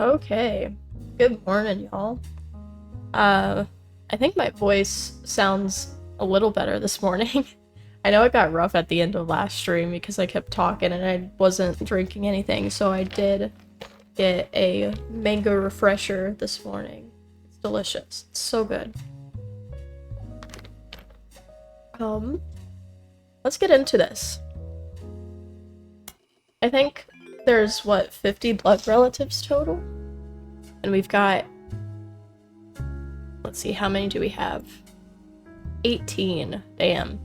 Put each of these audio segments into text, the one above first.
Okay. Good morning, y'all. I think my voice sounds a little better this morning. I know it got rough at the end of last stream because I kept talking and I wasn't drinking anything, so I did get a mango refresher this morning. It's delicious. It's so good. Let's get into this. I think there's, what, 50 blood relatives total? And we've got... Let's see, how many do we have? 18. Damn.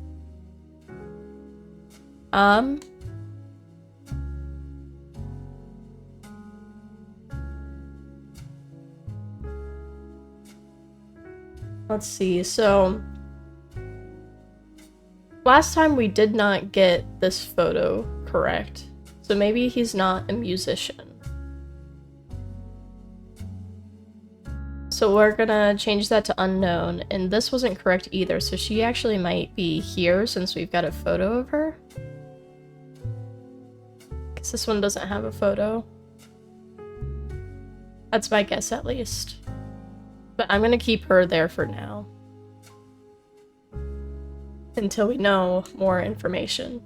Let's see, so... Last time we did not get this photo correct, so maybe he's not a musician. So we're gonna change that to unknown, and this wasn't correct either, so she actually might be here since we've got a photo of her. Because this one doesn't have a photo. That's my guess, at least. But I'm gonna keep her there for now. Until we know more information.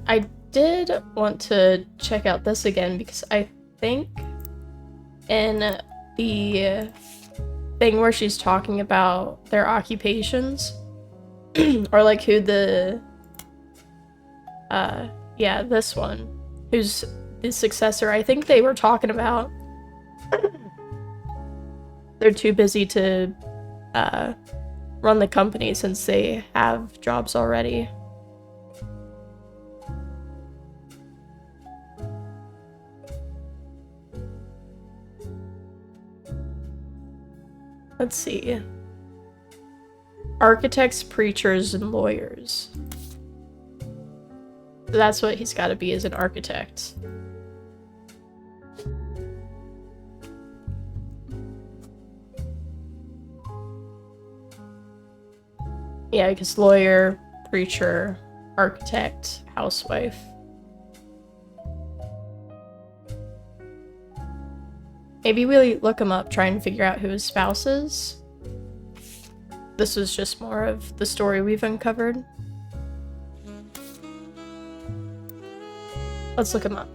I did want to check out this again because I think in the thing where she's talking about their occupations, or like who the, yeah, this one, who's the successor, I think they were talking about they're too busy to run the company since they have jobs already. Let's see. Architects, preachers, and lawyers. That's what he's got to be, as an architect. Yeah, because lawyer, preacher, architect, housewife. Maybe we look him up, try and figure out who his spouse is. This was just more of the story we've uncovered. Let's look him up.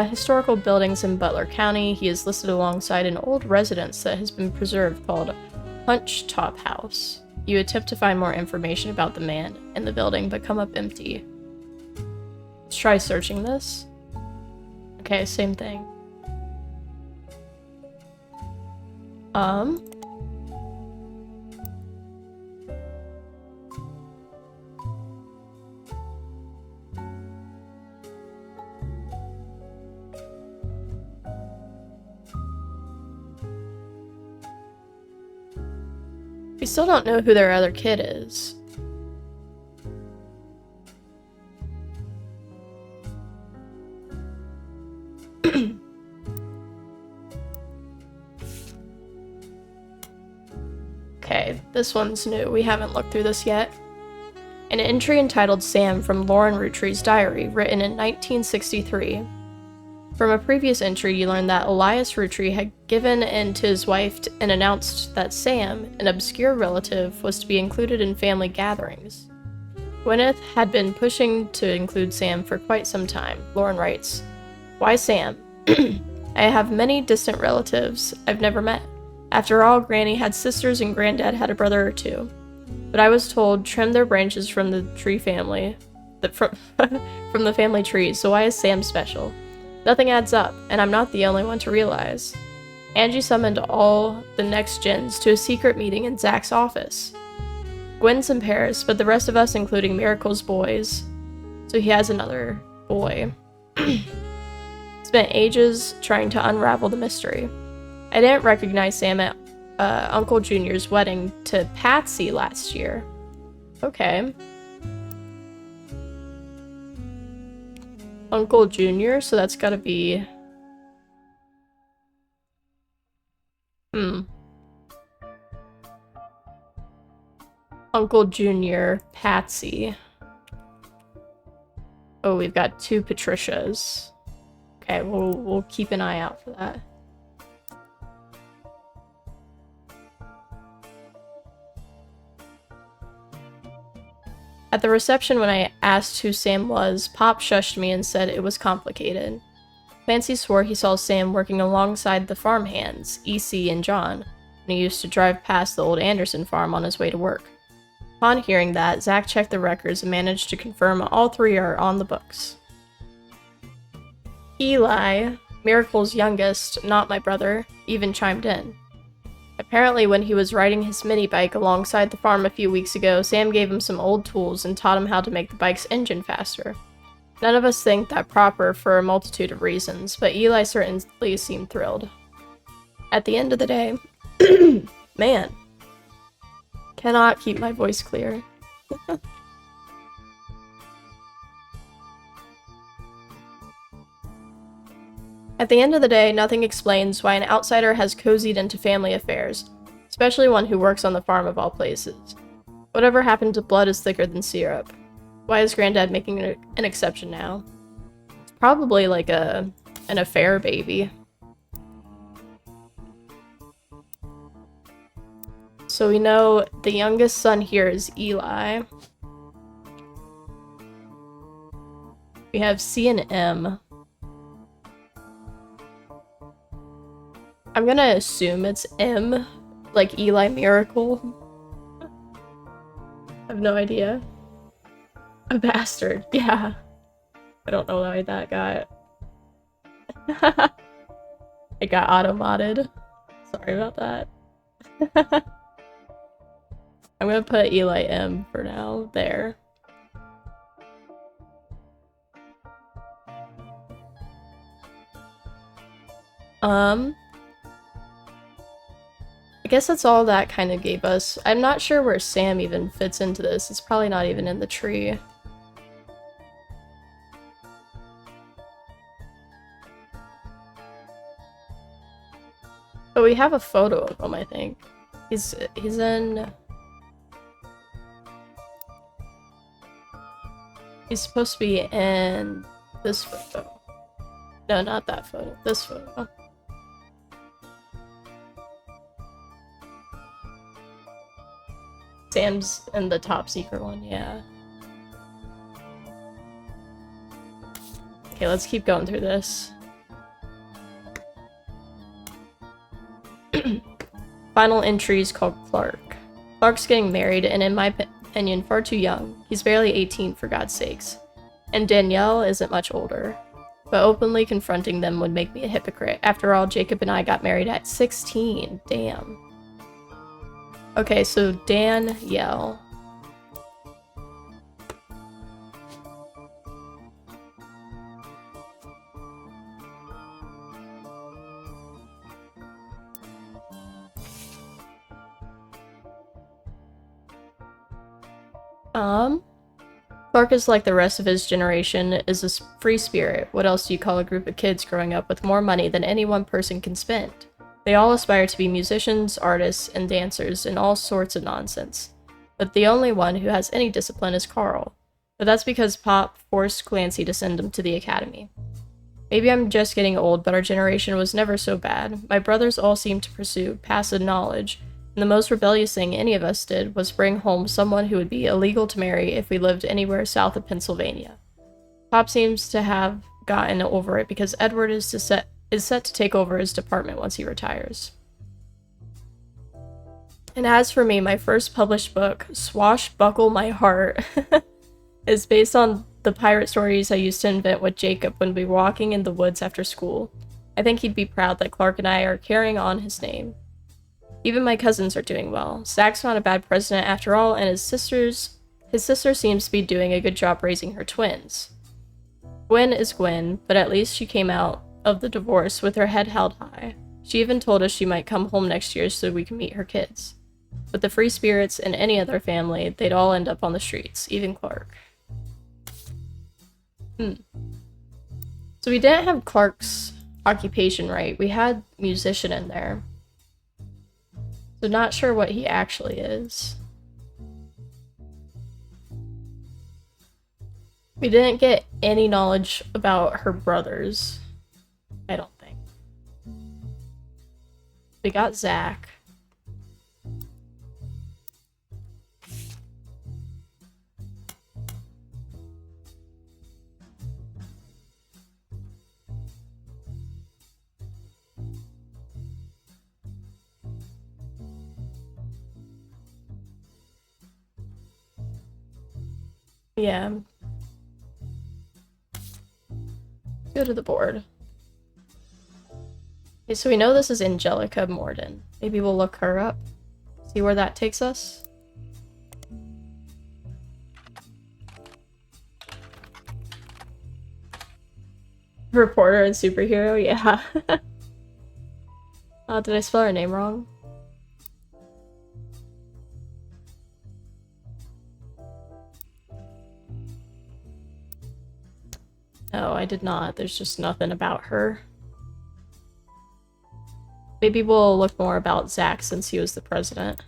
Historical buildings in Butler County. He is listed alongside an old residence that has been preserved called Punch Top House. You attempt to find more information about the man in the building, but come up empty. Let's try searching this. Okay, same thing. We still don't know who their other kid is. Okay, this one's new. We haven't looked through this yet. An entry entitled Sam from Lauren Roottrees' diary, written in 1963. From a previous entry, you learned that Elias Rootree had given in to his wife and announced that Sam, an obscure relative, was to be included in family gatherings. Gwyneth had been pushing to include Sam for quite some time. Lauren writes, "Why Sam? I have many distant relatives I've never met. After all, Granny had sisters and Granddad had a brother or two. But I was told, trim their branches from the tree family, from the family tree, so why is Sam special? Nothing adds up, and I'm not the only one to realize." Angie summoned all the next gens to a secret meeting in Zach's office. Gwen's in Paris, but the rest of us, including Miracle's boys, so he has another boy, spent ages trying to unravel the mystery. I didn't recognize Sam at Uncle Junior's wedding to Patsy last year. Okay. Uncle Junior, so that's gotta be... Uncle Junior, Patsy. Oh, we've got 2 Patricias. Okay, we'll keep an eye out for that. At the reception, when I asked who Sam was, Pop shushed me and said it was complicated. Clancy swore he saw Sam working alongside the farmhands, EC and John, when he used to drive past the old Anderson farm on his way to work. Upon hearing that, Zach checked the records and managed to confirm all 3 are on the books. Eli, Miracle's youngest, not my brother, even chimed in. Apparently, when he was riding his mini bike alongside the farm a few weeks ago, Sam gave him some old tools and taught him how to make the bike's engine faster. None of us think that proper for a multitude of reasons, but Eli certainly seemed thrilled. At the end of the day, man, cannot keep my voice clear. At the end of the day, nothing explains why an outsider has cozied into family affairs, especially one who works on the farm of all places. Whatever happened to blood is thicker than syrup? Why is Granddad making an exception now? It's probably like an affair baby. So we know the youngest son here is Eli. We have C and M. I'm gonna assume it's M, like Eli Miracle. I have no idea. A bastard, yeah. I don't know why that got... it got auto-modded. Sorry about that. I'm gonna put Eli M for now, there. I guess that's all that kind of gave us. I'm not sure where Sam even fits into this. It's probably not even in the tree. But we have a photo of him, I think. He's in... He's supposed to be in this photo. No, not that photo. This photo. Sam's in the top secret one, yeah. Okay, let's keep going through this. Final entry is called Clark. Clark's getting married, and in my opinion, far too young. He's barely 18, for God's sakes. And Danielle isn't much older. But openly confronting them would make me a hypocrite. After all, Jacob and I got married at 16. Damn. Okay, so Danielle. Clark is like the rest of his generation, is a free spirit. What else do you call a group of kids growing up with more money than any one person can spend? They all aspire to be musicians, artists, and dancers, and all sorts of nonsense. But the only one who has any discipline is Carl. But that's because Pop forced Clancy to send him to the academy. Maybe I'm just getting old, but our generation was never so bad. My brothers all seemed to pursue passive knowledge, and the most rebellious thing any of us did was bring home someone who would be illegal to marry if we lived anywhere south of Pennsylvania. Pop seems to have gotten over it because Edward is set to take over his department once he retires. And as for me, my first published book, Swashbuckle My Heart, is based on the pirate stories I used to invent with Jacob when we were walking in the woods after school. I think he'd be proud that Clark and I are carrying on his name. Even my cousins are doing well. Zach's not a bad president after all, and his sister seems to be doing a good job raising her twins. Gwen is Gwen, but at least she came out of the divorce with her head held high. She even told us she might come home next year so we can meet her kids. With the free spirits and any other family, they'd all end up on the streets, even Clark. So we didn't have Clark's occupation right. We had musician in there. So not sure what he actually is. We didn't get any knowledge about her brothers, I don't think. We got Zach. Yeah. Go to the board. Okay, so we know this is Angelica Morden. Maybe we'll look her up. See where that takes us. Reporter and superhero, yeah. Did I spell her name wrong? No, I did not. There's just nothing about her. Maybe we'll look more about Zach since he was the president.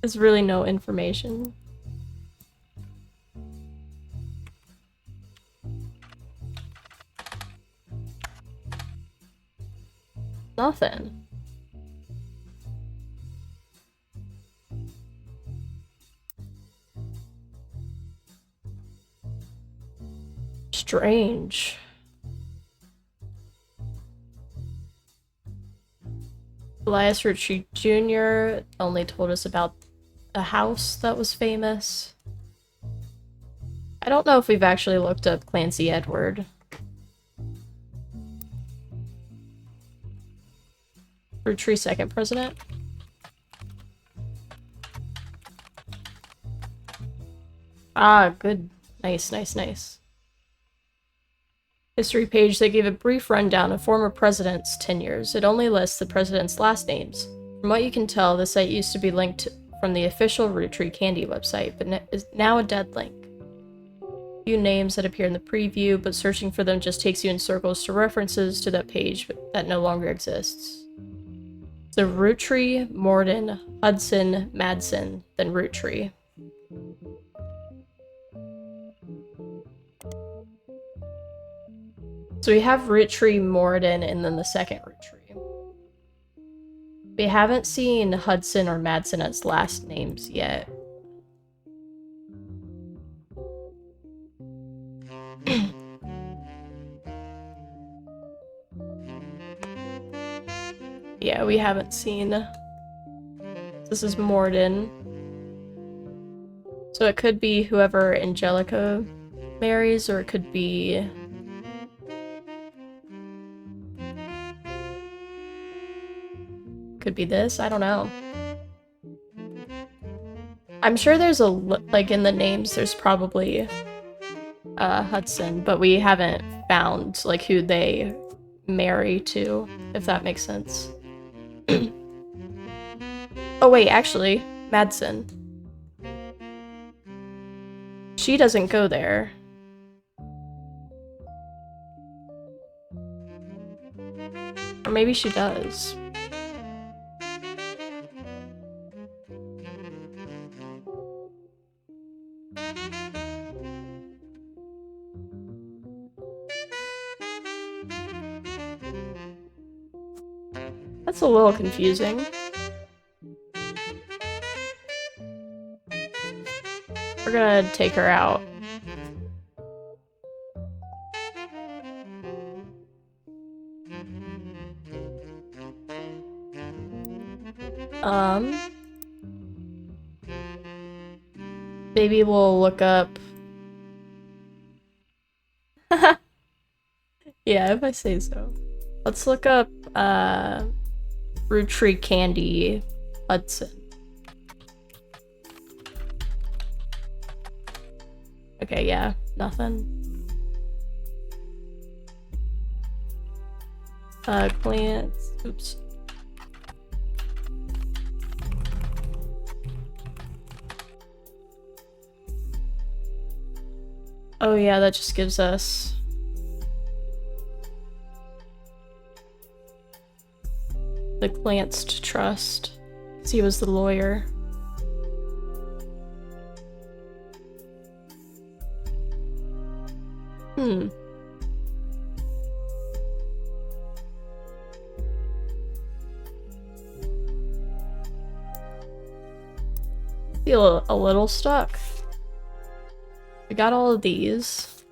There's really no information. Nothing. Strange. Elias Ritchie Jr. only told us about a house that was famous. I don't know if we've actually looked up Clancy Edward. Roottrees second president? Ah, good. Nice, nice, nice. History page, they gave a brief rundown of former presidents' tenures. It only lists the president's last names. From what you can tell, the site used to be linked from the official Roottree Candy website, but is now a dead link. Few names that appear in the preview, but searching for them just takes you in circles to references to that page that no longer exists. So Roottree, Morden, Hudson, Madsen, then Roottree. So we have Roottree, Morden, and then the second Roottree. We haven't seen Hudson or Madsen as last names yet. Yeah, we haven't seen. This is Morden. So it could be whoever Angelica marries, or it could be... Could be this, I don't know. I'm sure there's a, like, in the names, there's probably Hudson, but we haven't found, like, who they marry to, if that makes sense. Oh wait, actually, Madsen. She doesn't go there. Or maybe she does. That's a little confusing. We're gonna take her out. Maybe we'll look up... Yeah, if I say so. Let's look up, Roottree Candy Hudson. Okay, yeah, nothing. Plants. Oops. Oh yeah, that just gives us the plants to trust, because he was the lawyer. Feel a little stuck. We got all of these.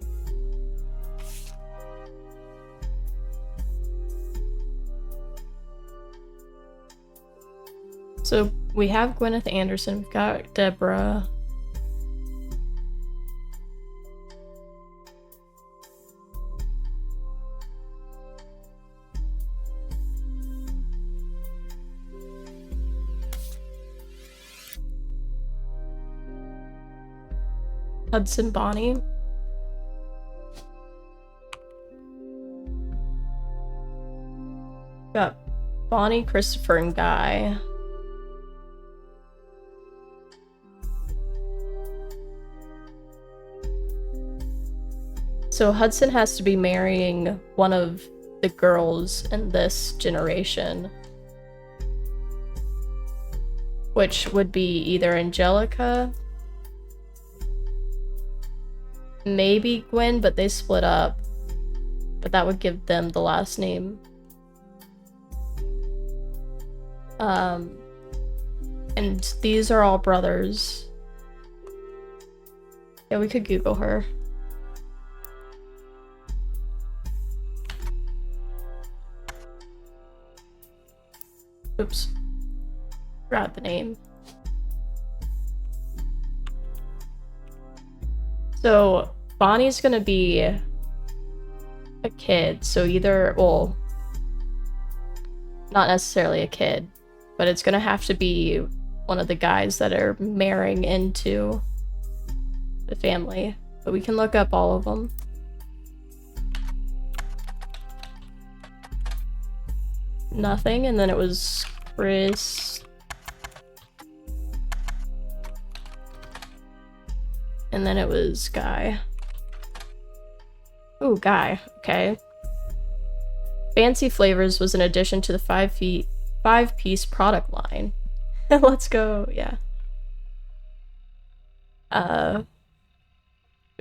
So we have Gwyneth Anderson, we've got Deborah. Hudson Bonnie. Got Bonnie, Christopher, and Guy. So Hudson has to be marrying one of the girls in this generation, which would be either Angelica, maybe Gwen, but they split up. But that would give them the last name. And these are all brothers. Yeah, we could Google her. Oops. Forgot the name. So Bonnie's gonna be a kid, so either, well, not necessarily a kid, but it's gonna have to be one of the guys that are marrying into the family. But we can look up all of them. Nothing, and then it was Chris. And then it was Guy. Ooh, Guy. Okay. Fancy Flavors was an addition to the five-piece product line. Let's go, yeah. It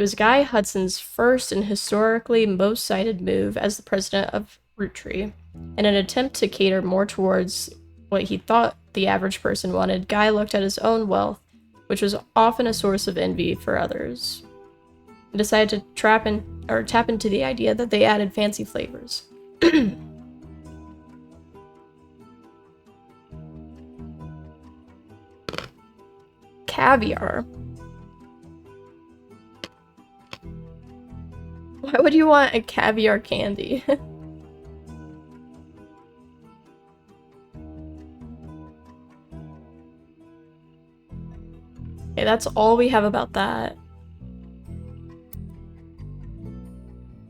was Guy Hudson's first and historically most cited move as the president of Roottrees. In an attempt to cater more towards what he thought the average person wanted, Guy looked at his own wealth, which was often a source of envy for others, and decided to tap into the idea that they added fancy flavors. Caviar. Why would you want a caviar candy? Okay, that's all we have about that.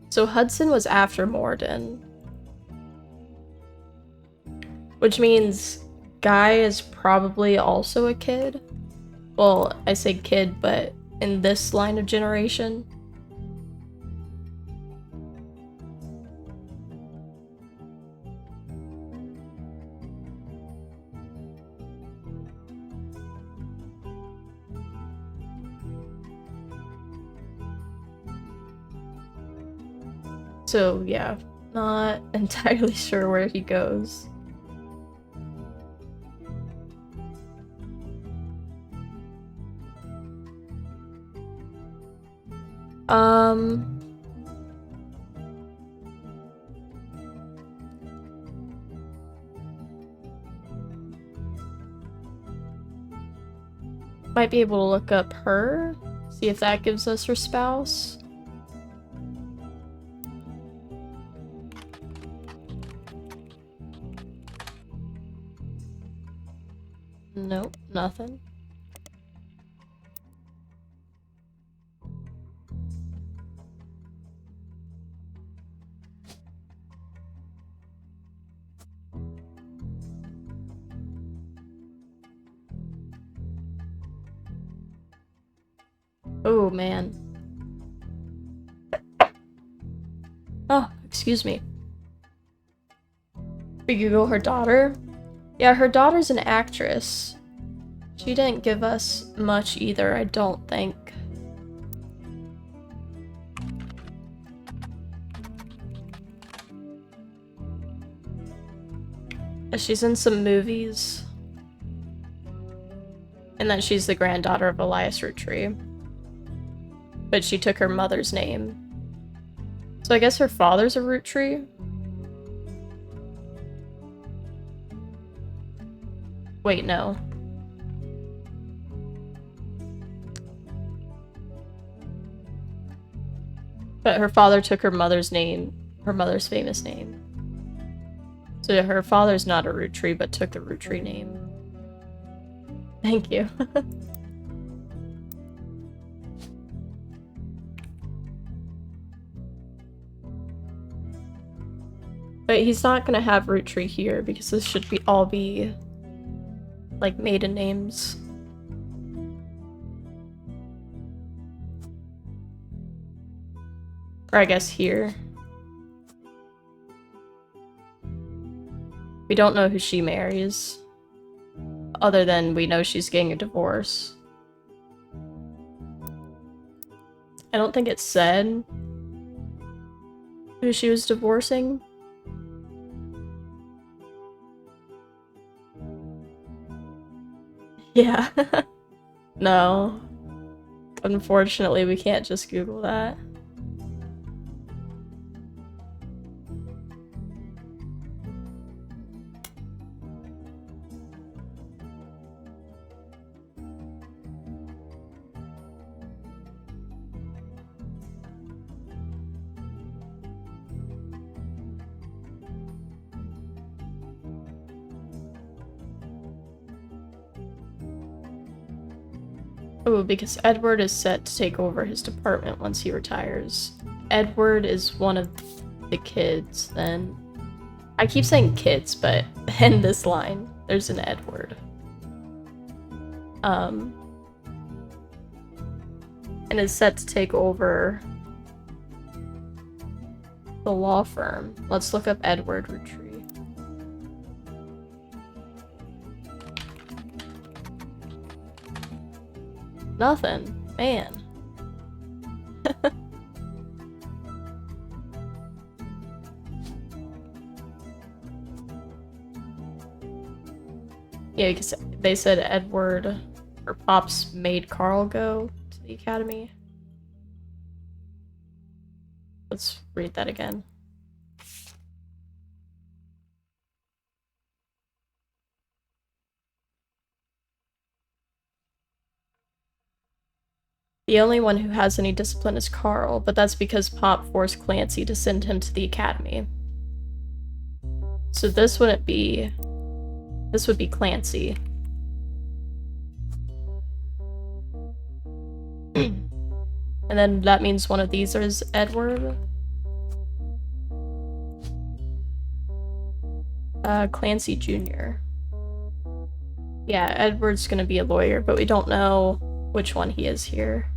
So Hudson was after Morden, which means Guy is probably also a kid. Well, I say kid, but in this line of generation. So yeah, not entirely sure where he goes. Might be able to look up her, see if that gives us her spouse. Nope, nothing. Oh, man. Oh, excuse me. We Google her daughter? Yeah, her daughter's an actress. She didn't give us much either, I don't think. She's in some movies. And then she's the granddaughter of Elias Rootree. But she took her mother's name. So I guess her father's a Rootree? Wait, no. But her father took her mother's name, her mother's famous name. So her father's not a Rootree, but took the Rootree name. Thank you. But he's not gonna have Rootree here because this should all be like maiden names. Or I guess here. We don't know who she marries. Other than we know she's getting a divorce. I don't think it said who she was divorcing. Yeah. No. Unfortunately, we can't just Google that. Oh, because Edward is set to take over his department once he retires. Edward is one of the kids, then. I keep saying kids, but in this line, there's an Edward. And is set to take over the law firm. Let's look up Edward Rootree. Nothing. Man. Yeah, because they said Edward, or Pops, made Carl go to the academy. Let's read that again. The only one who has any discipline is Carl, but that's because Pop forced Clancy to send him to the academy. So this wouldn't be... This would be Clancy. And then that means one of these is Edward. Clancy Jr. Yeah, Edward's gonna be a lawyer, but we don't know which one he is here.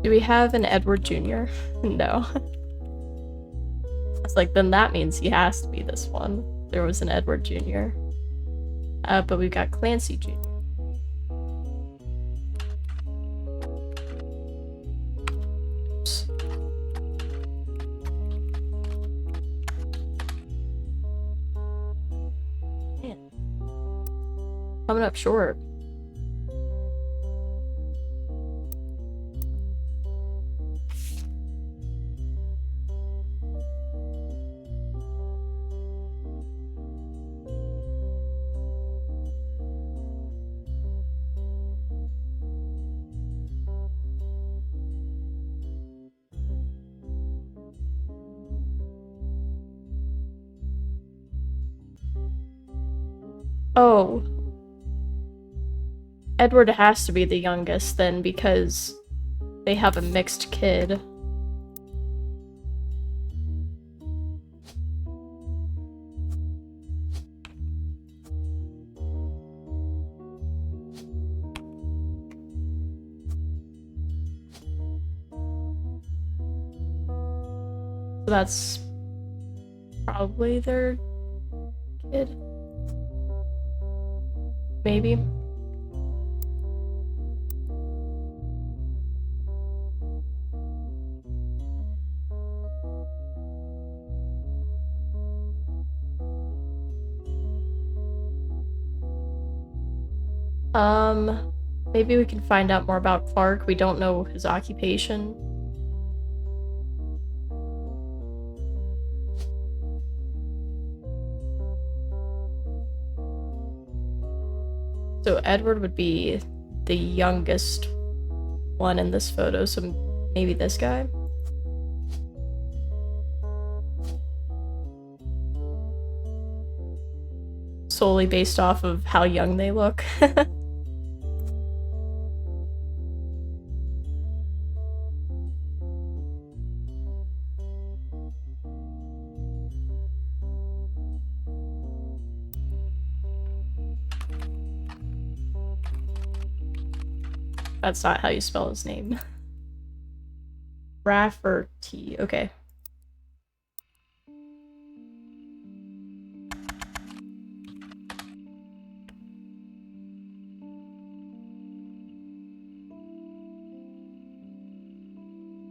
Do we have an Edward Jr.? No. It's like, then that means he has to be this one. There was an Edward Jr. But we've got Clancy Jr. Oops. Man. Coming up short. Oh. Edward has to be the youngest then because they have a mixed kid. So that's probably their kid. Maybe. Maybe we can find out more about Clark. We don't know his occupation. So Edward would be the youngest one in this photo, so maybe this guy? Solely based off of how young they look. That's not how you spell his name. Rafferty, okay.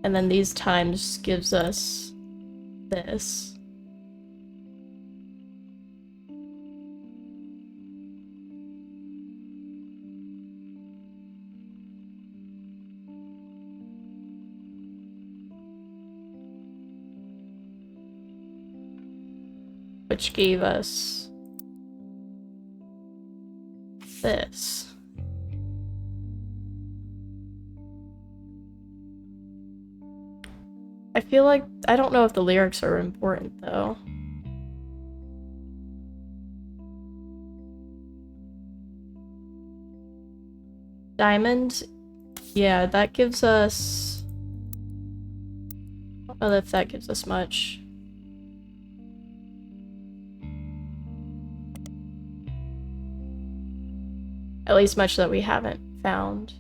And then these times gives us this. Which gave us this. I feel like, I don't know if the lyrics are important though. Diamond? Yeah, that gives us... I don't know if that gives us much. At least much that we haven't found.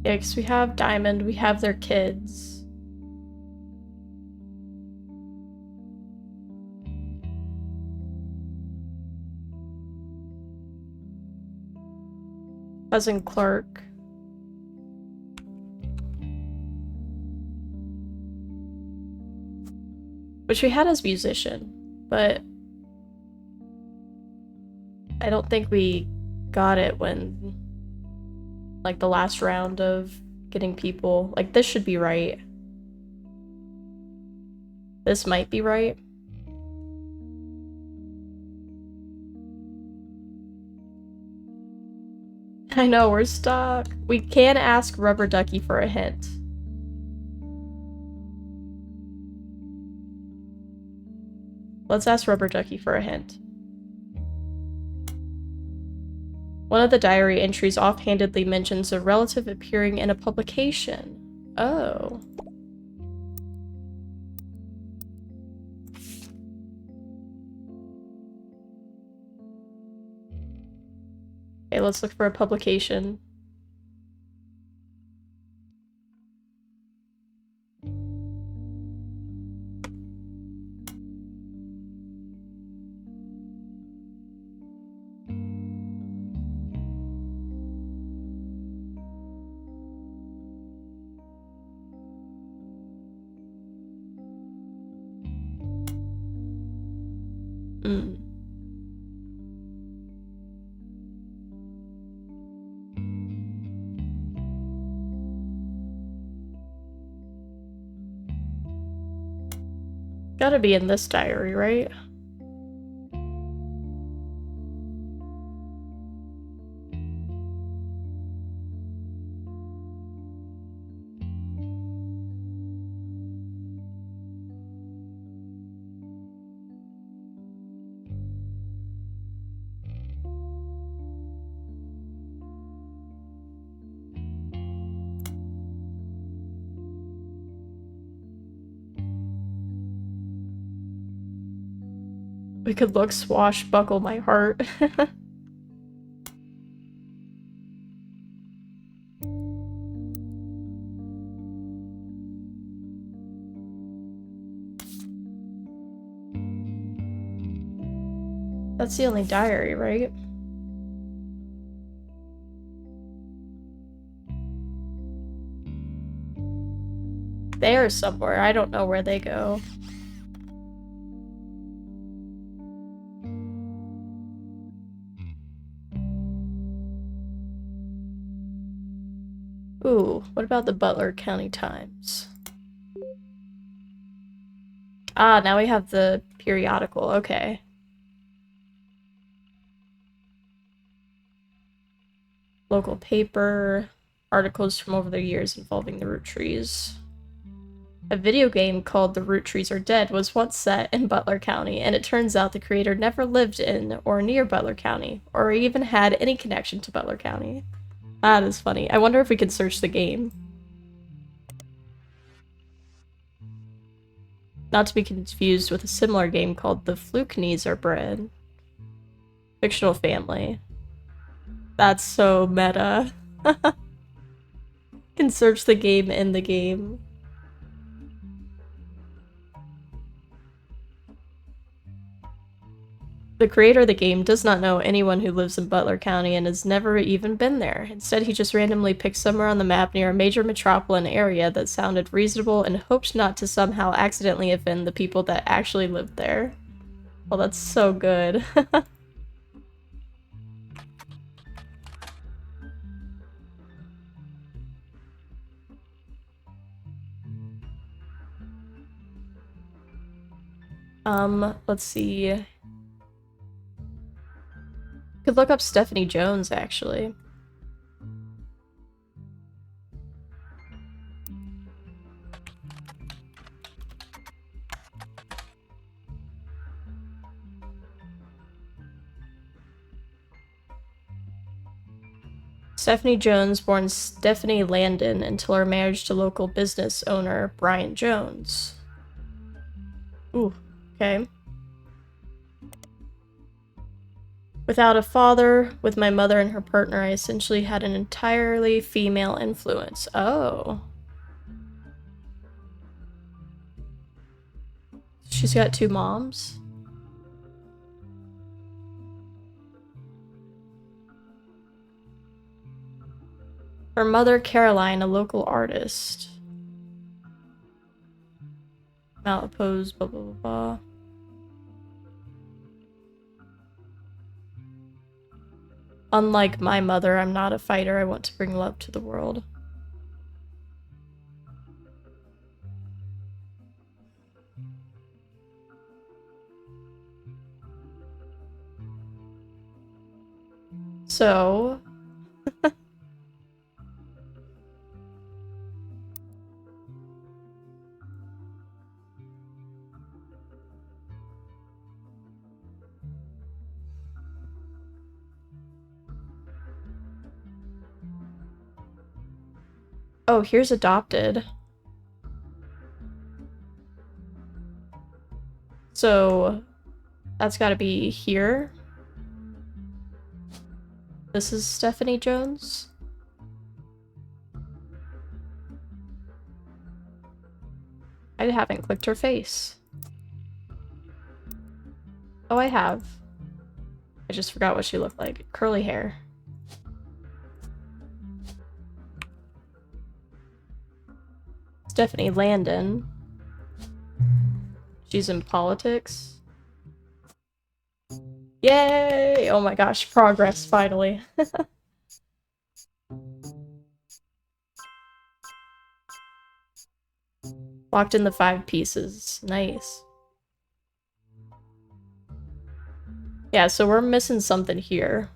Yeah, because we have Diamond, we have their kids. Cousin Clark. Which we had as musician, but I don't think we got it when, like, the last round of getting people. Like, this should be right. This might be right. I know, we're stuck. We can ask Rubber Ducky for a hint. Let's ask Rubber Ducky for a hint. One of the diary entries offhandedly mentions a relative appearing in a publication. Oh. Okay, let's look for a publication. Gotta be in this diary, right? We could look swashbuckle my heart. That's the only diary, right? They are somewhere. I don't know where they go. Ooh, what about the Butler County Times? Ah, now we have the periodical. Okay. Local paper, articles from over the years involving the Roottrees. A video game called The Roottrees Are Dead was once set in Butler County, and it turns out the creator never lived in or near Butler County, or even had any connection to Butler County. That is funny. I wonder if we can search the game. Not to be confused with a similar game called The Flukenees Are Bred. Fictional family. That's so meta. Can search the game in the game. The creator of the game does not know anyone who lives in Butler County and has never even been there. Instead, he just randomly picked somewhere on the map near a major metropolitan area that sounded reasonable and hoped not to somehow accidentally offend the people that actually lived there. Well, that's so good. Let's see. Could look up Stephanie Jones, actually. Stephanie Jones, born Stephanie Landon until her marriage to local business owner Brian Jones. Ooh, okay. Without a father, with my mother and her partner, I essentially had an entirely female influence. Oh. She's got two moms? Her mother, Caroline, a local artist. Malopose, blah blah blah blah. Unlike my mother, I'm not a fighter. I want to bring love to the world. So... Oh, here's adopted. So, that's gotta be here. This is Stephanie Jones. I haven't clicked her face. Oh, I have. I just forgot what she looked like. Curly hair. Stephanie Landon. She's in politics. Yay! Oh my gosh, progress, finally. Locked in the 5 pieces. Nice. Yeah, so we're missing something here.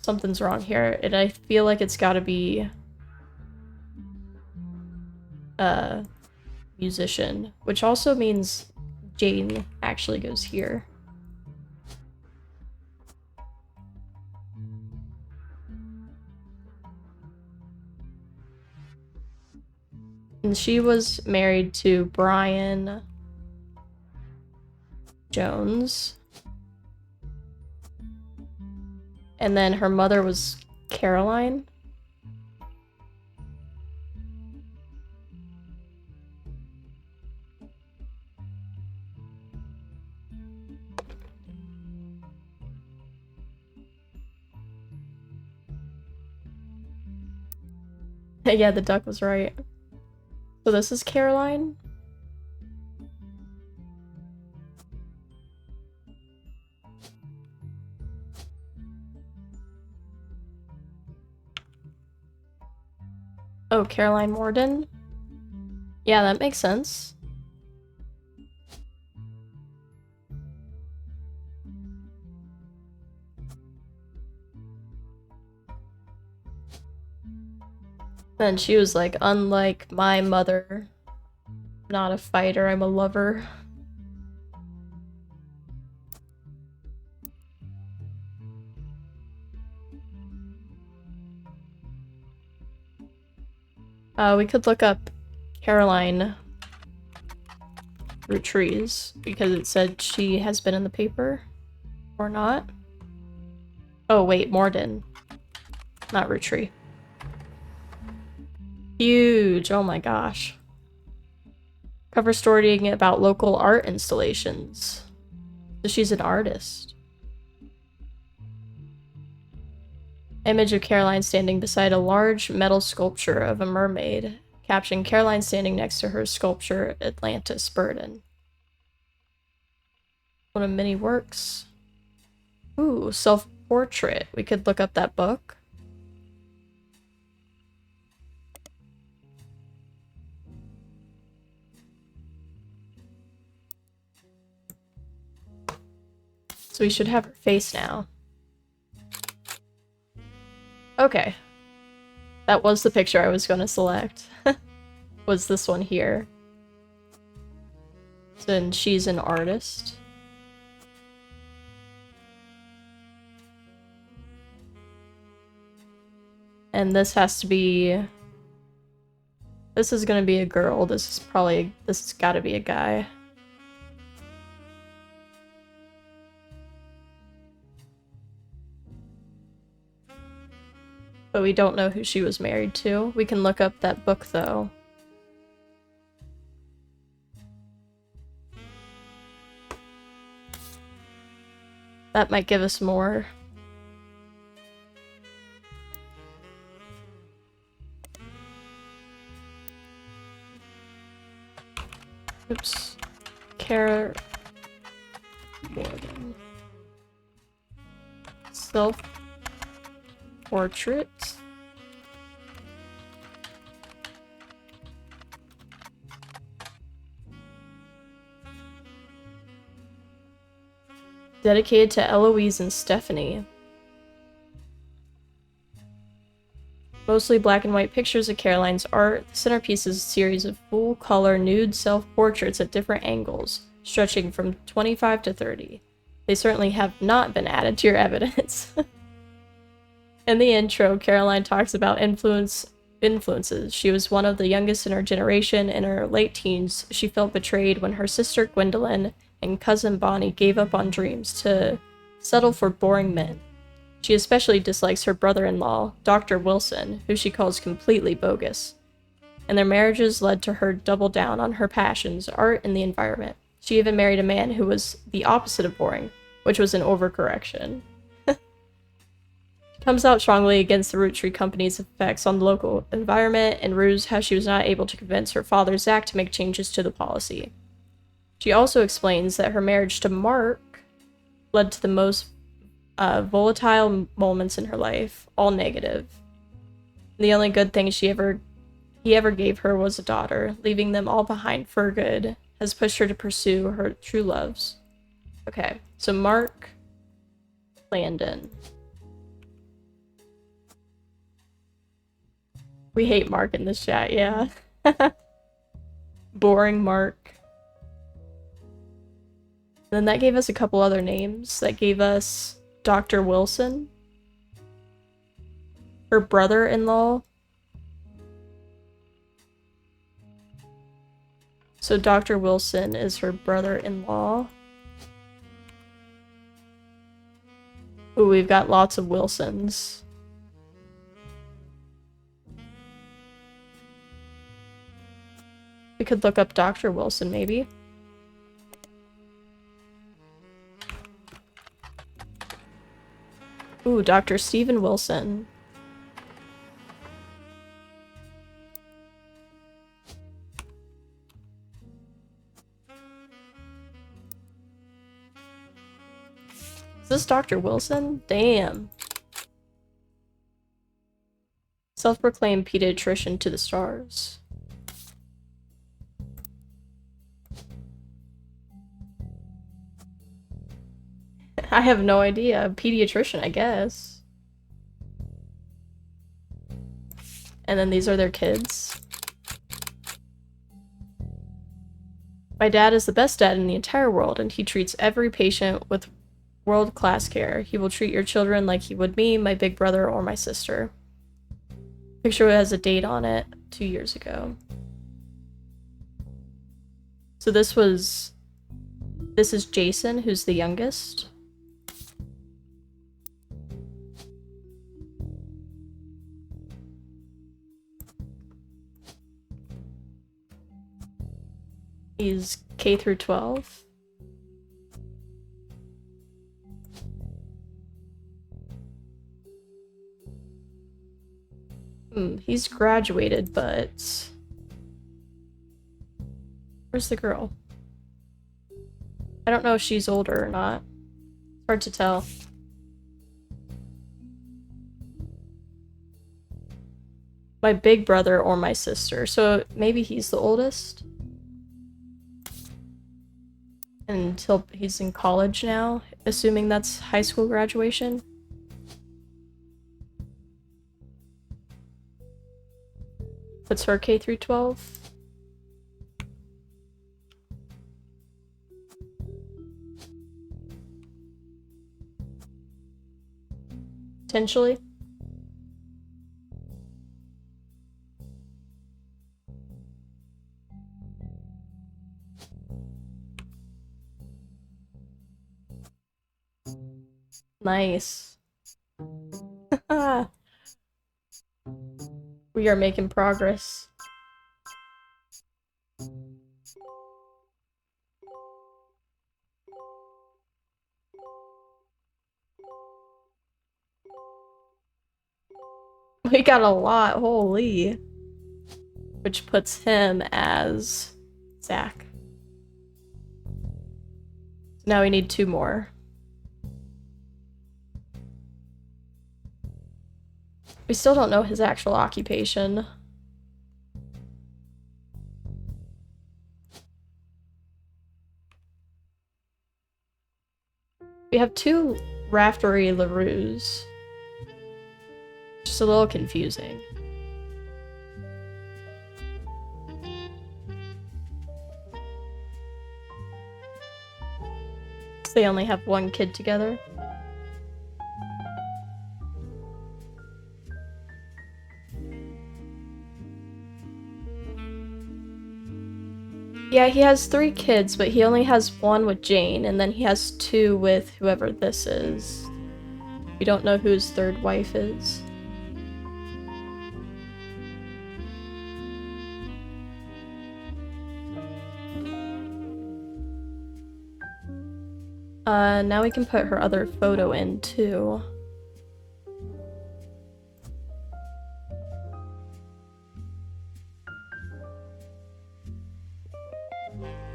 Something's wrong here, and I feel like it's gotta be... musician, which also means Jane actually goes here. And she was married to Brian Jones. And then her mother was Caroline. Yeah, the duck was right. So this is Caroline. Oh, Caroline Morden. Yeah, that makes sense. Then she was like, unlike my mother, not a fighter, I'm a lover. We could look up Caroline Roottrees because it said she has been in the paper. Or not. Oh, wait, Morden. Not Rootree. Huge, oh my gosh. Cover story about local art installations. So she's an artist. Image of Caroline standing beside a large metal sculpture of a mermaid, captioning Caroline standing next to her sculpture Atlantis Burden. One of many works. Ooh, self-portrait. We could look up that book. So we should have her face now. Okay. That was the picture I was going to select. Was this one here. Then she's an artist. And this has to be... This is gonna be a girl. This has gotta be a guy. But we don't know who she was married to. We can look up that book, though. That might give us more. Oops. Cara Morgan. Self-portrait. Dedicated to Eloise and Stephanie. Mostly black and white pictures of Caroline's art, the centerpiece is a series of full-color nude self-portraits at different angles, stretching from 25 to 30. They certainly have not been added to your evidence. In the intro, Caroline talks about influences. She was one of the youngest in her generation. In her late teens, she felt betrayed when her sister Gwendolyn and cousin Bonnie gave up on dreams to settle for boring men. She especially dislikes her brother-in-law, Dr. Wilson, who she calls completely bogus. And their marriages led to her double down on her passions, art, and the environment. She even married a man who was the opposite of boring, which was an overcorrection. She comes out strongly against the Rootree Company's effects on the local environment and rues how she was not able to convince her father, Zach, to make changes to the policy. She also explains that her marriage to Mark led to the most volatile moments in her life, all negative. The only good thing he ever gave her was a daughter. Leaving them all behind for good has pushed her to pursue her true loves. Okay, so Mark Landon. We hate Mark in this chat, yeah. Boring Mark. Then that gave us a couple other names. That gave us Dr. Wilson. Her brother-in-law. So Dr. Wilson is her brother-in-law. Ooh, we've got lots of Wilsons. We could look up Dr. Wilson, maybe. Ooh, Dr. Stephen Wilson. Is this Dr. Wilson? Damn. Self-proclaimed pediatrician to the stars. I have no idea. Pediatrician, I guess. And then these are their kids. My dad is the best dad in the entire world, and he treats every patient with world-class care. He will treat your children like he would me, my big brother, or my sister. Picture has a date on it, 2 years ago. So this is Jason, who's the youngest. He's K through 12. He's graduated, but... Where's the girl? I don't know if she's older or not. It's hard to tell. My big brother or my sister, so maybe he's the oldest? Until he's in college now, assuming that's high school graduation. What's her K through 12? Potentially. Nice. We are making progress. We got a lot, holy. Which puts him as Zach. Now we need 2 more. We still don't know his actual occupation. We have 2 Raftery LaRues. Just a little confusing. So they only have 1 kid together. Yeah, he has 3 kids, but he only has 1 with Jane, and then he has 2 with whoever this is. We don't know who his 3rd wife is. Now we can put her other photo in, too.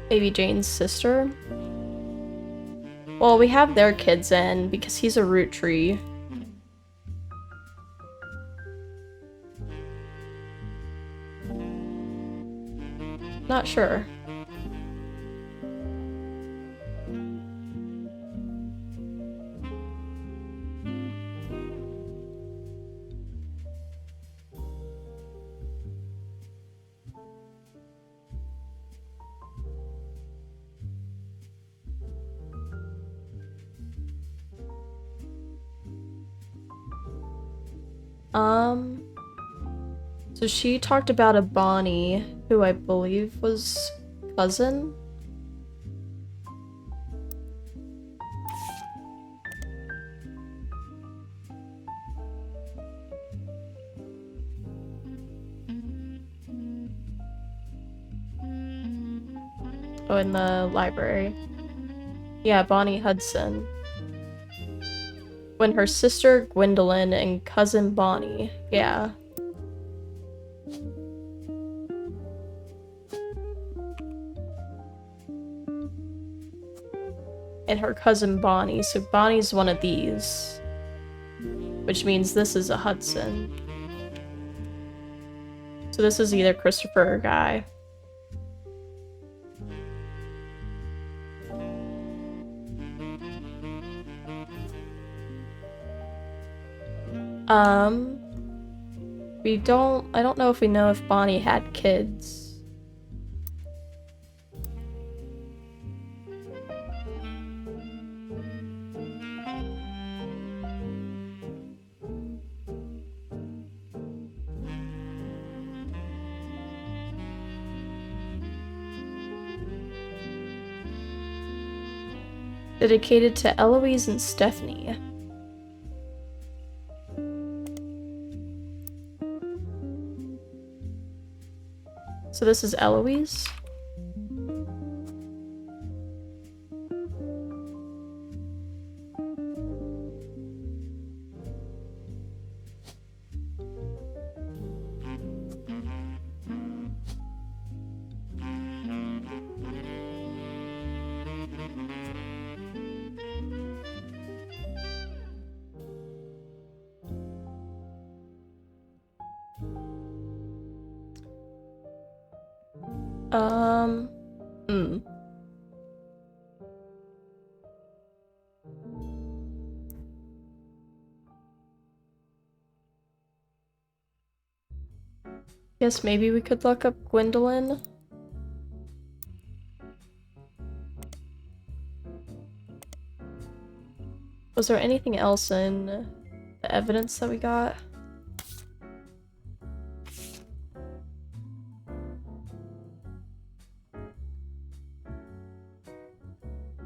Maybe Jane's sister? Well, we have their kids in because he's a Roottrea. Not sure. So she talked about a Bonnie, who I believe was cousin? Oh, in the library. Yeah, Bonnie Hudson. When her sister Gwendolyn and cousin Bonnie. Yeah. And her cousin Bonnie. So Bonnie's one of these. Which means this is a Hudson. So this is either Christopher or Guy. I don't know if we know if Bonnie had kids. Dedicated to Eloise and Stephanie. So this is Eloise. Guess maybe we could look up Gwendolyn. Was there anything else in the evidence that we got?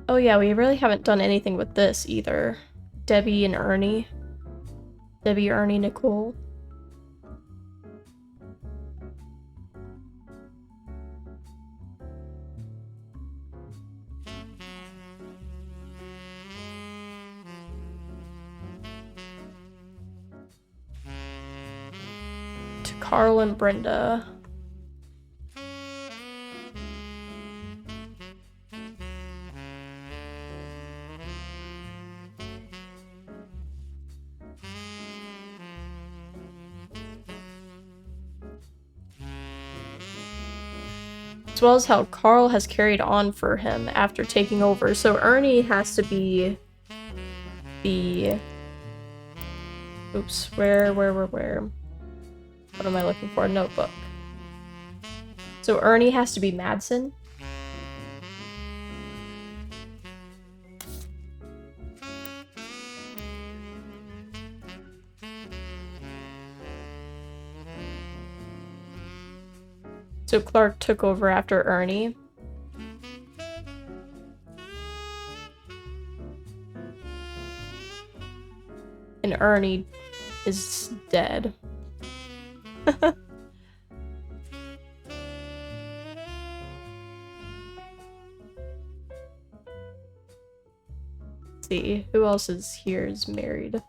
Oh yeah, we really haven't done anything with this either. Debbie and Ernie. Debbie, Ernie, Nicole. To Carl and Brenda. As well as how Carl has carried on for him after taking over. So Ernie has to be the... Oops, where? What am I looking for? A notebook. So Ernie has to be Madsen. So Clark took over after Ernie. And Ernie is dead. Let's see, who else is here is married?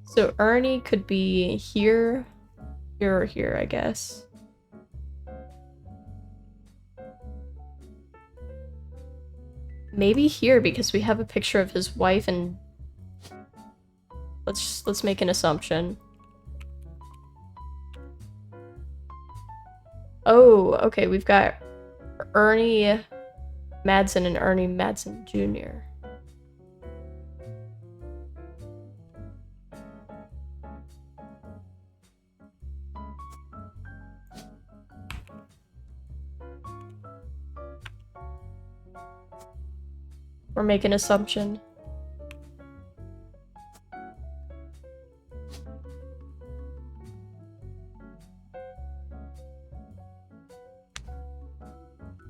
So Ernie could be here, here, or here, I guess. Maybe here because we have a picture of his wife and let's make an assumption. Oh, okay, we've got Ernie Madsen and Ernie Madsen Jr. Or make an assumption.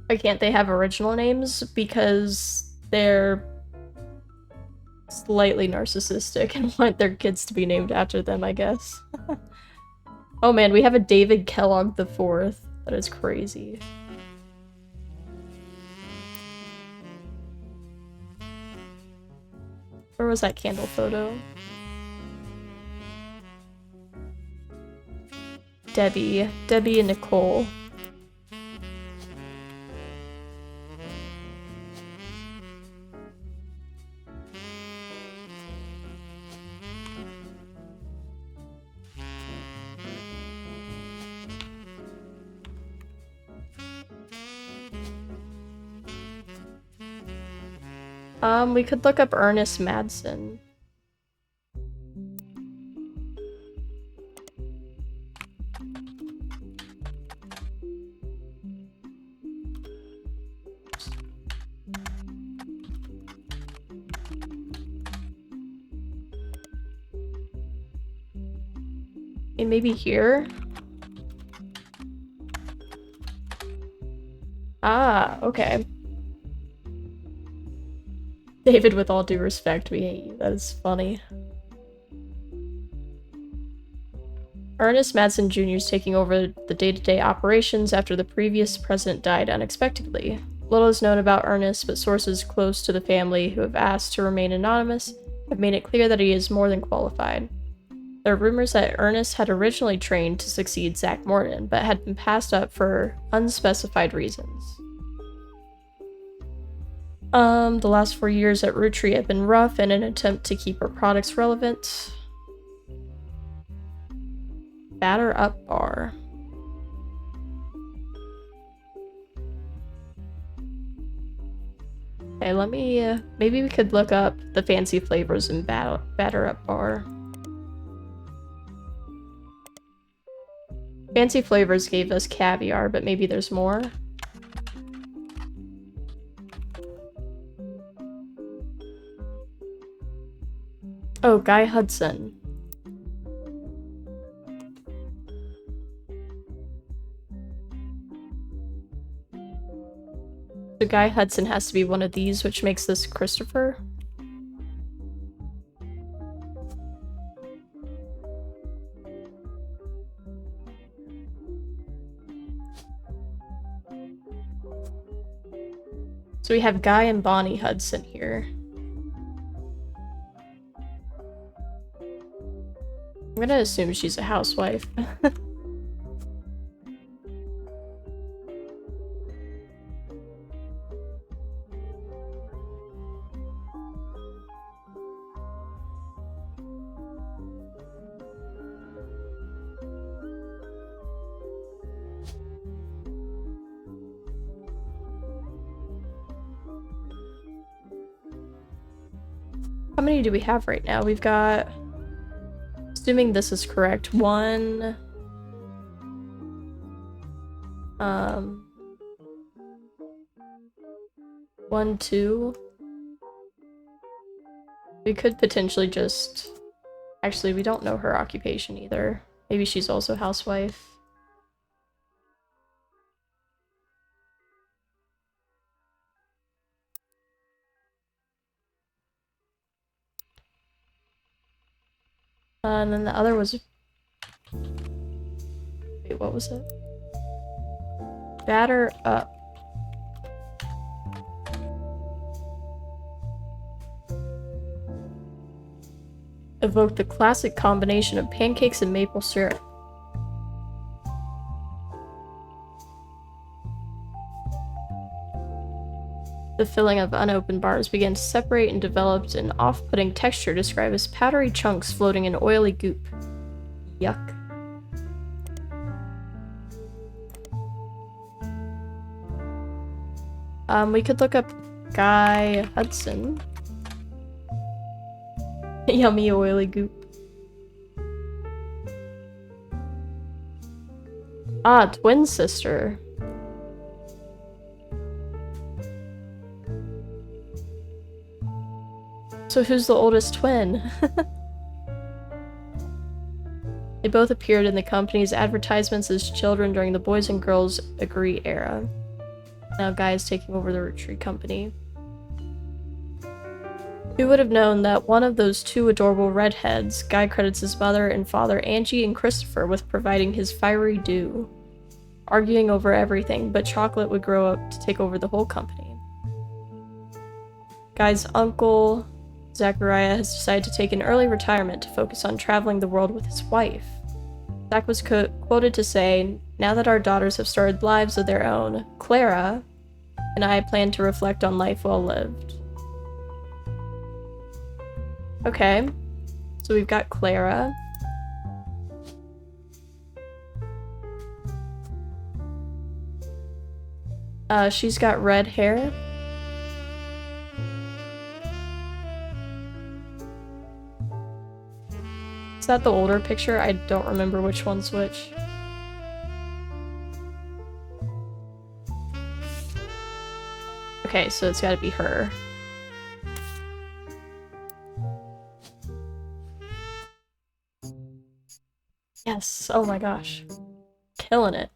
Why can't they have original names? Because they're slightly narcissistic and want their kids to be named after them, I guess. Oh man, we have a David Kellogg IV. That is crazy. Where was that candle photo? Debbie and Nicole. We could look up Ernest Madsen. Okay, maybe here? Ah, okay. David, with all due respect, we hate you. That is funny. Ernest Madsen Jr. is taking over the day-to-day operations after the previous president died unexpectedly. Little is known about Ernest, but sources close to the family who have asked to remain anonymous have made it clear that he is more than qualified. There are rumors that Ernest had originally trained to succeed Zach Morton, but had been passed up for unspecified reasons. The last 4 years at Roottrees have been rough in an attempt to keep our products relevant. Batter Up Bar. Okay, let me, maybe we could look up the fancy flavors in Batter Up Bar. Fancy flavors gave us caviar, but maybe there's more. Oh, Guy Hudson. So Guy Hudson has to be one of these, which makes this Christopher. So we have Guy and Bonnie Hudson here. I'm gonna assume she's a housewife. How many do we have right now? We've got, assuming this is correct, 1, 1, 2. We could potentially just, actually we don't know her occupation either. Maybe she's also a housewife. And then the other was... Wait, what was it? Batter Up. Evoke the classic combination of pancakes and maple syrup. The filling of unopened bars began to separate and developed an off-putting texture described as powdery chunks floating in oily goop. Yuck. We could look up Guy Hudson. Yummy oily goop. Ah, twin sister. So who's the oldest twin? They both appeared in the company's advertisements as children during the Boys and Girls Agree era. Now Guy is taking over the Roottrees company. Who would have known that one of those two adorable redheads, Guy credits his mother and father Angie and Christopher with providing his fiery due, arguing over everything, but chocolate would grow up to take over the whole company. Guy's uncle, Zachariah has decided to take an early retirement to focus on traveling the world with his wife. Zach was quoted to say, "Now that our daughters have started lives of their own, Clara and I plan to reflect on life well lived." Okay, so we've got Clara. She's got red hair. Is that the older picture? I don't remember which one's which. Okay, so it's gotta be her. Yes, oh my gosh. Killing it.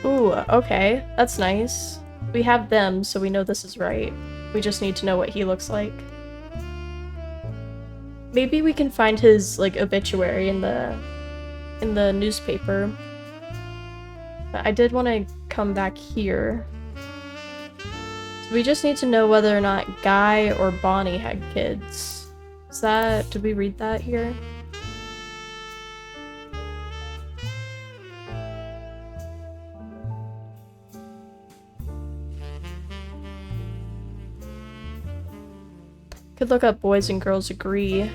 Ooh, okay. That's nice. We have them, so we know this is right. We just need to know what he looks like. Maybe we can find his, like, obituary in the newspaper. But I did want to come back here. So we just need to know whether or not Guy or Bonnie had kids. Is that... did we read that here? Could look up boys and girls agree.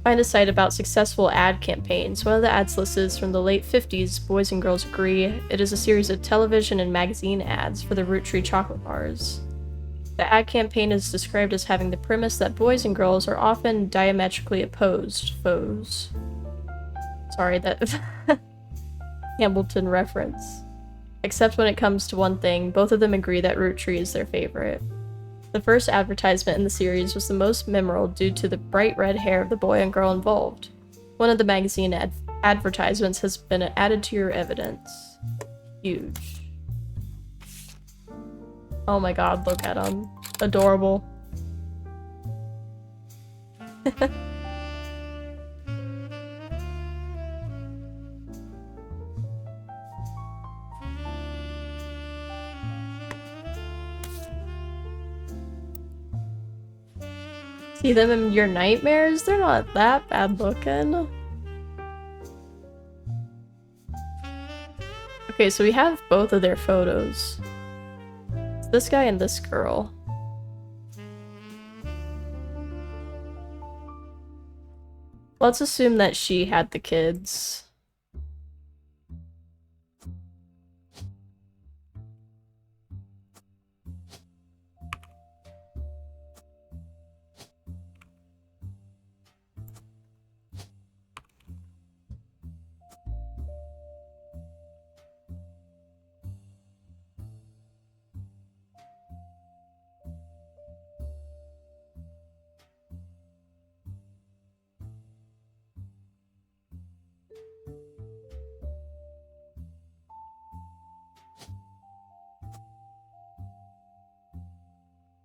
Find a site about successful ad campaigns. One of the ads listed is from the late 50s, Boys and Girls Agree. It is a series of television and magazine ads for the Roottrees chocolate bars. The ad campaign is described as having the premise that boys and girls are often diametrically opposed foes. Sorry, that Hamilton reference. Except when it comes to one thing, both of them agree that Roottrees is their favorite. The first advertisement in the series was the most memorable due to the bright red hair of the boy and girl involved. One of the magazine advertisements has been added to your evidence. Huge. Oh my god, look at him. Adorable. See them in your nightmares? They're not that bad looking. Okay, so we have both of their photos. It's this guy and this girl. Let's assume that she had the kids.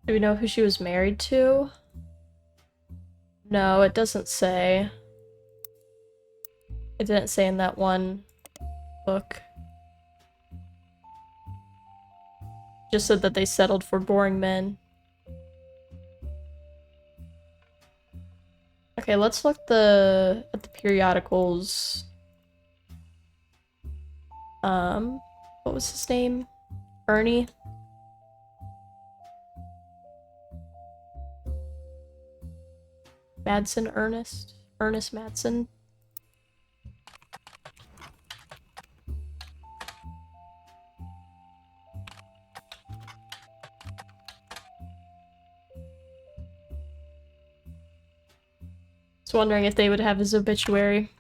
Do we know who she was married to? No, it doesn't say. It didn't say in that one book. Just said that they settled for boring men. Okay, let's look at the periodicals. What was his name? Ernie? Madsen Ernest? Ernest Madsen? Just wondering if they would have his obituary.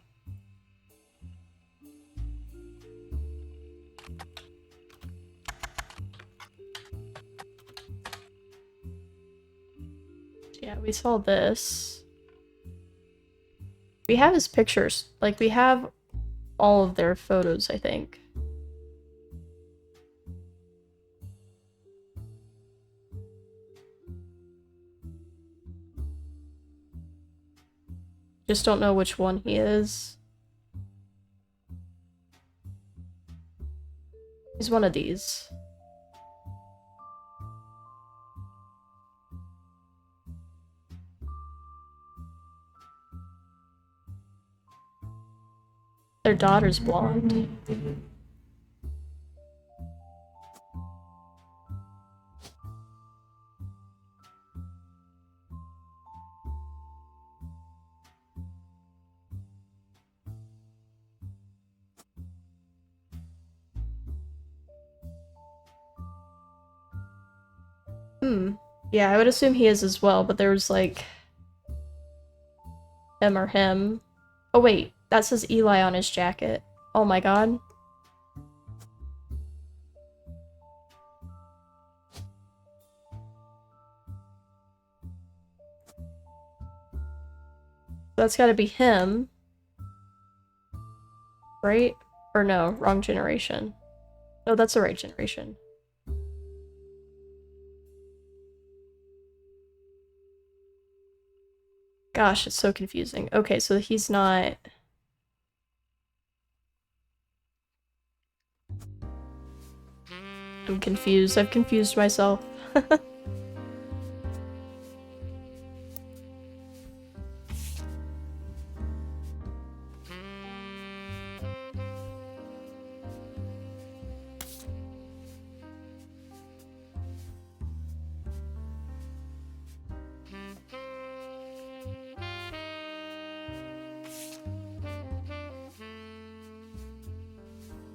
Yeah, we saw this. We have his pictures. Like, we have all of their photos, I think. Just don't know which one he is. He's one of these. Their daughter's blonde. Yeah, I would assume he is as well, but there was like him or him. Oh wait, that says Eli on his jacket. Oh my god. That's gotta be him. Right? Or no, wrong generation. No, that's the right generation. Gosh, it's so confusing. Okay, so he's not... I'm confused. I've confused myself.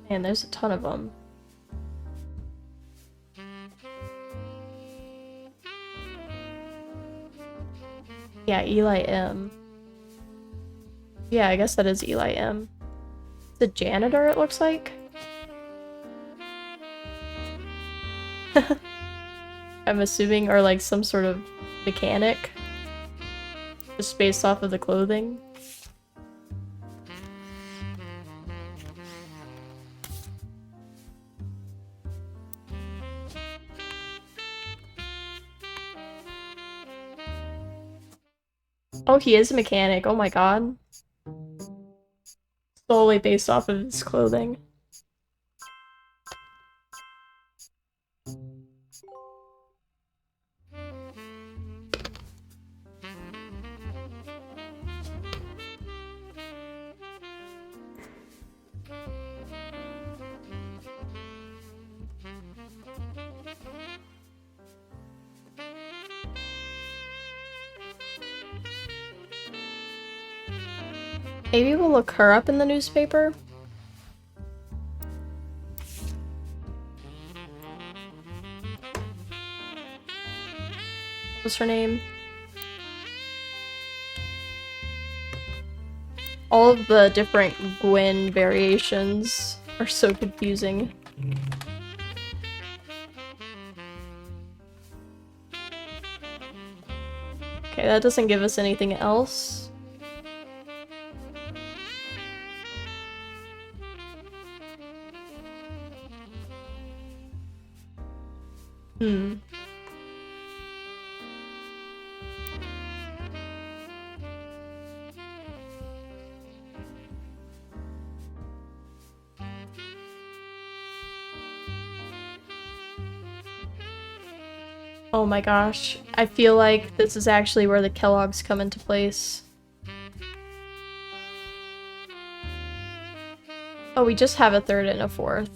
Man, there's a ton of them. Yeah, Eli M. Yeah, I guess that is Eli M. The janitor, it looks like? I'm assuming, or like some sort of mechanic. Just based off of the clothing. Oh, he is a mechanic. Oh my god. Solely based off of his clothing. Maybe we'll look her up in the newspaper? What's her name? All of the different Gwen variations are so confusing. Okay, that doesn't give us anything else. Oh my gosh, I feel like this is actually where the Kellogg's come into place. Oh, we just have a third and a fourth.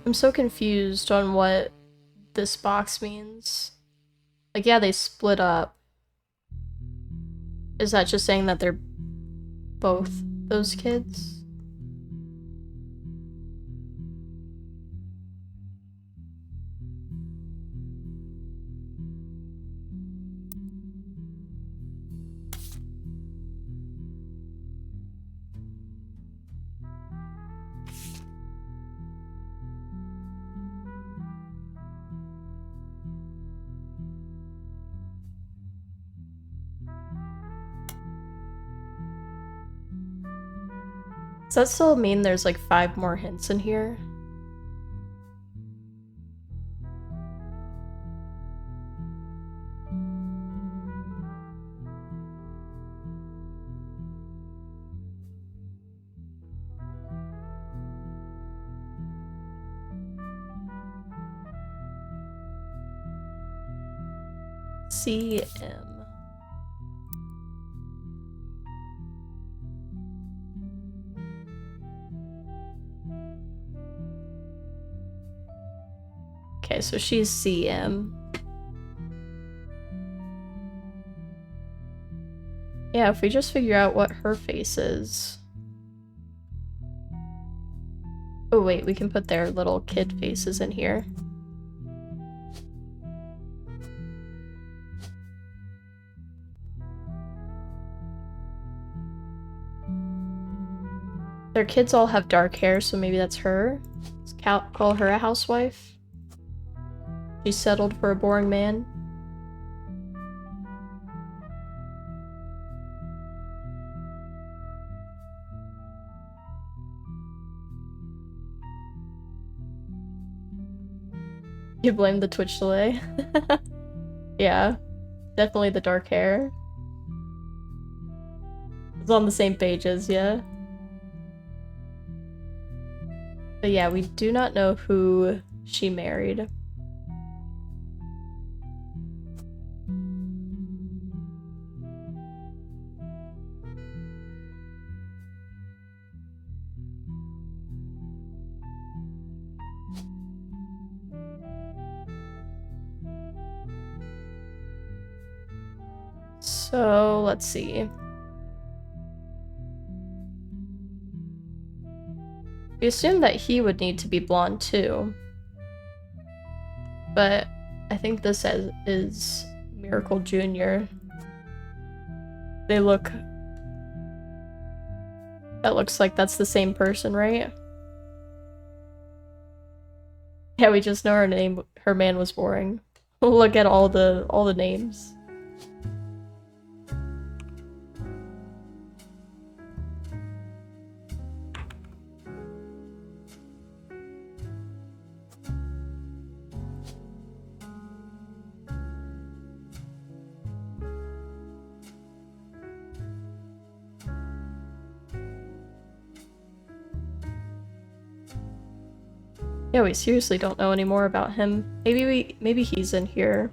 I'm so confused on what this box means. Like, yeah, they split up. Is that just saying that they're both those kids? Does that still mean there's like 5 more hints in here? CM. Okay, so she's CM. Yeah, if we just figure out what her face is. Oh wait, we can put their little kid faces in here. Their kids all have dark hair, so maybe that's her. Let's call her a housewife. She settled for a boring man. You blame the Twitch delay. Yeah, definitely the dark hair. It's on the same pages, yeah. But yeah, we do not know who she married. So, let's see. We assume that he would need to be blonde too. But I think this is Miracle Jr. They look... That looks like that's the same person, right? Yeah, we just know her man was boring. Look at all the names. Yeah, we seriously don't know any more about him. Maybe he's in here.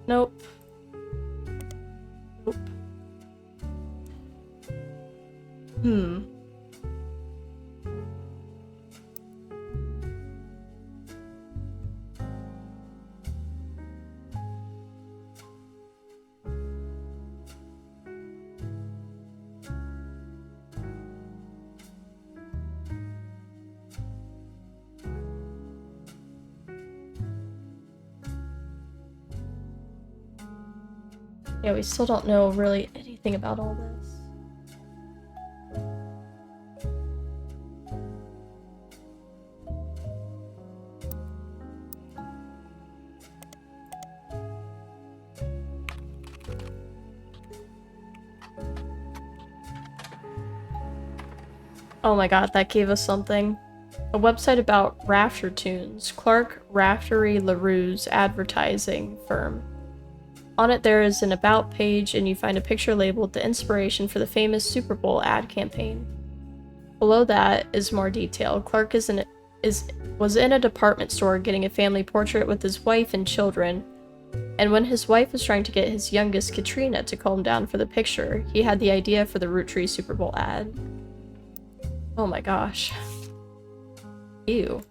Nope. Nope. Yeah, we still don't know really anything about all this. Oh my god, that gave us something. A website about rafter tunes. Clark Raftery LaRue's advertising firm. On it there is an about page and you find a picture labeled the inspiration for the famous Super Bowl ad campaign. Below that is more detail. Clark was in a department store getting a family portrait with his wife and children, and when his wife was trying to get his youngest, Katrina, to calm down for the picture, he had the idea for the Roottrees Super Bowl ad. Oh my gosh. Ew.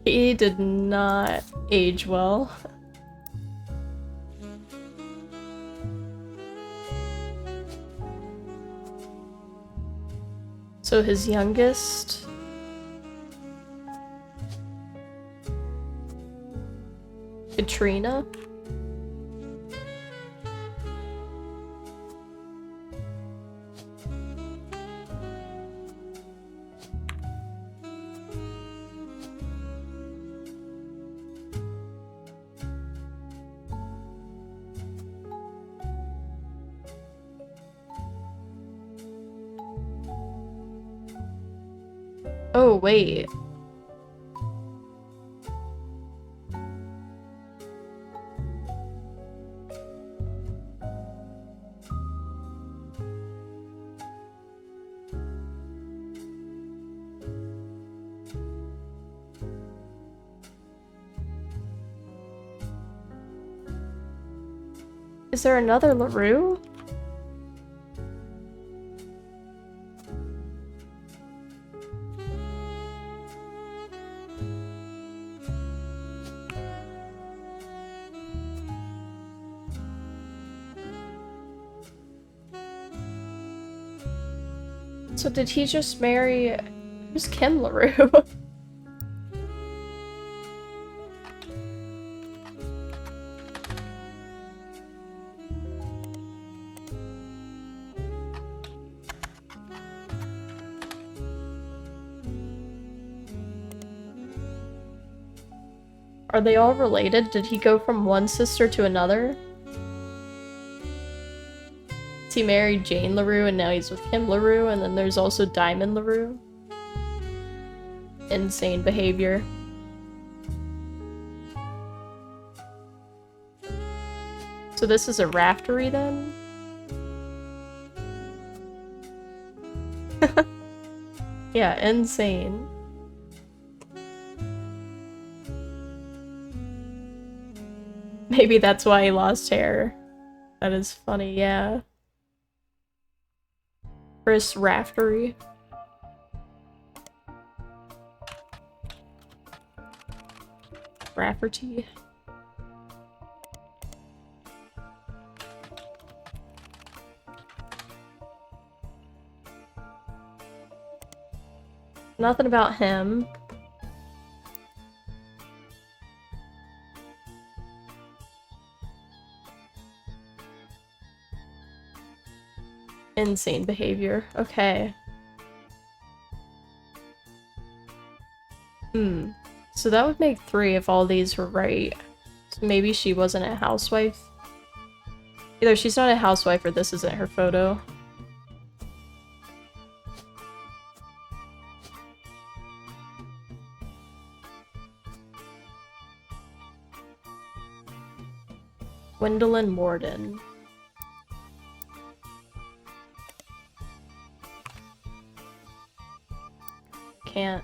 He did not age well. So his youngest... Katrina? Oh, wait. Is there another LaRue? So did he just marry... Who's Kim LaRue? Are they all related? Did he go from one sister to another? He married Jane LaRue and now he's with Kim LaRue, and then there's also Diamond LaRue. Insane behavior. So this is a raftery then? Yeah, insane. Maybe that's why he lost hair. That is funny, yeah. Chris Raftery. Rafferty. Nothing about him. Insane behavior. Okay. So that would make 3 if all these were right. So maybe she wasn't a housewife. Either she's not a housewife or this isn't her photo. Gwendolyn Morden. Can't.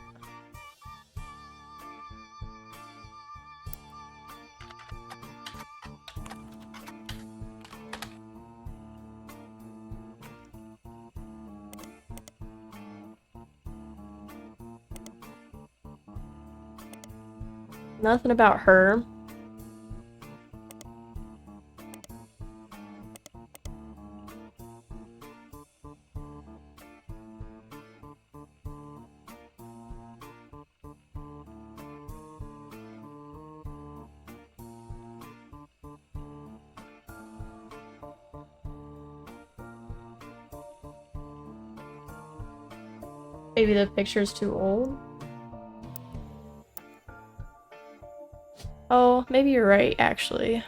Nothing about her. Maybe the picture's too old? Oh, maybe you're right, actually.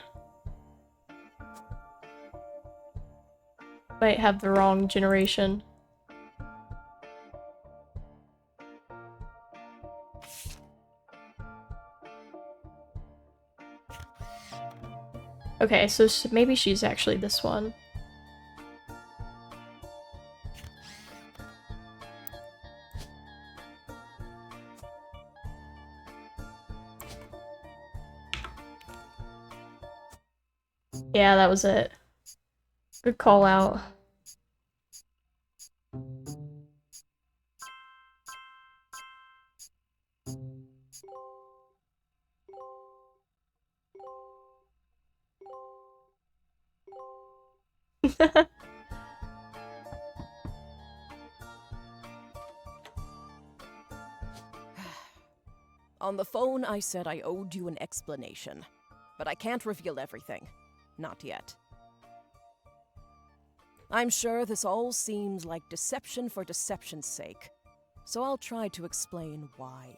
Might have the wrong generation. Okay, so maybe she's actually this one. Yeah, that was it. Good call out. On the phone, I said I owed you an explanation. But I can't reveal everything. Not yet. I'm sure this all seems like deception for deception's sake, so I'll try to explain why.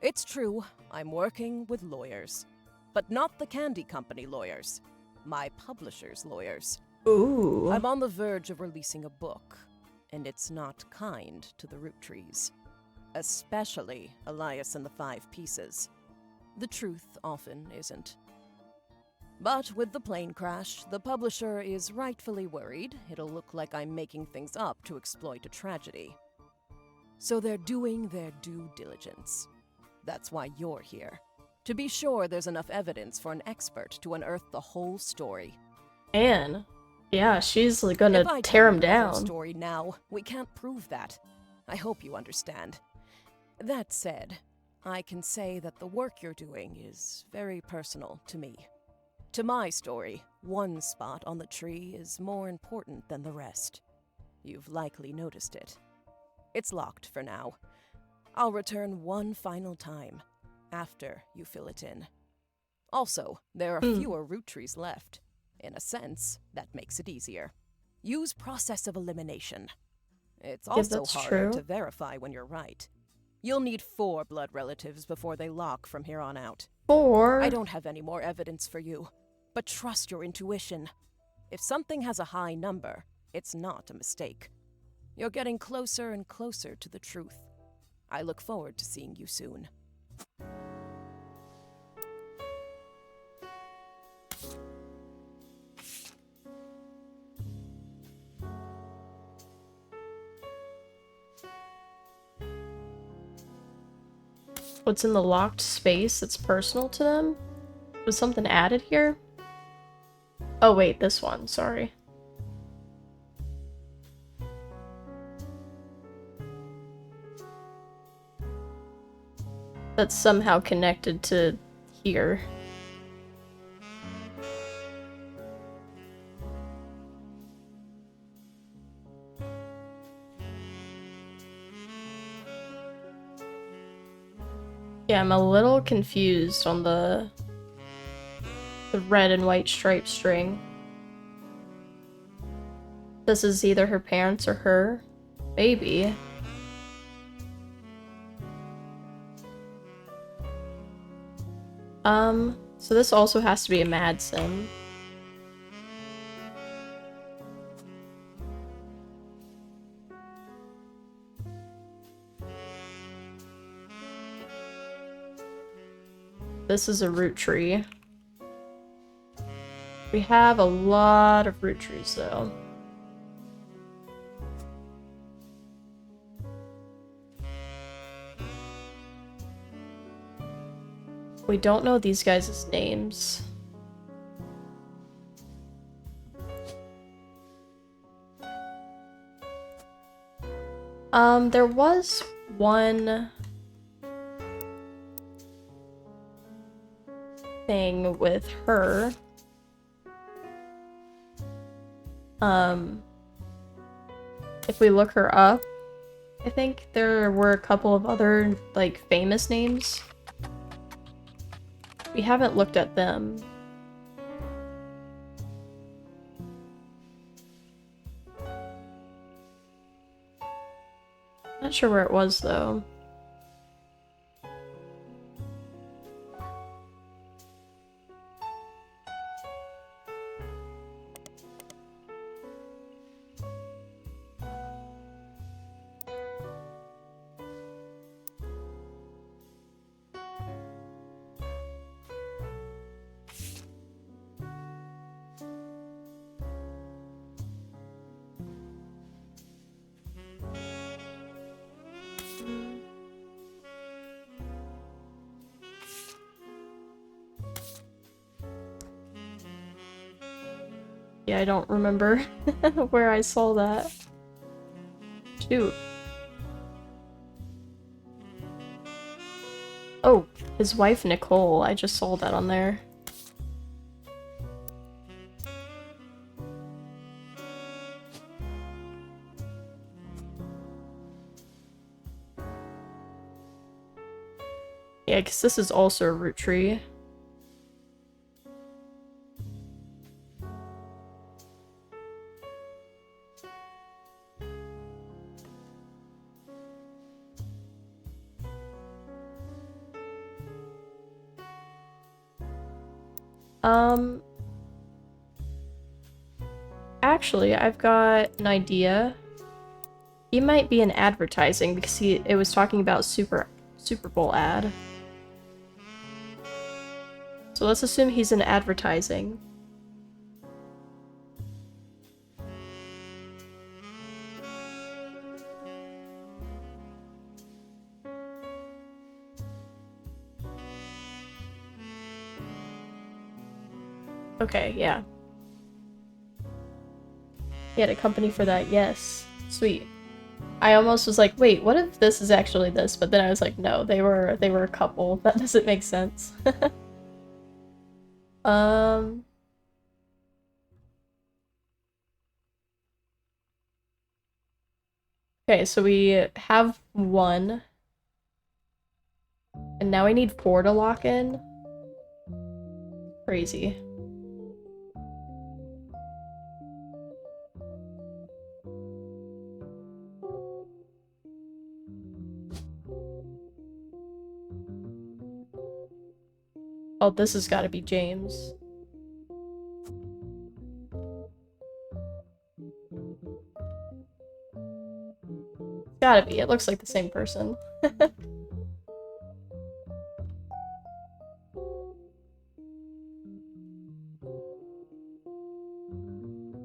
It's true, I'm working with lawyers. But not the candy company lawyers. My publisher's lawyers. Ooh. I'm on the verge of releasing a book, and it's not kind to the Roottrees. Especially Elias and the Five Pieces. The truth often isn't. But with the plane crash, the publisher is rightfully worried it'll look like I'm making things up to exploit a tragedy. So they're doing their due diligence. That's why you're here. To be sure there's enough evidence for an expert to unearth the whole story. Anne? Yeah, she's like, gonna If I tear tell him you the whole down. story now, we can't prove that. I hope you understand. That said, I can say that the work you're doing is very personal to me. To my story, one spot on the tree is more important than the rest. You've likely noticed it. It's locked for now. I'll return one final time, after you fill it in. Also, there are fewer root trees left. In a sense, that makes it easier. Use process of elimination. It's also that's harder true. to verify when you're right. You'll need 4 blood relatives before they lock from here on out. 4? I don't have any more evidence for you, but trust your intuition. If something has a high number, it's not a mistake. You're getting closer and closer to the truth. I look forward to seeing you soon. What's in the locked space that's personal to them? Was something added here? Oh wait, this one, sorry. That's somehow connected to here. Yeah, I'm a little confused on the red and white stripe string. This is either her parents or her. Maybe. So this also has to be a mad sim. This is a root tree. We have a lot of root trees, though. We don't know these guys' names. There was one thing with her. If we look her up, I think there were a couple of other, like, famous names. We haven't looked at them. Not sure where it was, though. Yeah, I don't remember where I saw that. Shoot. Oh, his wife Nicole. I just saw that on there. Yeah, because this is also a root tree. Actually, I've got an idea. He might be in advertising because it was talking about Super Bowl ad. So let's assume he's in advertising. Okay, yeah. He had a company for that, yes. Sweet. I almost was like, wait, what if this is actually this? But then I was like, no, they were a couple. That doesn't make sense. Okay, so we have 1. And now we need 4 to lock in. Crazy. Oh, this has got to be James. Gotta be. It looks like the same person.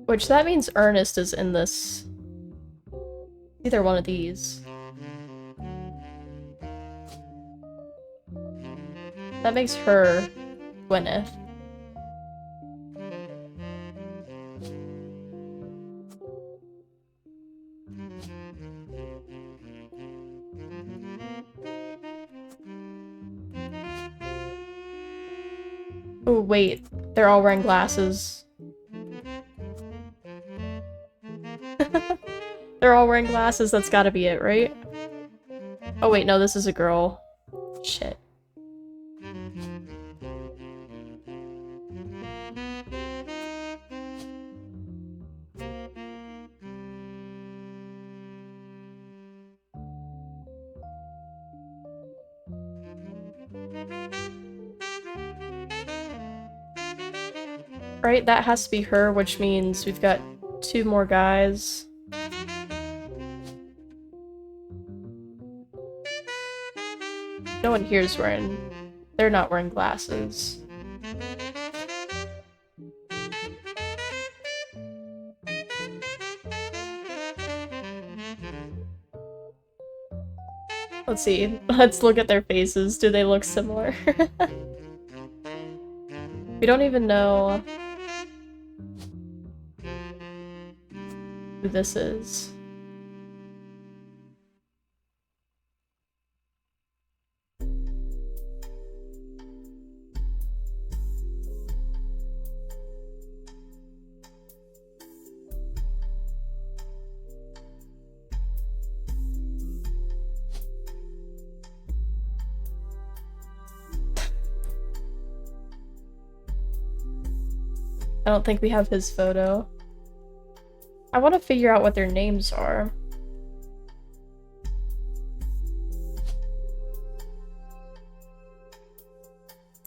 Which, that means Ernest is in this. Either one of these. That makes her Gwyneth. Oh, wait. They're all wearing glasses. They're all wearing glasses, that's gotta be it, right? Oh wait, no, this is a girl. Shit. Right, that has to be her, which means we've got 2 more guys. No one here's wearing... They're not wearing glasses. Let's see. Let's look at their faces. Do they look similar? We don't even know who this is. I don't think we have his photo. I want to figure out what their names are.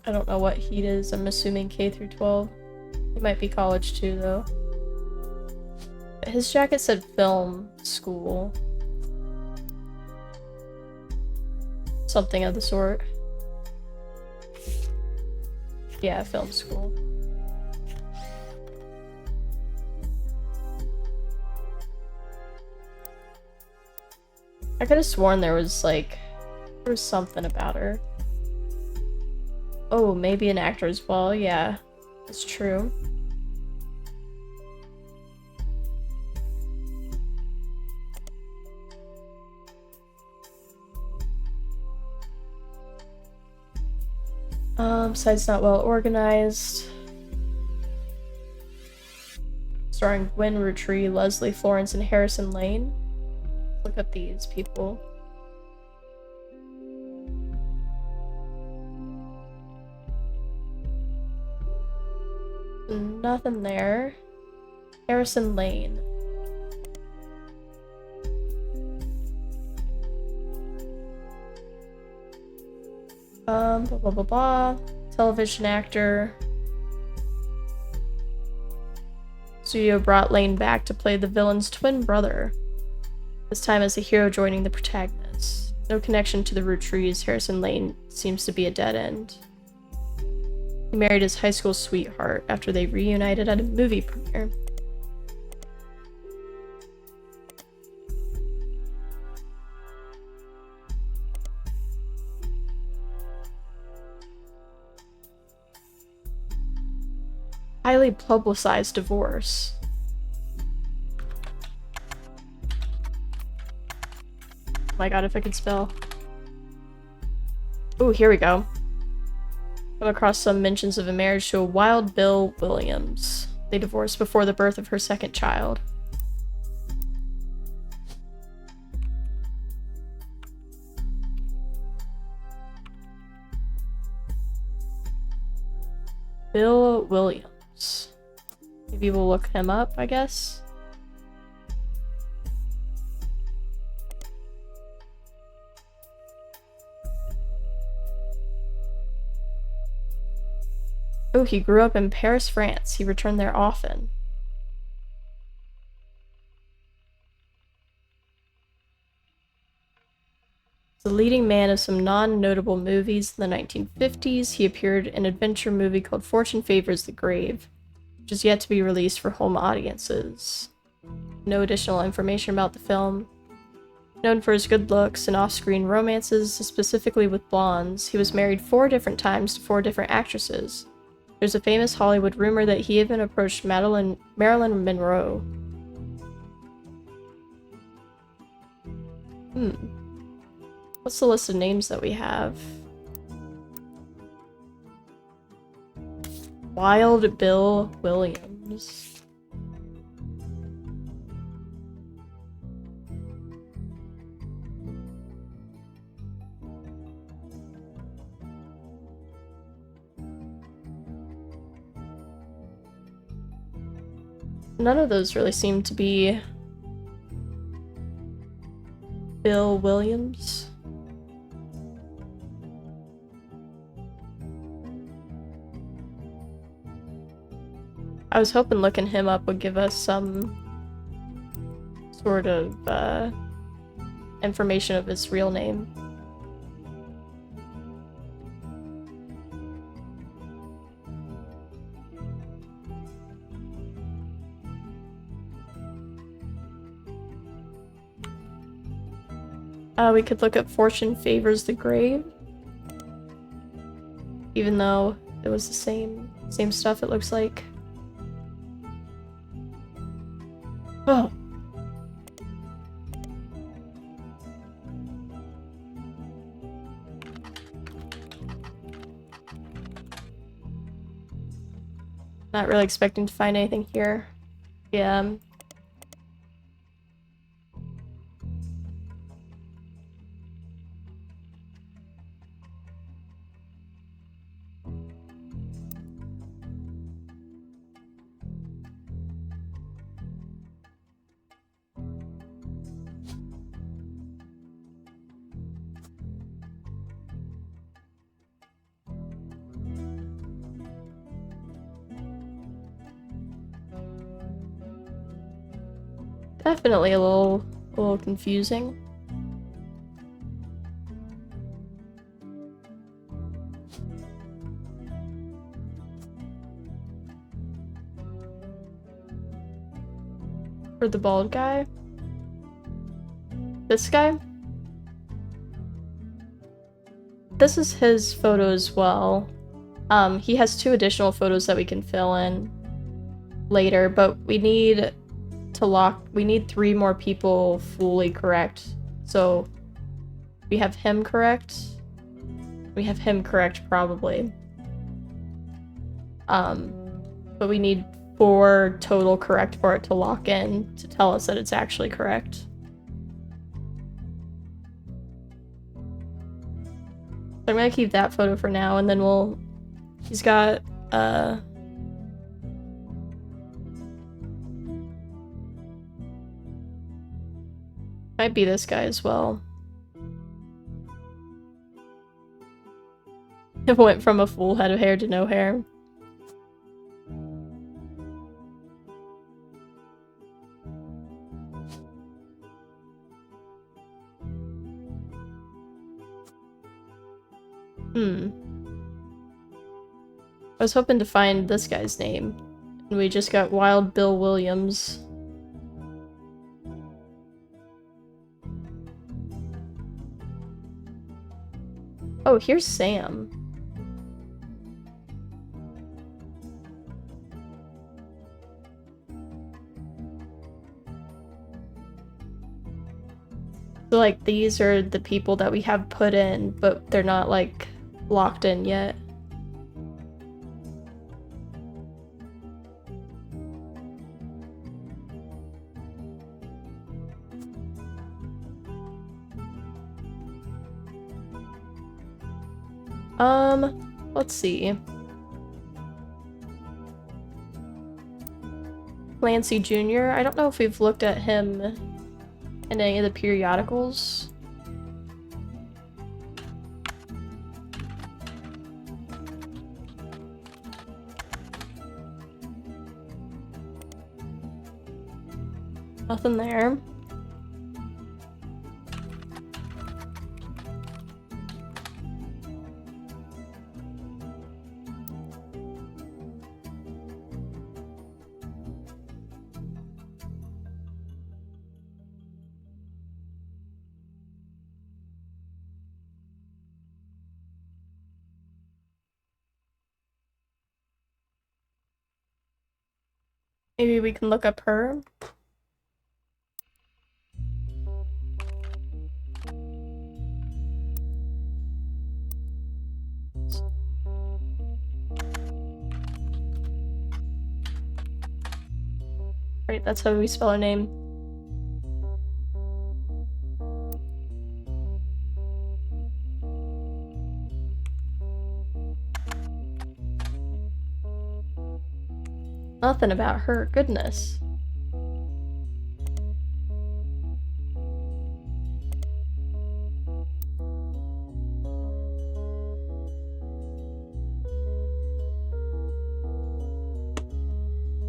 I don't know what heat is. I'm assuming K through 12. He might be college too, though. His jacket said film school. Something of the sort. Yeah, film school. I could have sworn there was something about her. Oh, maybe an actor as well. Yeah, that's true. Site's not well organized. Starring Gwen Roottrees, Leslie Florence, and Harrison Lane. Look up these people. Nothing there. Harrison Lane. Blah blah blah blah. Television actor. Studio brought Lane back to play the villain's twin brother. this time as the hero joining the protagonist. No connection to the Roottrees, Harrison Lane seems to be a dead end. He married his high school sweetheart after they reunited at a movie premiere. Highly publicized divorce. Oh my god, if I could spell. Ooh, here we go. Come across some mentions of a marriage to a Wild Bill Williams. They divorced before the birth of her second child. Bill Williams. Maybe we'll look him up, I guess. Oh, he grew up in Paris, France. He returned there often. The leading man of some non-notable movies in the 1950s, he appeared in an adventure movie called Fortune Favors the Grave, which is yet to be released for home audiences. No additional information about the film. Known for his good looks and off-screen romances, specifically with blondes, he was married 4 different times to 4 different actresses. There's a famous Hollywood rumor that he even approached Marilyn Monroe. What's the list of names that we have? Wild Bill Williams. None of those really seem to be Bill Williams. I was hoping looking him up would give us some sort of information of his real name. We could look up Fortune Favors the Grave. Even though it was the same stuff, it looks like. Oh. Not really expecting to find anything here. Yeah. Definitely a little confusing. For the bald guy? This guy? This is his photo as well. He has 2 additional photos that we can fill in later, but we need 3 more people fully correct. So we have him correct. We have him correct probably. But we need 4 total correct for it to lock in to tell us that it's actually correct. So I'm gonna keep that photo for now, and then he's got might be this guy as well. It went from a full head of hair to no hair. I was hoping to find this guy's name, and we just got Wild Bill Williams. Oh, here's Sam. So, like, these are the people that we have put in, but they're not, like, locked in yet. Let's see. Clancy Jr. I don't know if we've looked at him in any of the periodicals. Nothing there. Maybe we can look up her. Right, that's how we spell her name. Nothing about her, goodness.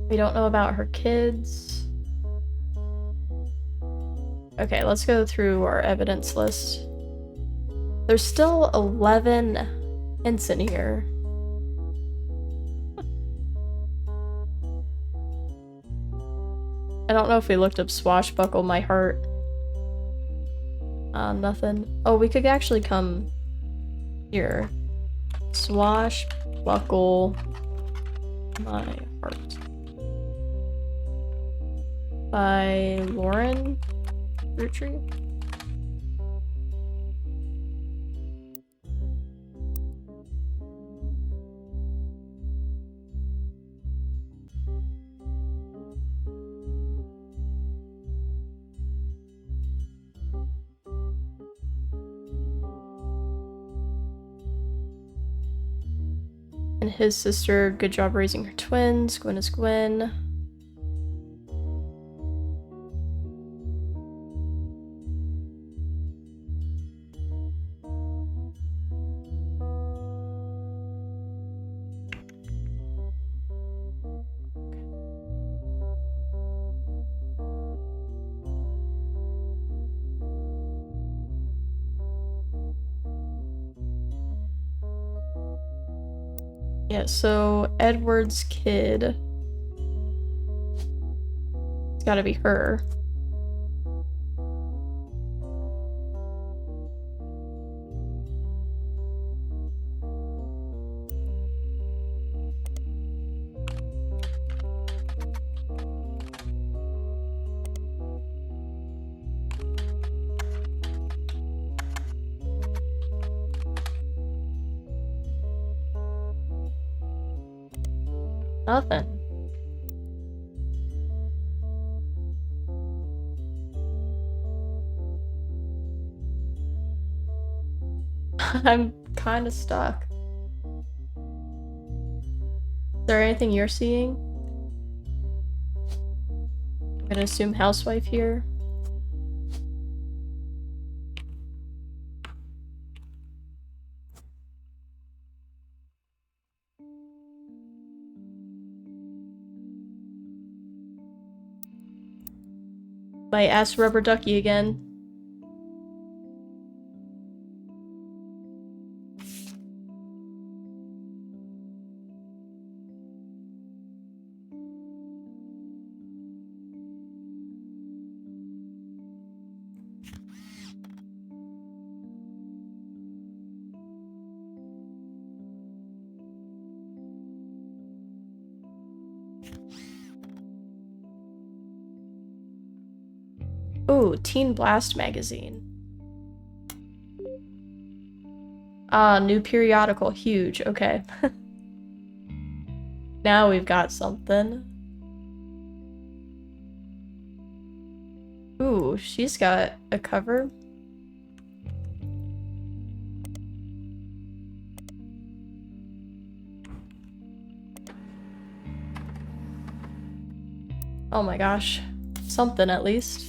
We don't know about her kids. Okay, let's go through our evidence list. There's still 11 hints in here. I don't know if we looked up Swashbuckle My Heart. Nothing. Oh, we could actually come here. Swashbuckle My Heart. By Lauren Roottrees. And his sister, good job raising her twins. Gwen is Gwen. Yeah, so Edward's kid. It's gotta be her. Nothing. I'm kind of stuck. Is there anything you're seeing? I'm gonna assume housewife here. My ass rubber ducky again. Ooh, Teen Blast magazine. Ah, new periodical. Huge. Okay. Now we've got something. Ooh, she's got a cover. Oh my gosh. Something at least.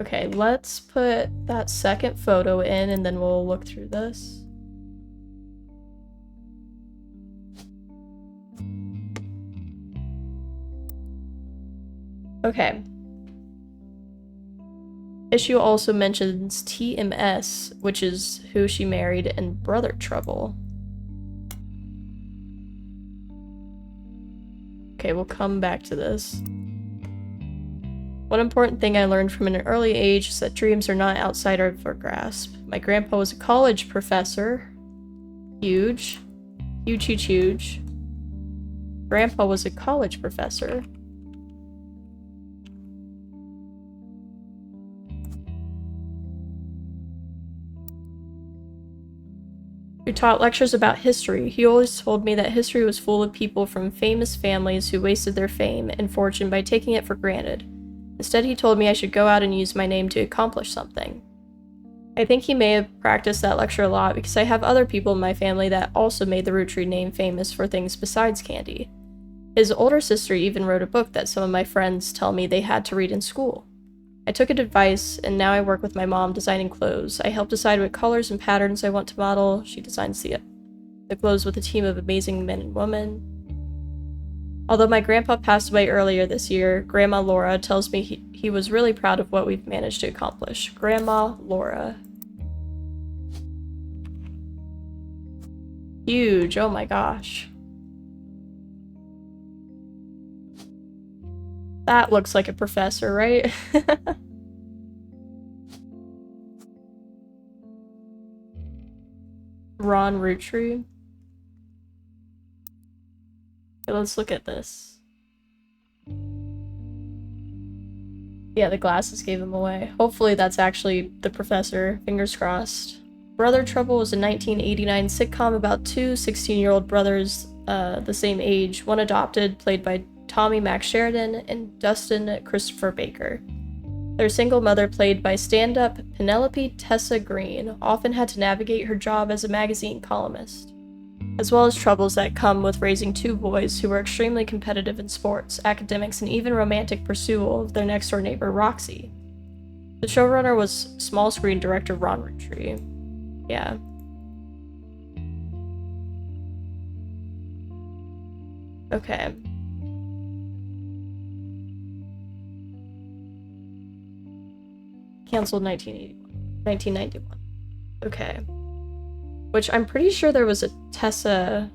Okay, let's put that second photo in and then we'll look through this. Okay. Issue also mentions TMS, which is who she married, and brother trouble. Okay, we'll come back to this. One important thing I learned from an early age is that dreams are not outside of our grasp. My grandpa was a college professor. Huge. Huge, huge, huge. Grandpa was a college professor. Who taught lectures about history. He always told me that history was full of people from famous families who wasted their fame and fortune by taking it for granted. Instead, he told me I should go out and use my name to accomplish something. I think he may have practiced that lecture a lot because I have other people in my family that also made the Roottrees name famous for things besides candy. His older sister even wrote a book that some of my friends tell me they had to read in school. I took advice, and now I work with my mom designing clothes. I help decide what colors and patterns I want to model. She designs the clothes with a team of amazing men and women. Although my grandpa passed away earlier this year, Grandma Laura tells me he was really proud of what we've managed to accomplish. Grandma Laura. Huge, oh my gosh. That looks like a professor, right? Ron Roottrees. Okay, let's look at this. Yeah, the glasses gave him away. Hopefully that's actually the professor. Fingers crossed. Brother Trouble was a 1989 sitcom about two 16-year-old brothers the same age, one adopted, played by Tommy Mac Sheridan, and Dustin Christopher Baker. Their single mother, played by stand-up Penelope Tessa Green, often had to navigate her job as a magazine columnist, as well as troubles that come with raising two boys who were extremely competitive in sports, academics, and even romantic pursuit of their next-door neighbor, Roxy. The showrunner was small-screen director Ron Roottrees. Yeah. Okay. Cancelled 1991. Okay. Which I'm pretty sure there was a Tessa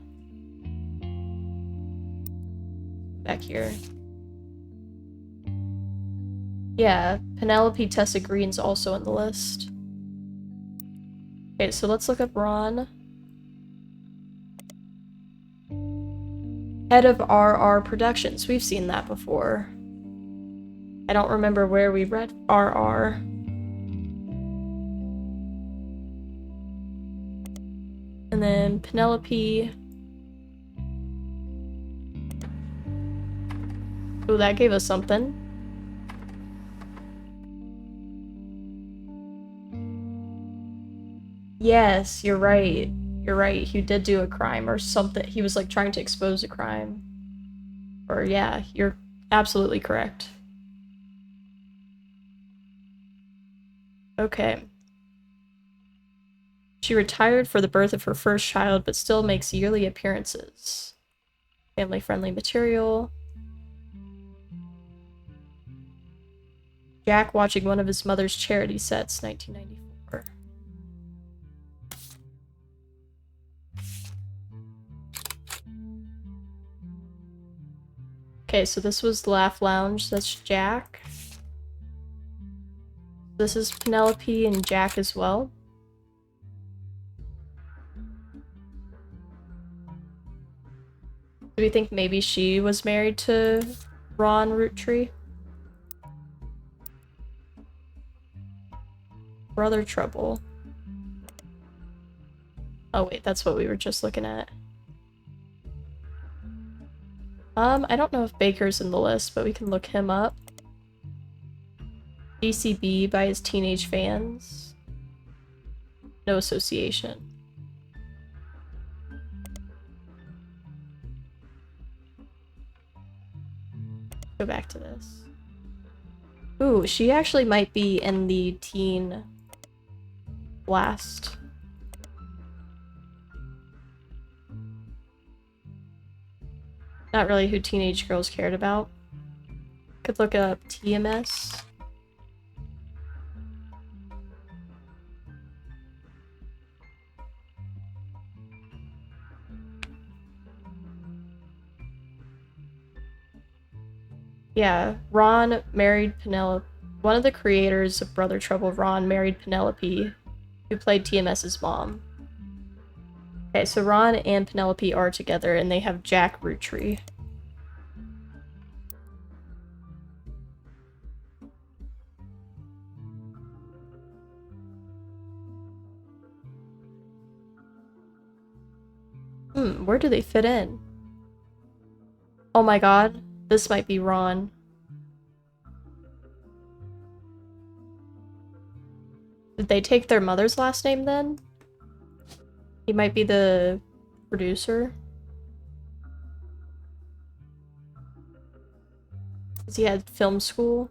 back here. Yeah, Penelope Tessa Green's also on the list. Okay, so let's look up Ron. Head of RR Productions. We've seen that before. I don't remember where we read RR. And then Penelope. Oh, that gave us something. Yes, you're right. You're right. He did do a crime or something. He was like trying to expose a crime. Or yeah, you're absolutely correct. Okay. She retired for the birth of her first child, but still makes yearly appearances. Family-friendly material. Jack watching one of his mother's charity sets, 1994. Okay, so this was Laugh Lounge. That's Jack. This is Penelope and Jack as well. Do we think maybe she was married to Ron Roottree? Brother Trouble. Oh wait, that's what we were just looking at. I don't know if Baker's in the list, but we can look him up. DCB by his teenage fans. No association. Go back to this. Ooh, she actually might be in the teen blast. Not really who teenage girls cared about. Could look up TMS. Yeah, Ron married Penelope. One of the creators of Brother Trouble, Ron, married Penelope, who played TMS's mom. Okay, so Ron and Penelope are together, and they have Jack Roottrie. Where do they fit in? Oh my god, this might be Ron. Did they take their mother's last name then? He might be the producer. Because he had film school.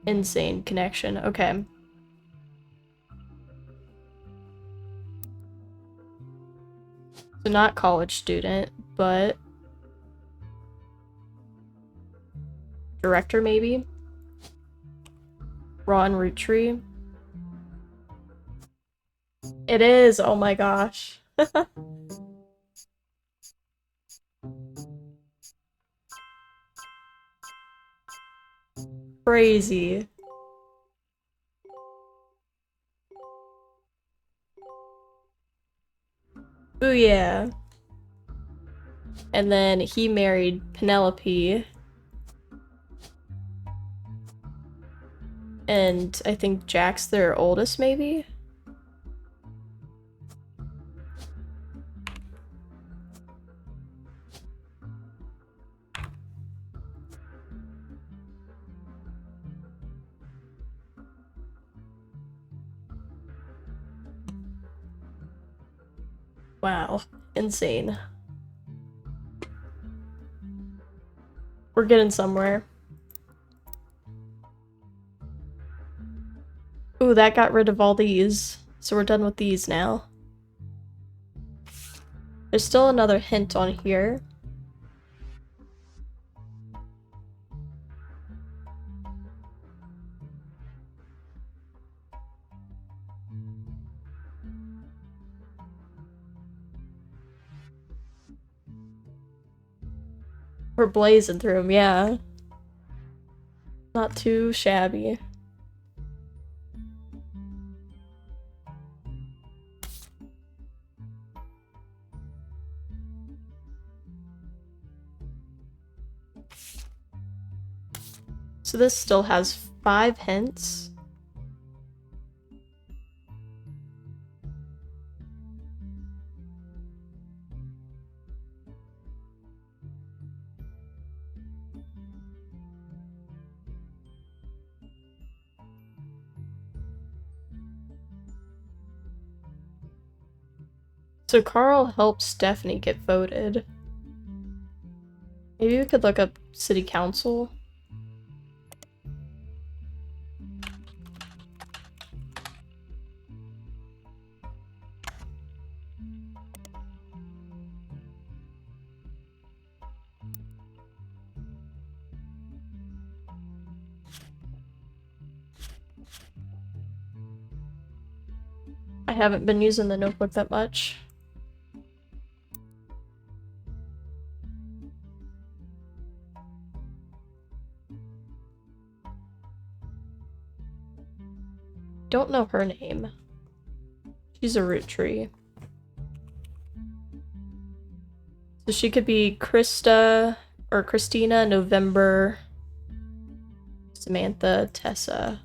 Insane connection. Okay. So not college student, but director maybe? Ron Roottree. It is! Oh my gosh. Crazy. Ooh yeah. And then he married Penelope. And I think Jack's their oldest, maybe? Wow. Insane. We're getting somewhere. Ooh, that got rid of all these. So we're done with these now. There's still another hint on here. We're blazing through them, yeah. Not too shabby. So this still has 5 hints. So Carl helped Stephanie get voted. Maybe we could look up city council. I haven't been using the notebook that much. Don't know her name. She's a root tree. So she could be Krista or Christina, November, Samantha, Tessa.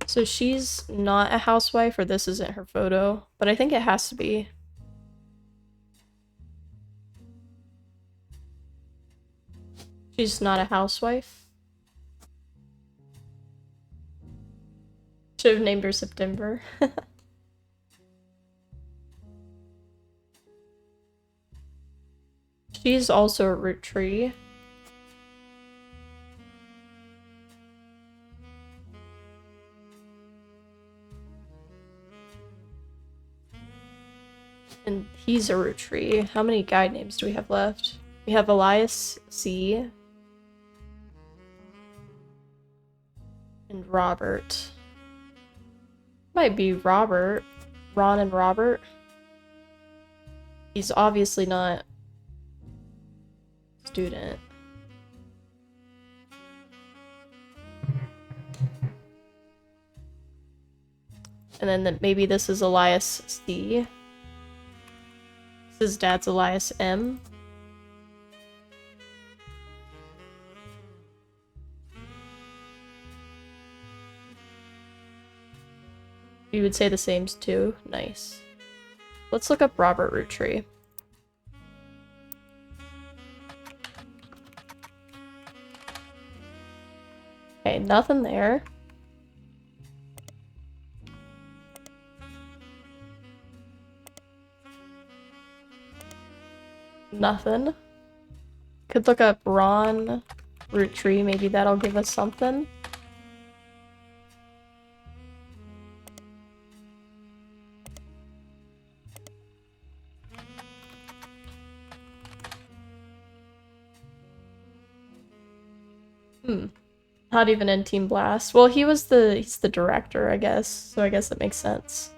So she's not a housewife, or this isn't her photo, but I think it has to be. She's not a housewife. Should have named her September. She's also a root tree. And he's a root tree. How many guide names do we have left? We have Elias C. And Robert. Might be Robert. Ron and Robert. He's obviously not a student. And then maybe this is Elias C. His dad's Elias M. You would say the same too? Nice. Let's look up Robert Rootree. Okay, nothing there. Nothing. Could look up Ron Rootree, maybe that'll give us something. Not even in Team Blast. Well, he's the director, I guess, so I guess that makes sense.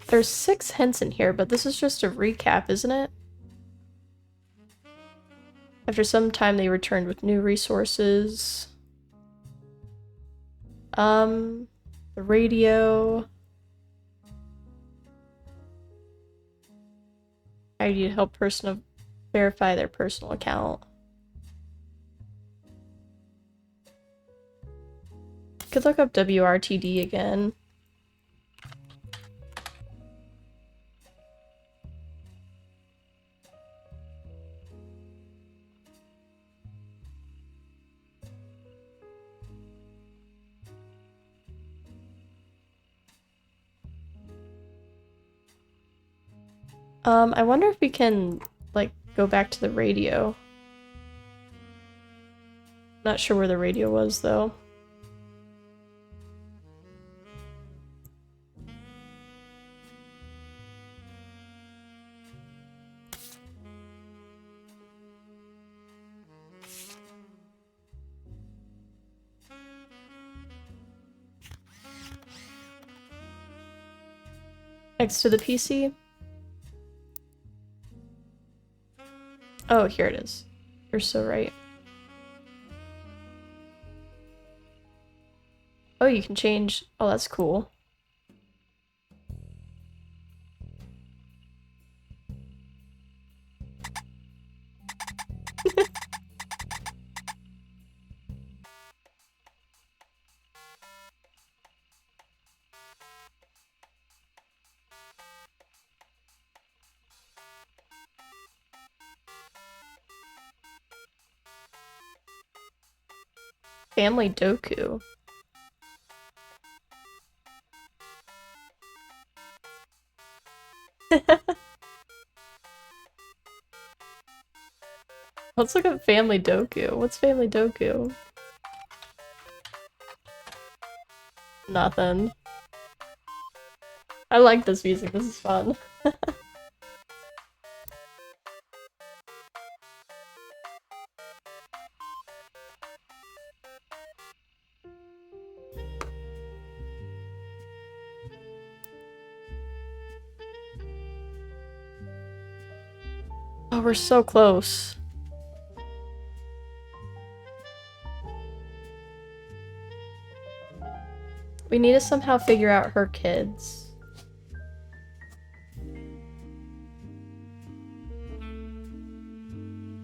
There's 6 hints in here, but this is just a recap, isn't it? After some time, they returned with new resources. The radio. I need to help person verify their personal account. Could look up WRTD again. I wonder if we can, like, go back to the radio. Not sure where the radio was, though. Next to the PC? Oh, here it is. You're so right. Oh, you can change. Oh, that's cool. Family Doku. Let's look up Family Doku. What's Family Doku? Nothing. I like this music, this is fun. Oh, we're so close. We need to somehow figure out her kids.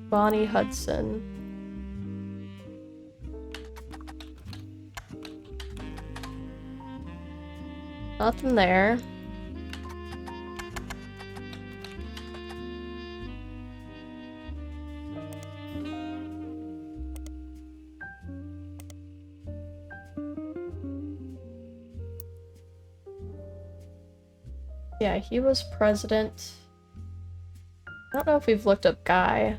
Bonnie Hudson. Nothing there. Yeah, he was president. I don't know if we've looked up Guy.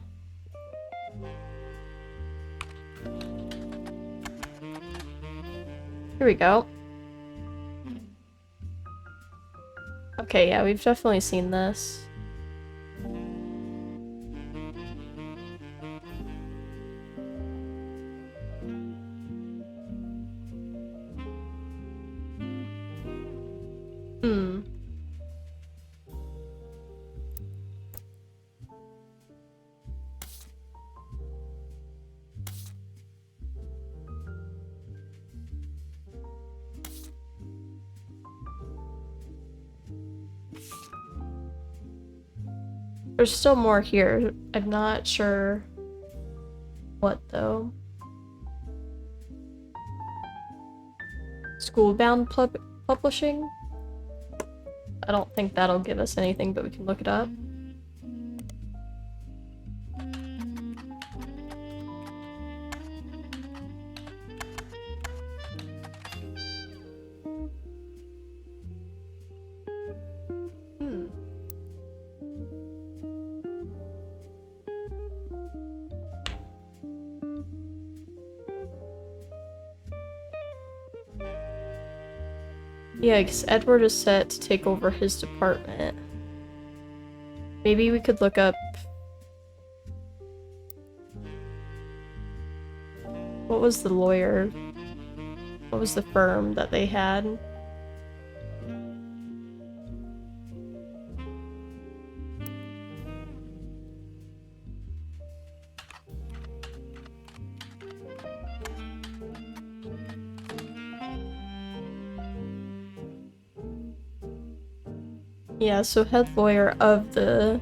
Here we go. Okay, yeah, we've definitely seen this. Hmm. There's still more here. I'm not sure what, though. Schoolbound Publishing? I don't think that'll give us anything, but we can look it up. Yeah, because Edward is set to take over his department. Maybe we could look up... What was the lawyer? What was the firm that they had? Yeah, so head lawyer of the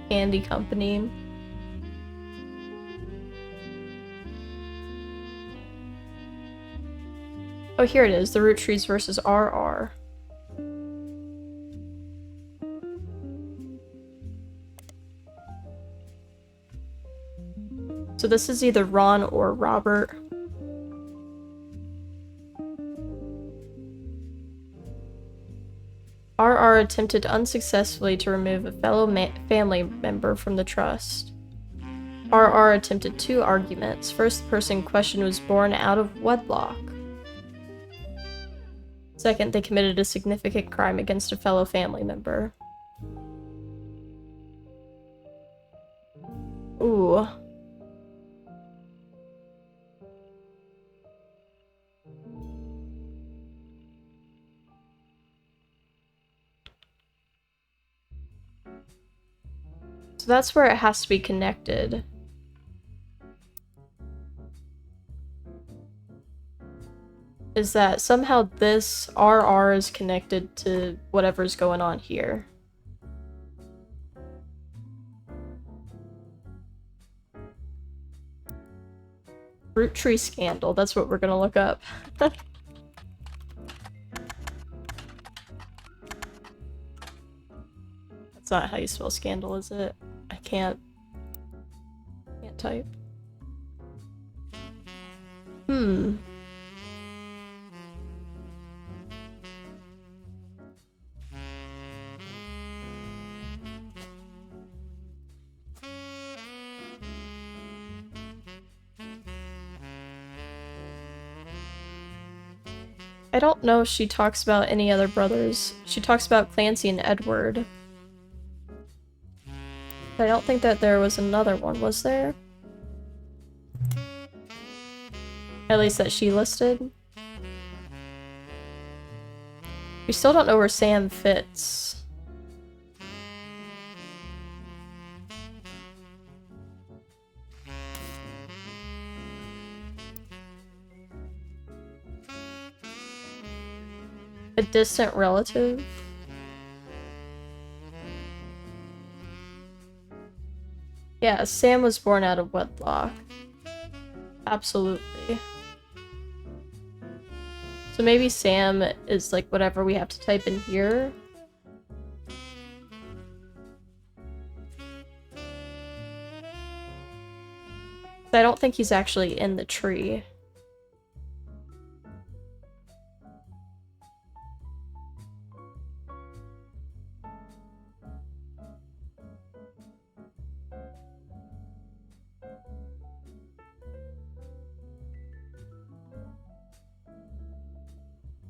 candy company. Oh, here it is. The Roottrees versus RR. So this is either Ron or Robert. RR attempted unsuccessfully to remove a fellow family member from the trust. RR attempted 2 arguments. First, the person in question was born out of wedlock. Second, they committed a significant crime against a fellow family member. Ooh. So that's where it has to be connected. Is that somehow this RR is connected to whatever's going on here. Roottrees scandal, that's what we're gonna look up. That's not how you spell scandal, is it? I can't type. I don't know if she talks about any other brothers. She talks about Clancy and Edward. But I don't think that there was another one, was there? At least that she listed. We still don't know where Sam fits. A distant relative? Yeah, Sam was born out of wedlock. Absolutely. So maybe Sam is like whatever we have to type in here. I don't think he's actually in the tree.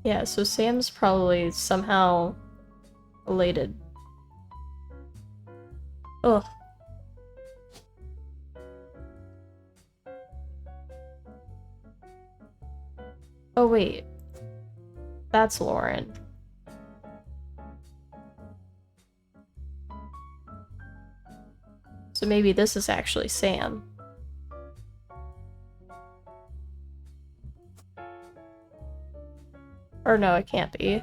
Yeah, so Sam's probably somehow related. Ugh. Oh wait. That's Lauren. So maybe this is actually Sam. Or no, it can't be.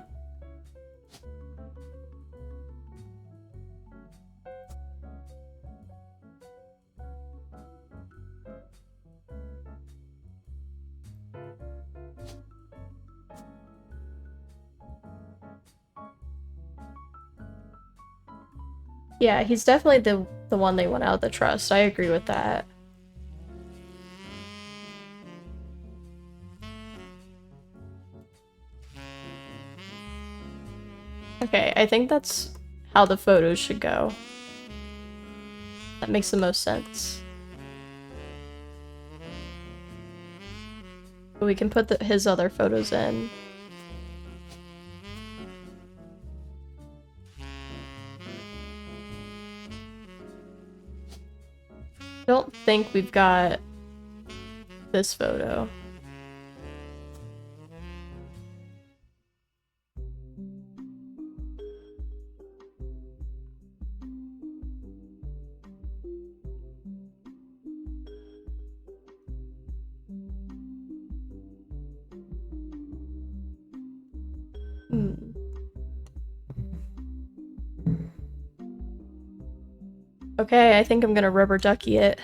Yeah, he's definitely the one they want out of the trust. I agree with that. Okay, I think that's how the photos should go. That makes the most sense. But we can put his other photos in. I don't think we've got this photo. Okay, I think I'm gonna rubber ducky it.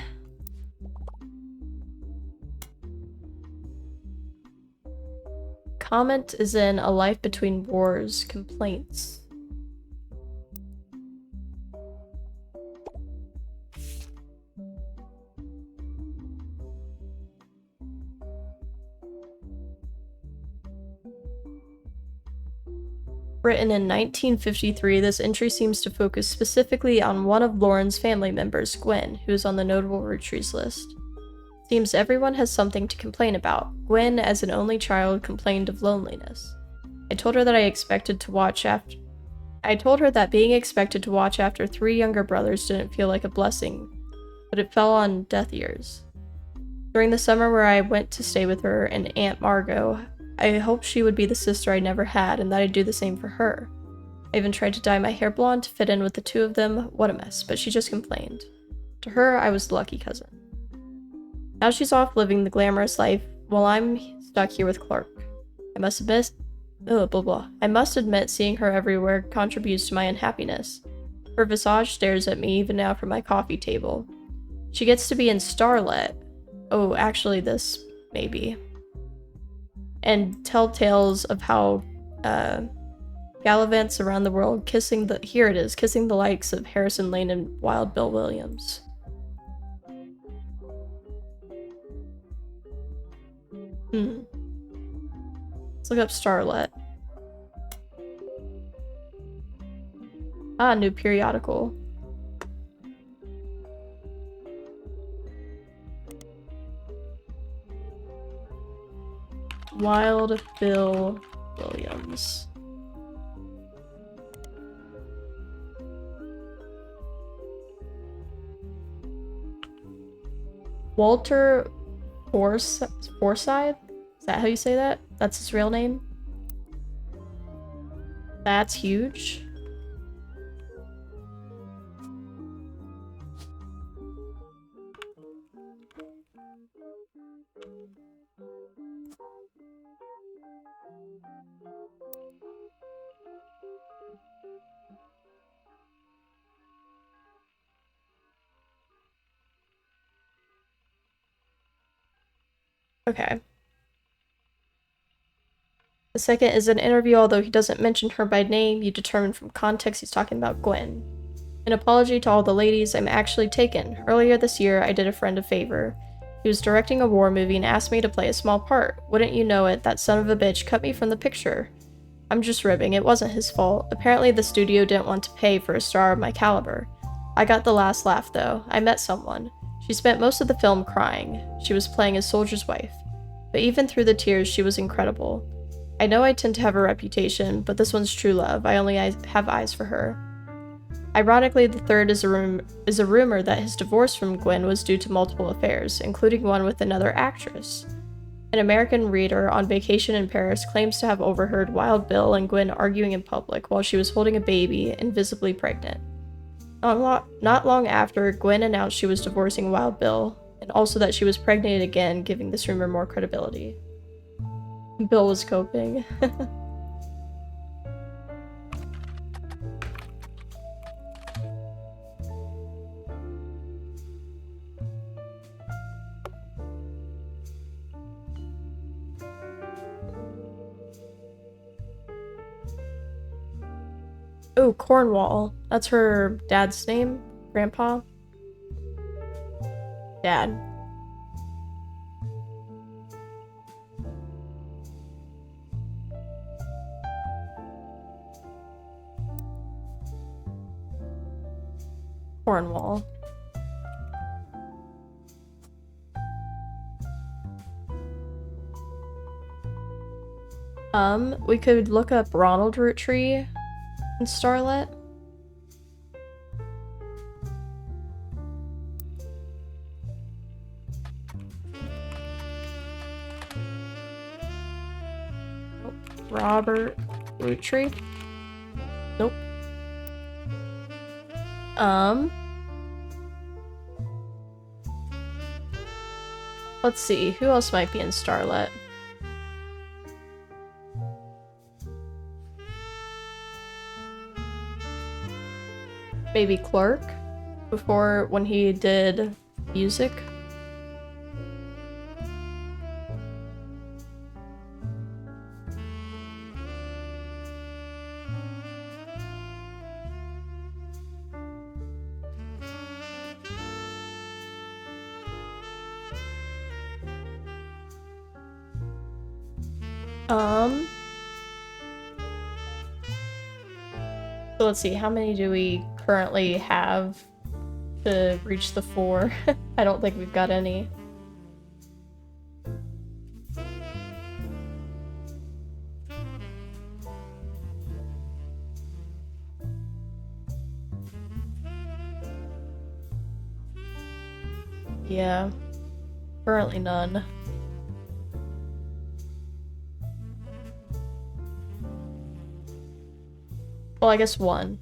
Comment is in A Life Between Wars complaints. Written in 1953, this entry seems to focus specifically on one of Lauren's family members, Gwen, who is on the notable Roottrees list. Seems everyone has something to complain about. Gwen, as an only child, complained of loneliness. I told her that being expected to watch after 3 younger brothers didn't feel like a blessing, but it fell on deaf ears. During the summer where I went to stay with her and Aunt Margot, I hoped she would be the sister I never had and that I'd do the same for her. I even tried to dye my hair blonde to fit in with the 2 of them. What a mess, but she just complained. To her, I was the lucky cousin. Now she's off living the glamorous life while I'm stuck here with Clark. I must admit, seeing her everywhere contributes to my unhappiness. Her visage stares at me even now from my coffee table. She gets to be in Starlet. Oh, actually this, maybe. And tell tales of how, gallivants around the world kissing the likes of Harrison Lane and Wild Bill Williams. Let's look up Starlet. Ah, new periodical. Wild Bill Williams. Walter Forsythe? Is that how you say that? That's his real name? That's huge. Okay. The second is an interview, although he doesn't mention her by name, you determine from context he's talking about Gwen. An apology to all the ladies, I'm actually taken. Earlier this year, I did a friend a favor. He was directing a war movie and asked me to play a small part. Wouldn't you know it, that son of a bitch cut me from the picture. I'm just ribbing, it wasn't his fault. Apparently the studio didn't want to pay for a star of my caliber. I got the last laugh though. I met someone. She spent most of the film crying. She was playing a soldier's wife. But even through the tears, she was incredible. I know I tend to have a reputation, but this one's true love. I only have eyes for her. Ironically, the third is a rumor that his divorce from Gwen was due to multiple affairs, including one with another actress. An American reader on vacation in Paris claims to have overheard Wild Bill and Gwen arguing in public while she was holding a baby and visibly pregnant. Not long after, Gwen announced she was divorcing Wild Bill, and also that she was pregnant again, giving this rumor more credibility. Bill was coping. Oh, Cornwall. That's her dad's name? Grandpa? Dad. Cornwall. We could look up Ronald Roottrees and Starlet. Nope. Robert Roottrees. Nope. Let's see, who else might be in Starlet? Maybe Clark? Before, when he did music? So let's see, how many do we currently have to reach the 4? I don't think we've got any. Yeah, currently none. Well, I guess 1.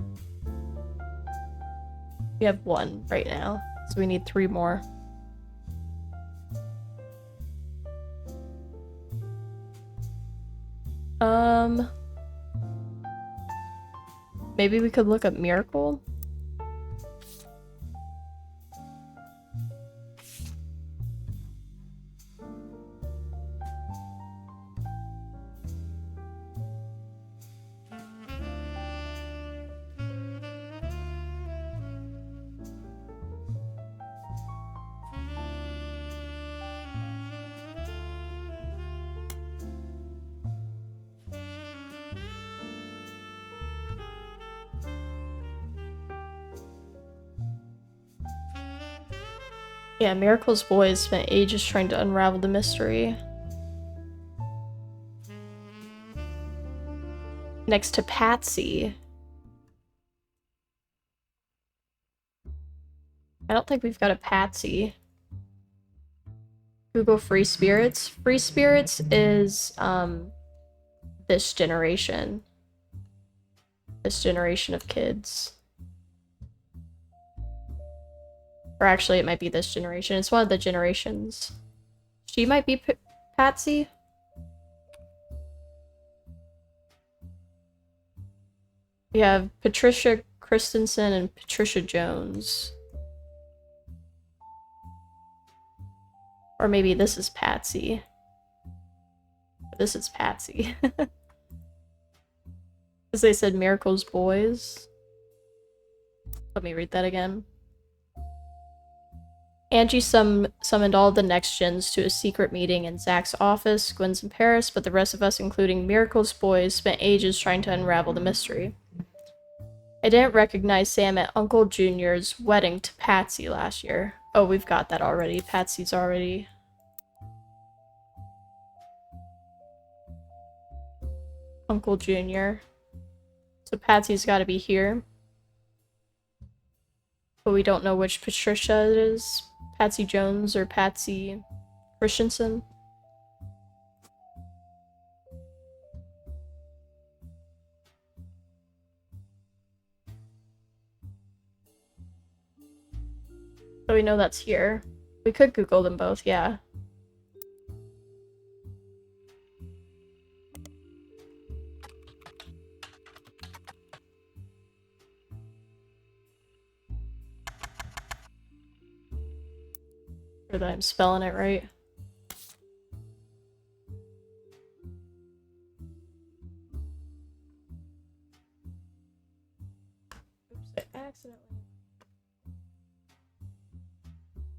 We have 1 right now, so we need 3 more. Maybe we could look up Miracle? Yeah, Miracle's boys spent ages trying to unravel the mystery. next to Patsy. I don't think we've got a Patsy. Google Free Spirits. Free Spirits is, this generation. This generation of kids. Or actually, it might be this generation. It's one of the generations. She might be Patsy. We have Patricia Christensen and Patricia Jones. Or maybe this is Patsy. This is Patsy. As they said, Miracle's boys. Let me read that again. Angie summoned all the next gens to a secret meeting in Zach's office. Gwen's in Paris, but the rest of us, including Miracle's boys, spent ages trying to unravel the mystery. I didn't recognize Sam at Uncle Junior's wedding to Patsy last year. Oh, we've got that already. Patsy's already... Uncle Junior. So Patsy's gotta be here. But we don't know which Patricia it is. Patsy Jones or Patsy Christensen. So we know that's here. We could Google them both, yeah. Sure that I'm spelling it right. Oops, I accidentally...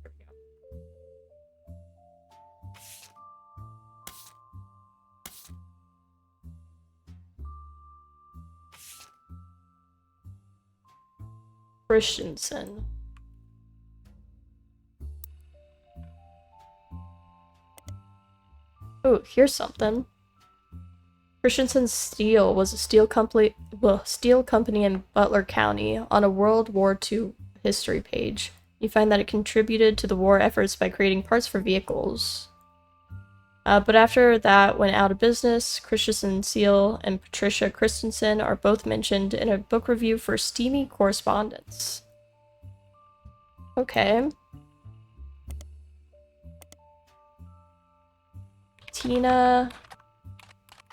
There we go. Christensen. Oh, here's something. Christensen Steel was a steel company in Butler County. On a World War II history page, you find that it contributed to the war efforts by creating parts for vehicles. But after that went out of business, Christensen Steel and Patricia Christensen are both mentioned in a book review for Steamy Correspondence. Okay. Tina,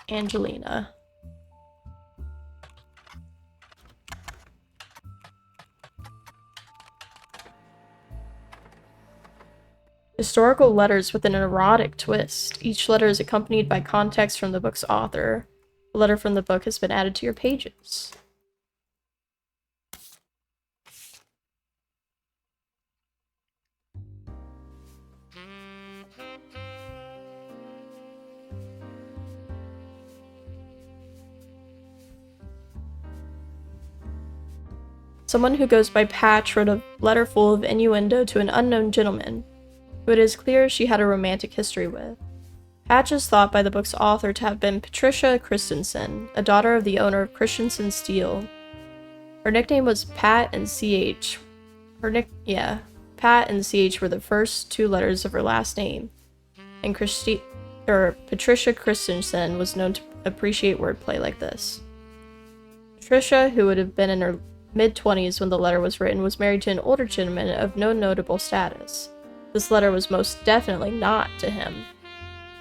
Angelina. Historical letters with an erotic twist. Each letter is accompanied by context from the book's author. A letter from the book has been added to your pages. Someone who goes by Patch wrote a letter full of innuendo to an unknown gentleman, who it is clear she had a romantic history with. Patch is thought by the book's author to have been Patricia Christensen, a daughter of the owner of Christensen Steel. Her nickname was Pat and CH. Pat and CH were the first two letters of her last name, and Patricia Christensen was known to appreciate wordplay like this. Patricia, who would have been in her mid-20s when the letter was written, was married to an older gentleman of no notable status. This letter was most definitely not to him.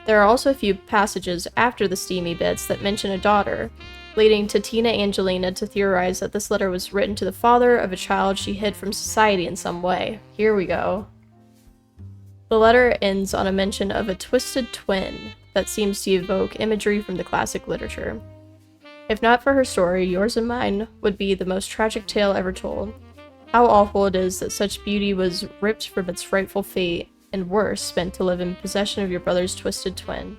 There are also a few passages after the steamy bits that mention a daughter, leading to Tina Angelina to theorize that this letter was written to the father of a child she hid from society in some way. Here we go. The letter ends on a mention of a twisted twin that seems to evoke imagery from the classic literature. If not for her story, yours and mine would be the most tragic tale ever told. How awful it is that such beauty was ripped from its frightful fate, and worse, meant to live in possession of your brother's twisted twin.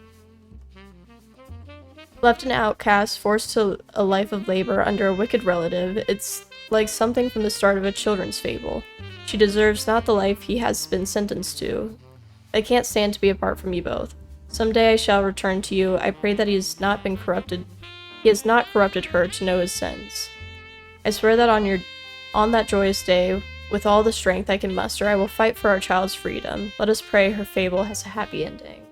Left an outcast, forced to a life of labor under a wicked relative, it's like something from the start of a children's fable. She deserves not the life he has been sentenced to. I can't stand to be apart from you both. Someday I shall return to you. I pray that he has not been corrupted He has not corrupted her to know his sins. I swear that on that joyous day, with all the strength I can muster, I will fight for our child's freedom. Let us pray her fable has a happy ending.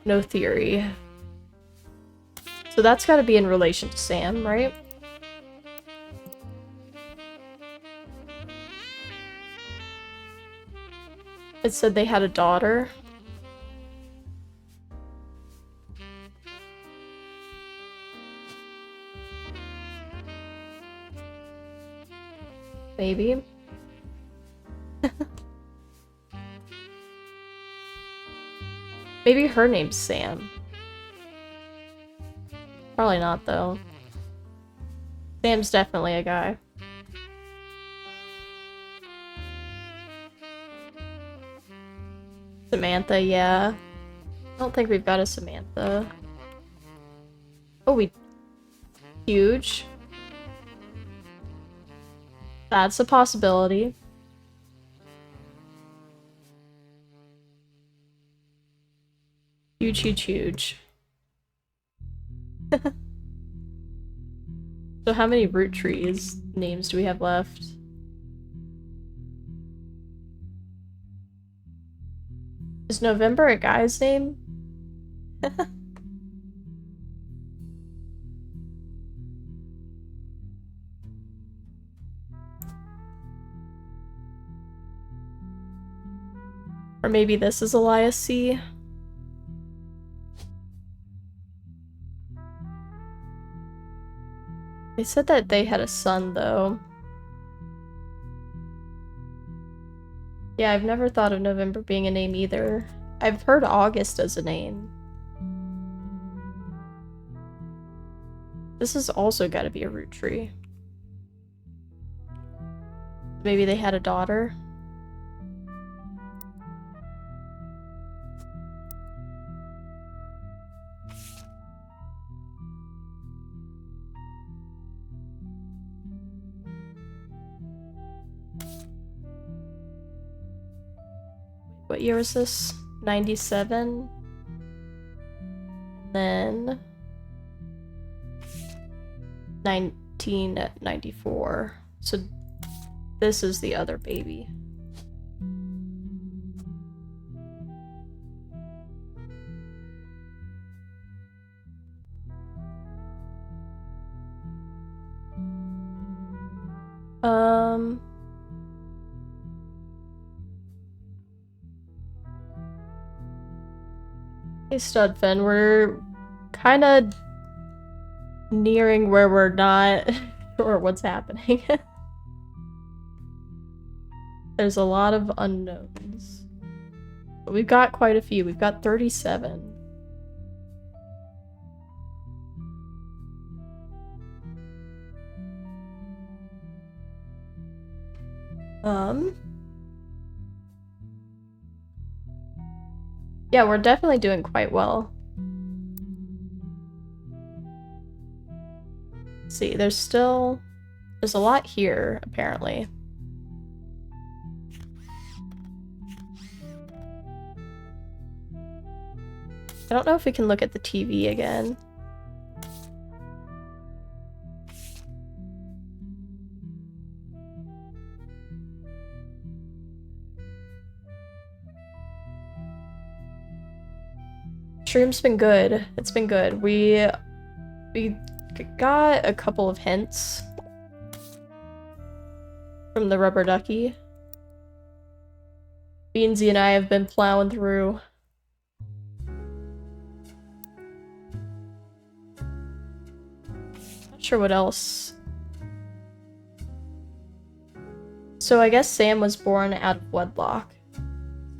No theory. So that's gotta be in relation to Sam, right? It said they had a daughter. Maybe. Maybe her name's Sam. Probably not, though. Sam's definitely a guy. Samantha, yeah. I don't think we've got a Samantha. Oh, we... Huge. That's a possibility. Huge, huge, huge. So how many Roottrees names do we have left? Is November a guy's name? Or maybe this is Elias C. They said that they had a son, though. Yeah, I've never thought of November being a name either. I've heard August as a name. This has also got to be a root tree. Maybe they had a daughter. What year was this? 97? Then 1994. So this is the other baby. Hey Studfin, we're kind of nearing where we're not sure what's happening. There's a lot of unknowns. But we've got quite a few. We've got 37. Yeah, we're definitely doing quite well. Let's see, there's a lot here, apparently. I don't know if we can look at the TV again. Stream's been good. It's been good. We got a couple of hints from the rubber ducky. Beansy and I have been plowing through. Not sure what else. So I guess Sam was born out of wedlock.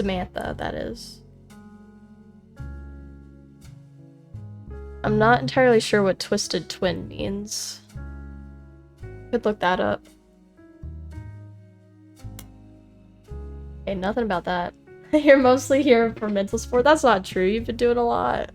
Samantha, that is. I'm not entirely sure what twisted twin means. Could look that up. Okay, nothing about that. You're mostly here for mental support. That's not true. You've been doing a lot.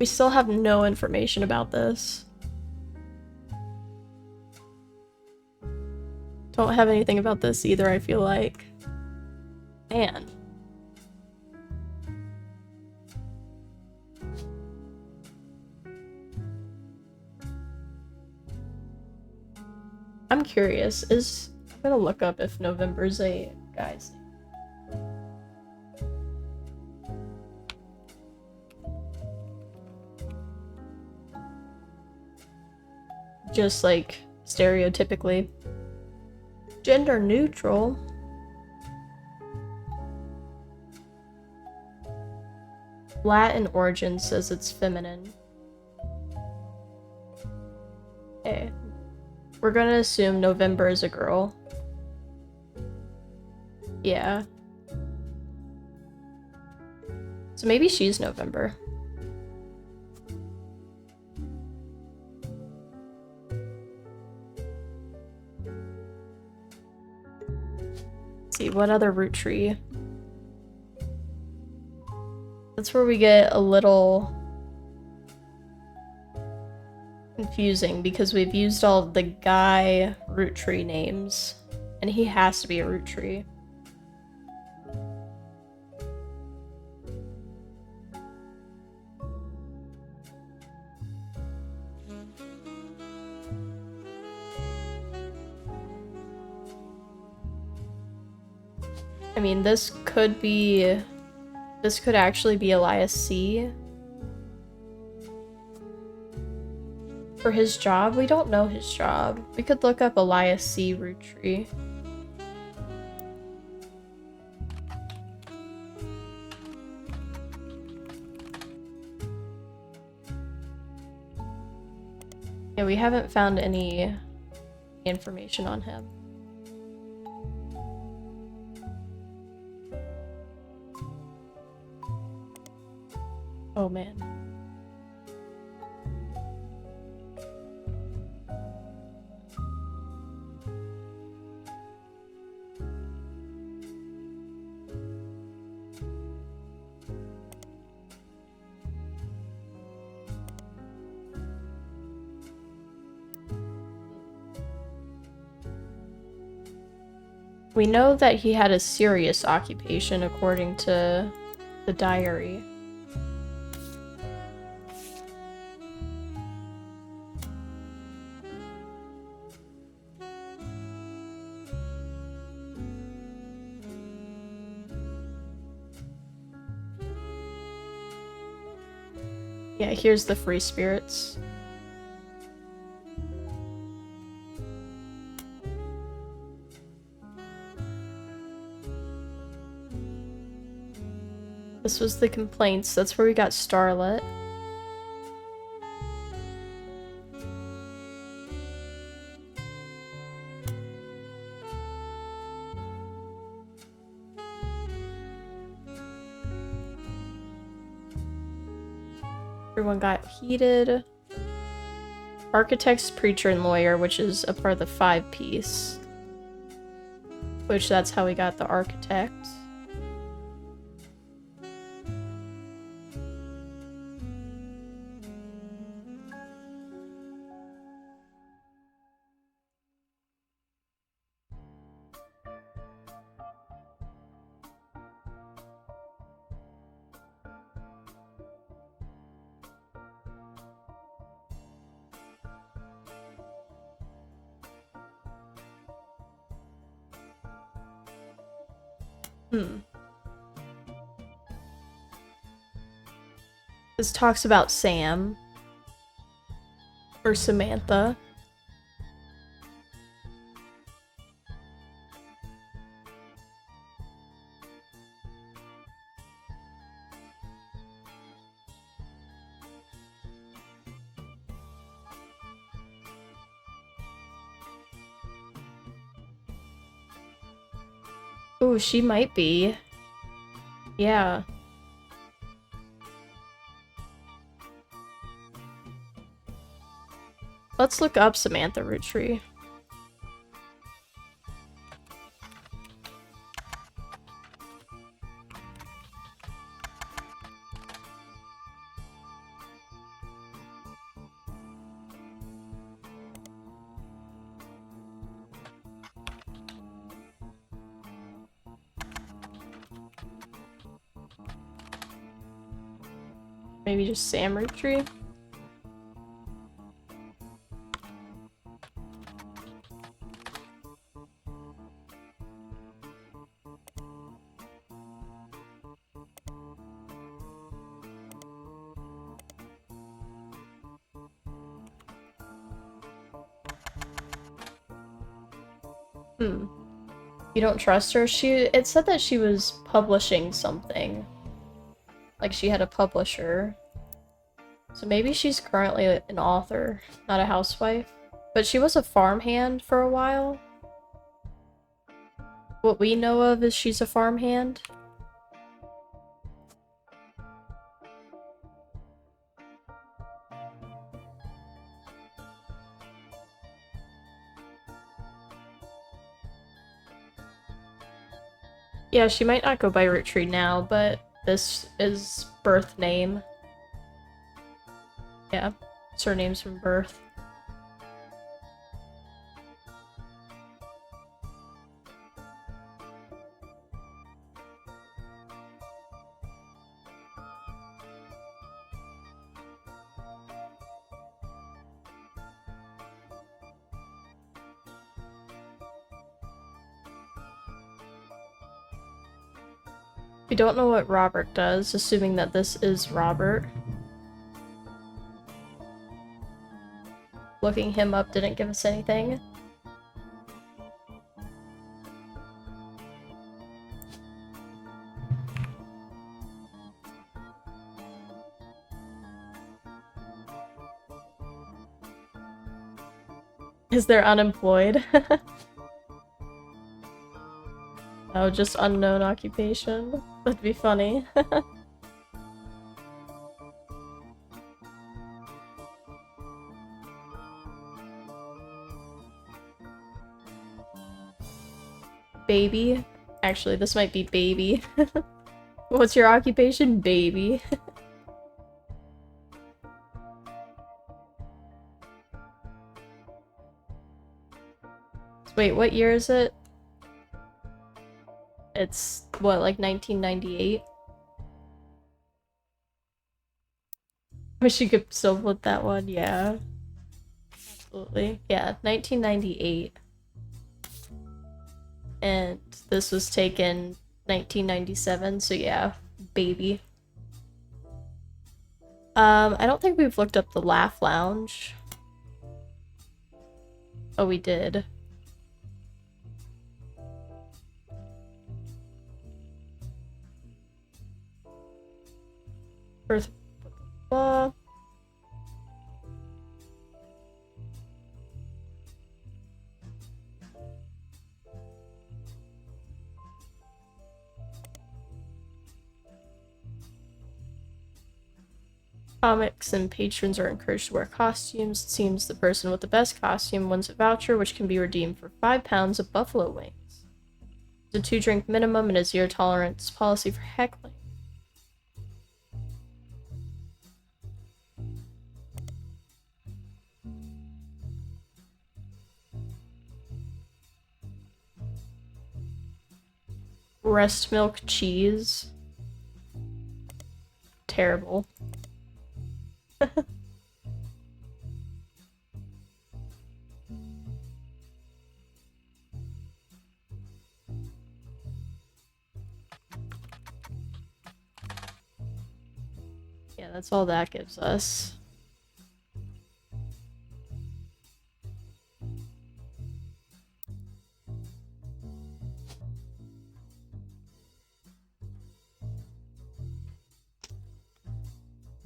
We still have no information about this. Don't have anything about this either, I feel like. Man. I'm curious, I'm gonna look up if November's a guy's name. Just like stereotypically. Gender neutral. Latin origin says it's feminine. Okay. We're gonna assume November is a girl. Yeah. So maybe she's November. Let's see, what other root tree? That's where we get a little confusing because we've used all of the guy root tree names, and he has to be a root tree. I mean, this could actually be Elias C. For his job? We don't know his job. We could look up Elias C. root tree. Yeah, we haven't found any information on him. Oh man. We know that he had a serious occupation according to the diary. Yeah, here's the free spirits. This was the complaints. That's where we got Starlet. Everyone got heated. Architects, preacher, and lawyer, which is a part of the 5-piece. Which that's how we got the architect. This talks about Sam. Or Samantha. Ooh, she might be. Yeah. Let's look up Samantha Roottrees. Maybe just Sam Roottrees? You don't trust her? It said that she was publishing something. Like she had a publisher. So maybe she's currently an author, not a housewife. But she was a farmhand for a while. What we know of is she's a farmhand. Yeah, she might not go by Roottrees now, but this is birth name. Yeah, surnames from birth. We don't know what Robert does, assuming that this is Robert. Looking him up didn't give us anything. Is there unemployed? Oh, just unknown occupation. That'd be funny. Baby? Actually, this might be baby. What's your occupation? Baby. Wait, what year is it? It's, what, like 1998? Wish you could still put that one, yeah. Absolutely. Yeah, 1998. And this was taken 1997, so yeah, baby. I don't think we've looked up the Laugh Lounge. Oh, we did. Earth. Comics and patrons are encouraged to wear costumes. It seems the person with the best costume wins a voucher which can be redeemed for 5 pounds of buffalo wings. There's a 2-drink minimum and a zero tolerance policy for heckling. Breast milk cheese. Terrible. Yeah, that's all that gives us.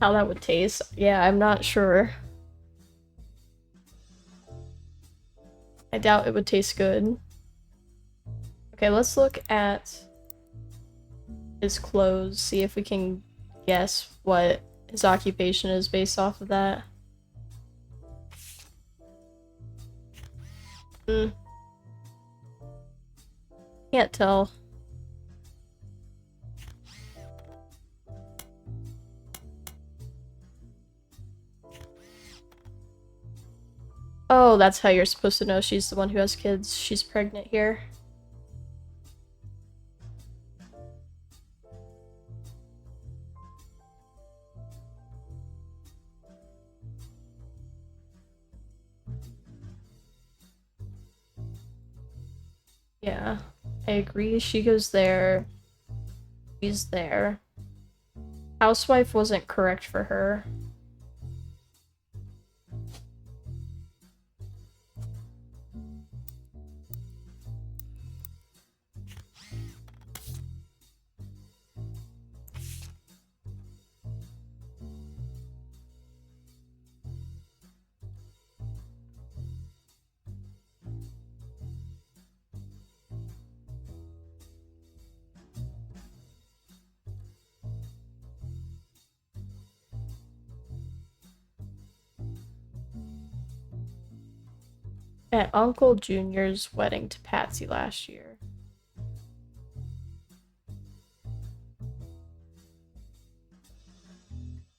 How that would taste? Yeah, I'm not sure. I doubt it would taste good. Okay, let's look at his clothes, see if we can guess what his occupation is based off of that. Can't tell. Oh, that's how you're supposed to know she's the one who has kids. She's pregnant here. I agree, she goes there. She's there. Housewife wasn't correct for her. At Uncle Junior's wedding to Patsy last year.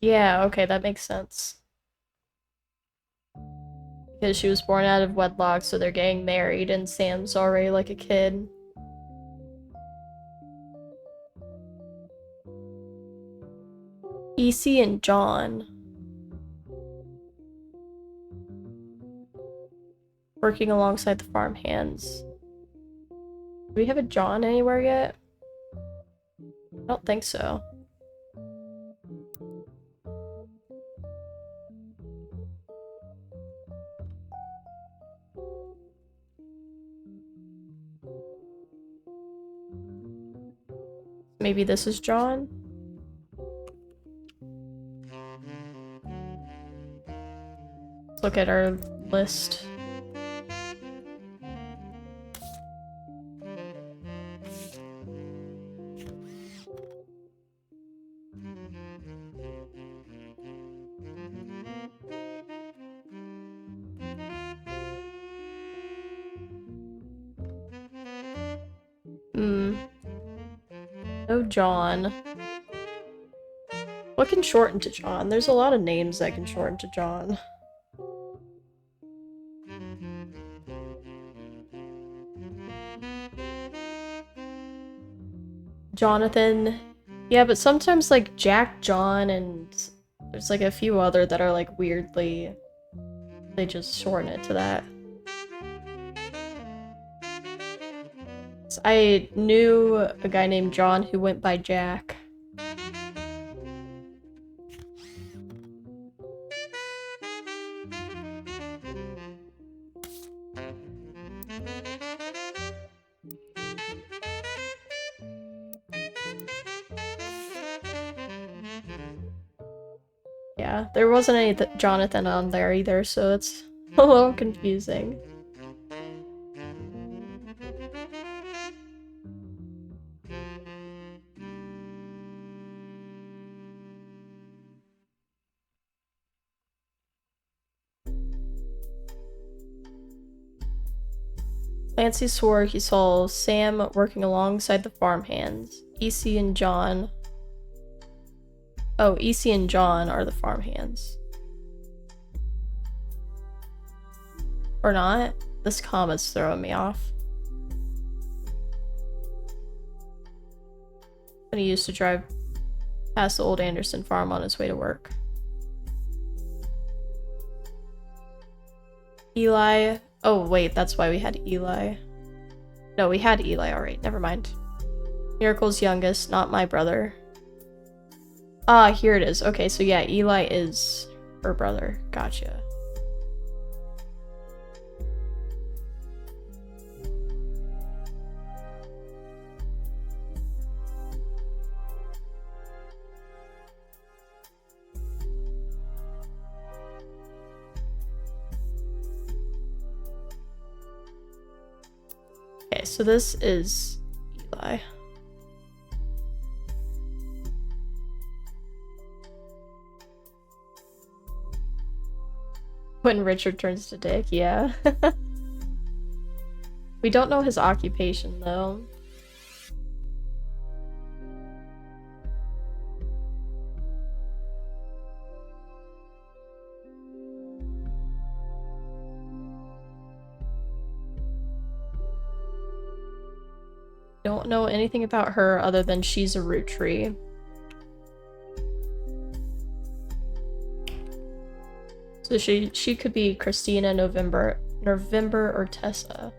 Yeah, okay, that makes sense. Because she was born out of wedlock, so they're getting married, and Sam's already like a kid. EC and John. Working alongside the farm hands. Do we have a John anywhere yet? I don't think so. Maybe this is John? Let's look at our list. No John. What can shorten to John? There's a lot of names that can shorten to John. Jonathan. Yeah, but sometimes like Jack, John, and there's like a few other that are like weirdly... They just shorten it to that. I knew a guy named John who went by Jack. Yeah, there wasn't any Jonathan on there either, so it's a little confusing. Clancy swore he saw Sam working alongside the farmhands. EC and John. Oh, EC and John are the farmhands. Or not? This comma's throwing me off. And he used to drive past the old Anderson farm on his way to work. Eli. Oh, wait, that's why we had Eli. No, we had Eli already. Never mind. Miracle's youngest, not my brother. Ah, here it is. Okay, so yeah, Eli is her brother. Gotcha. Okay, so this is Eli. When Richard turns to Dick, yeah. We don't know his occupation, though. Don't know anything about her other than she's a Rootree. So she could be Christina, November, or Tessa.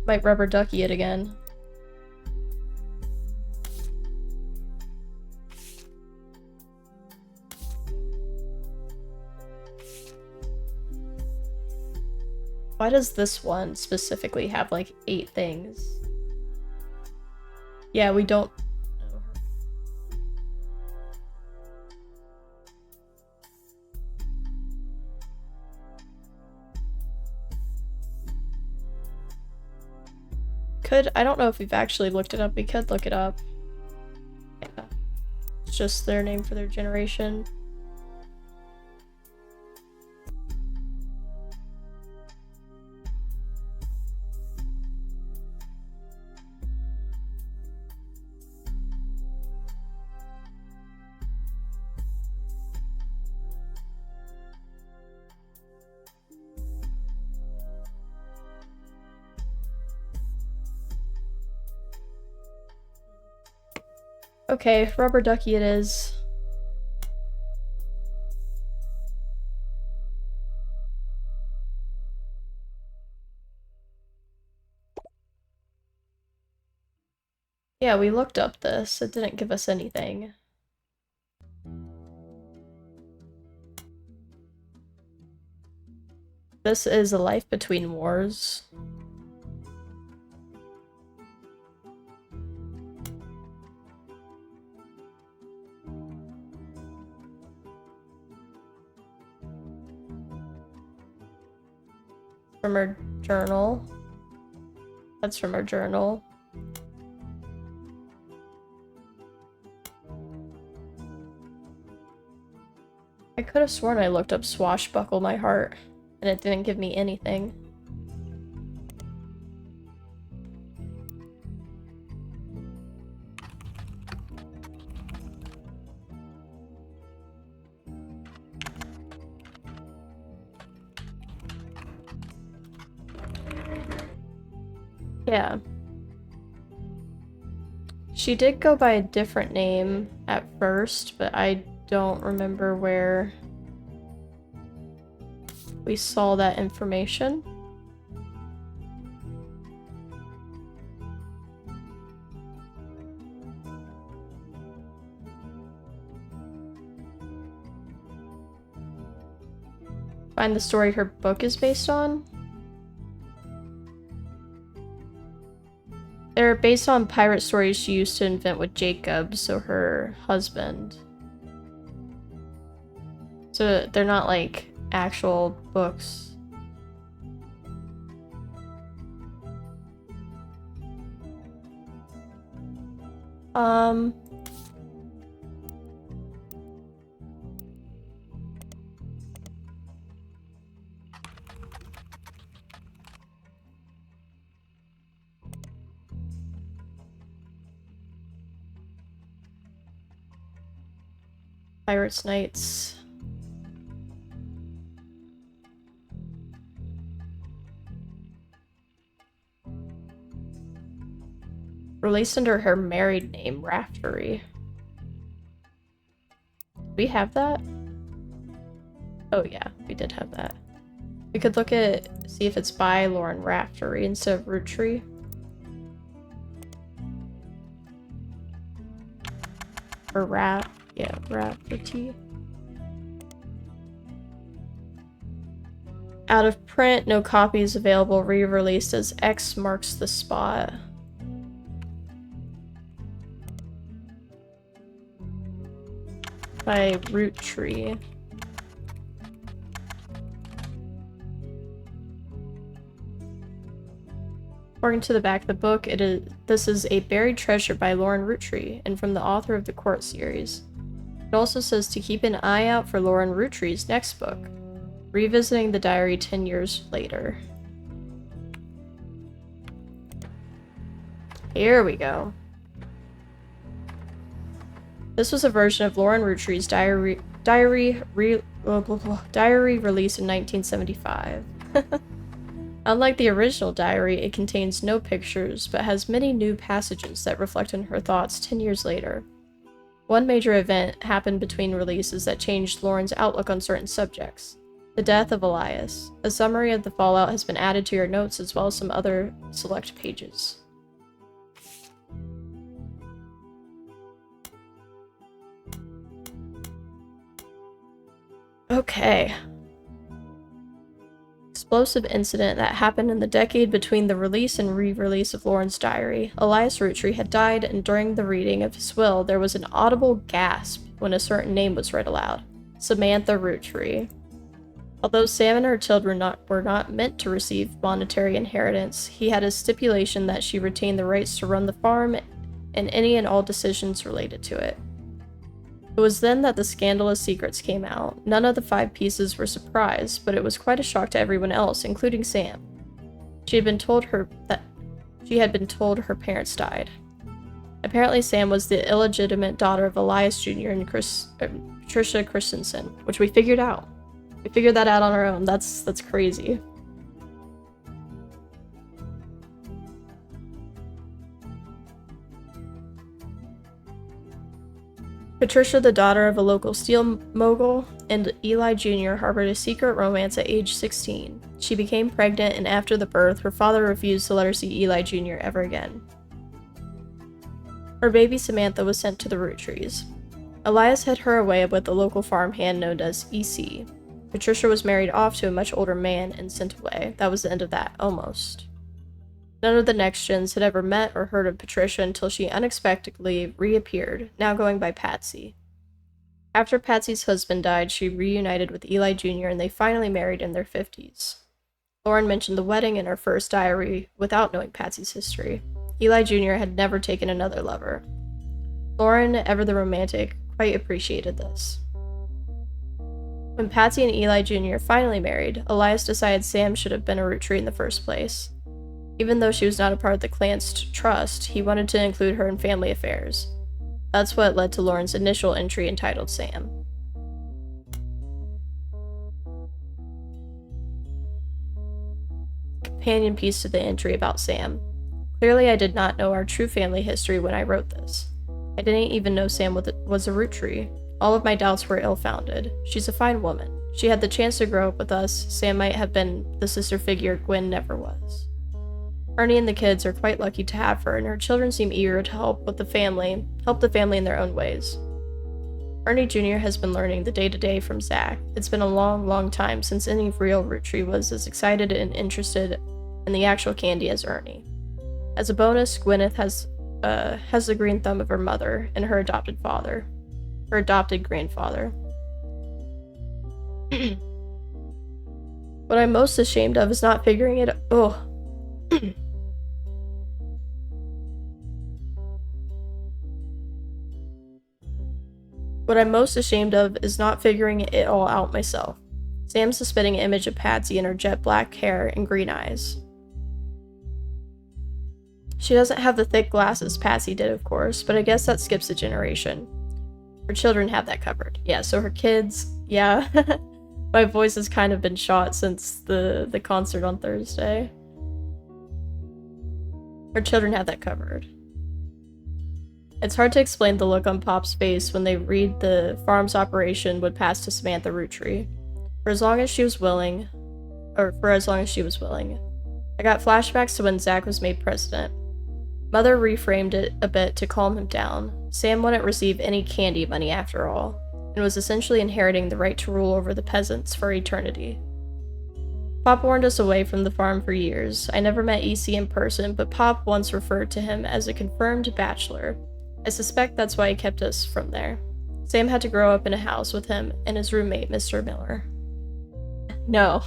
Might rubber ducky it again. Why does this one specifically have like 8 things? Yeah, we don't know her. I don't know if we've actually looked it up. We could look it up. Yeah. It's just their name for their generation. Okay, rubber ducky it is. Yeah, we looked up this. It didn't give us anything. This is A Life Between Wars. From her journal. That's from her journal. I could have sworn I looked up Swashbuckle My Heart, and it didn't give me anything. Yeah. She did go by a different name at first, but I don't remember where we saw that information. Find the story her book is based on? They're based on pirate stories she used to invent with Jacob, so her husband. So they're not like actual books. Pirates Knights. Released under her married name, Raftery. Do we have that? Oh yeah, we did have that. We could look at, see if it's by Lauren Raftery instead of Roottrees. Or Raftery. Out of print, no copies available, re-released as X Marks the Spot. By Roottrees. According to the back of the book, this is a buried treasure by Lauren Roottrees, and from the author of the Court series. It also says to keep an eye out for Lauren Roottrees' next book, Revisiting the Diary 10 years later. Here we go. This was a version of Lauren Roottrees' diary released in 1975. Unlike the original diary, it contains no pictures, but has many new passages that reflect on her thoughts 10 years later. One major event happened between releases that changed Lauren's outlook on certain subjects. The death of Elias. A summary of the fallout has been added to your notes as well as some other select pages. Okay. Explosive incident that happened in the decade between the release and re-release of Lauren's diary. Elias Roottrees had died, and during the reading of his will, there was an audible gasp when a certain name was read aloud. Samantha Roottrees. Although Sam and her children were not meant to receive monetary inheritance, he had a stipulation that she retain the rights to run the farm and any and all decisions related to it. It was then that the scandalous secrets came out. None of the 5 pieces were surprised, but it was quite a shock to everyone else, including Sam. She had been told her parents died. Apparently Sam was the illegitimate daughter of Elias Jr. and Patricia Christensen, which we figured out. We figured that out on our own. That's crazy. Patricia, the daughter of a local steel mogul, and Eli Jr. harbored a secret romance at age 16. She became pregnant, and after the birth, her father refused to let her see Eli Jr. ever again. Her baby Samantha was sent to the Roottrees. Elias hid her away with a local farmhand known as EC. Patricia was married off to a much older man and sent away. That was the end of that, almost. None of the next gens had ever met or heard of Patricia until she unexpectedly reappeared, now going by Patsy. After Patsy's husband died, she reunited with Eli Jr. and they finally married in their 50s. Lauren mentioned the wedding in her first diary without knowing Patsy's history. Eli Jr. had never taken another lover. Lauren, ever the romantic, quite appreciated this. When Patsy and Eli Jr. finally married, Elias decided Sam should have been a Roottrees in the first place. Even though she was not a part of the clan's trust, he wanted to include her in family affairs. That's what led to Lauren's initial entry entitled Sam. Companion piece to the entry about Sam. Clearly I did not know our true family history when I wrote this. I didn't even know Sam was a Roottrees. All of my doubts were ill-founded. She's a fine woman. She had the chance to grow up with us. Sam might have been the sister figure Gwen never was. Ernie and the kids are quite lucky to have her, and her children seem eager to help the family in their own ways. Ernie Jr. has been learning the day-to-day from Zach. It's been a long, long time since any real Roottrees was as excited and interested in the actual candy as Ernie. As a bonus, Gwyneth has the green thumb of her mother and her adopted grandfather. What I'm most ashamed of is not figuring it What I'm most ashamed of is not figuring it all out myself. Sam's the spitting image of Patsy in her jet black hair and green eyes. She doesn't have the thick glasses Patsy did, of course, but I guess that skips a generation. Her children have that covered. Yeah, so her kids, yeah. My voice has kind of been shot since the concert on Thursday. Her children have that covered. It's hard to explain the look on Pop's face when they read the farm's operation would pass to Samantha Roottrees. For as long as she was willing. I got flashbacks to when Zach was made president. Mother reframed it a bit to calm him down. Sam wouldn't receive any candy money after all, and was essentially inheriting the right to rule over the peasants for eternity. Pop warned us away from the farm for years. I never met EC in person, but Pop once referred to him as a confirmed bachelor. I suspect that's why he kept us from there. Sam had to grow up in a house with him and his roommate, Mr. Miller. No.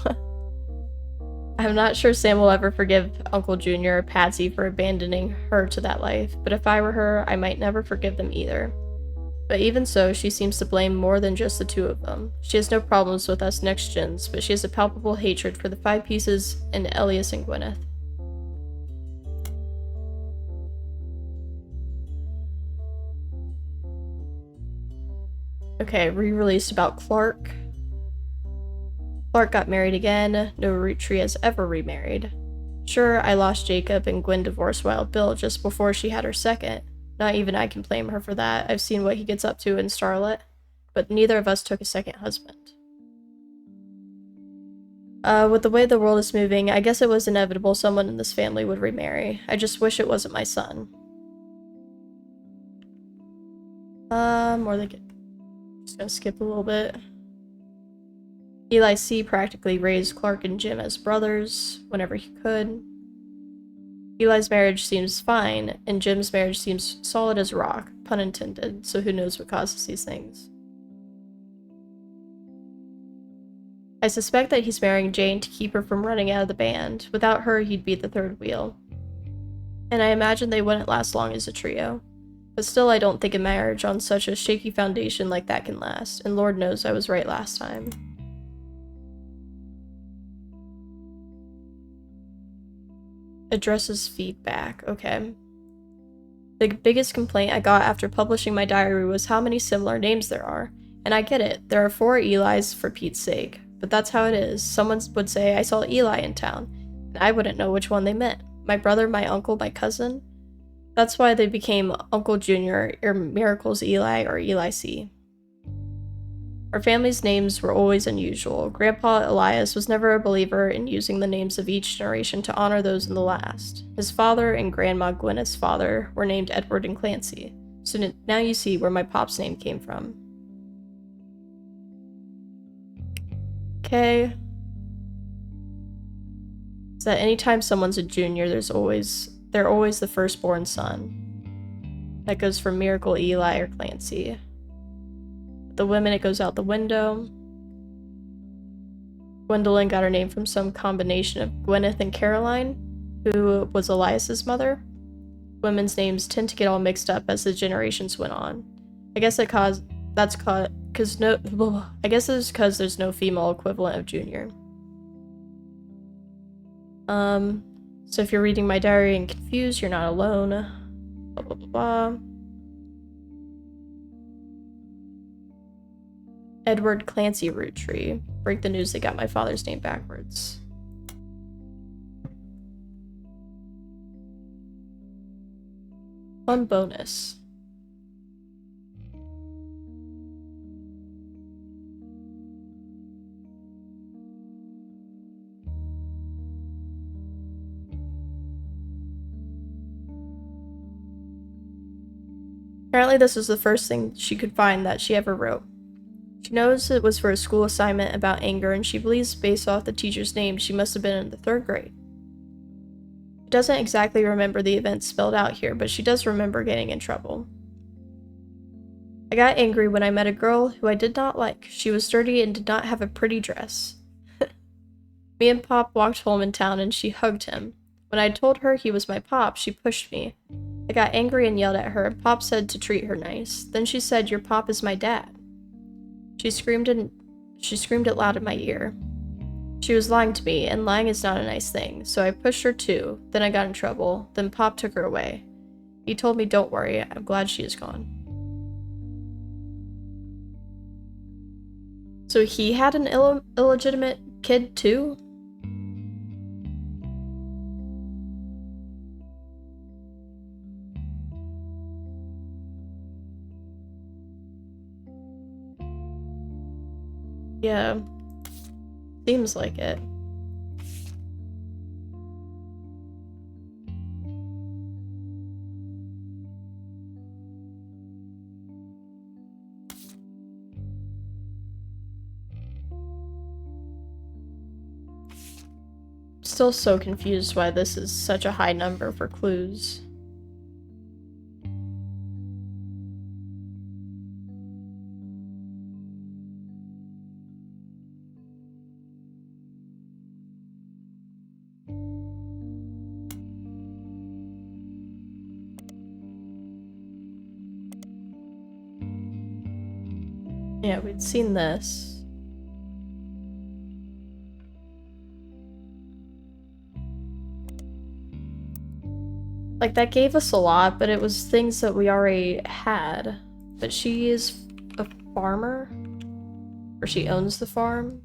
I'm not sure Sam will ever forgive Uncle Junior or Patsy for abandoning her to that life, but if I were her, I might never forgive them either. But even so, she seems to blame more than just the two of them. She has no problems with us next gens, but she has a palpable hatred for the 5 pieces and Elias and Gwyneth. Okay, re-released about Clark. Clark got married again. No Roottrees has ever remarried. Sure, I lost Jacob and Gwen divorced Wild Bill just before she had her second. Not even I can blame her for that. I've seen what he gets up to in Starlet. But neither of us took a second husband. With the way the world is moving, I guess it was inevitable someone in this family would remarry. I just wish it wasn't my son. More like just gonna skip a little bit. Eli C. practically raised Clark and Jim as brothers whenever he could. Eli's marriage seems fine, and Jim's marriage seems solid as rock, pun intended, so who knows what causes these things. I suspect that he's marrying Jane to keep her from running out of the band. Without her, he'd be the third wheel. And I imagine they wouldn't last long as a trio. But still, I don't think a marriage on such a shaky foundation like that can last, and Lord knows I was right last time. Addresses feedback. Okay. The biggest complaint I got after publishing my diary was how many similar names there are. And I get it, there are 4 Elis for Pete's sake. But that's how it is. Someone would say I saw Eli in town, and I wouldn't know which one they meant. My brother, my uncle, my cousin. That's why they became Uncle Junior, or Miracles Eli, or Eli C. Our family's names were always unusual. Grandpa Elias was never a believer in using the names of each generation to honor those in the last. His father and Grandma Gwyneth's father were named Edward and Clancy, so now you see where my pop's name came from. Okay. So that anytime someone's a junior, they're always the firstborn son. That goes for Miracle, Eli, or Clancy. The women, it goes out the window. Gwendolyn got her name from some combination of Gwyneth and Caroline, who was Elias's mother. Women's names tend to get all mixed up as the generations went on. I guess because there's no female equivalent of junior. So if you're reading my diary and confused, you're not alone. Blah, blah, blah, blah. Edward Clancy Roottrees. Break the news they got my father's name backwards. Fun bonus. Apparently this was the first thing she could find that she ever wrote. She knows it was for a school assignment about anger, and she believes based off the teacher's name she must have been in the 3rd grade. She doesn't exactly remember the events spelled out here, but she does remember getting in trouble. I got angry when I met a girl who I did not like. She was dirty and did not have a pretty dress. Me and Pop walked home in town and she hugged him. When I told her he was my Pop, she pushed me. I got angry and yelled at her, and Pop said to treat her nice. Then she said, "Your Pop is my dad." She screamed it loud in my ear. She was lying to me, and lying is not a nice thing, so I pushed her too. Then I got in trouble. Then Pop took her away. He told me, "Don't worry, I'm glad she is gone." So he had an illegitimate kid too? Yeah. Seems like it. Still so confused why this is such a high number for clues. Yeah, we'd seen this. Like, that gave us a lot, but it was things that we already had. But she is a farmer? Or she owns the farm?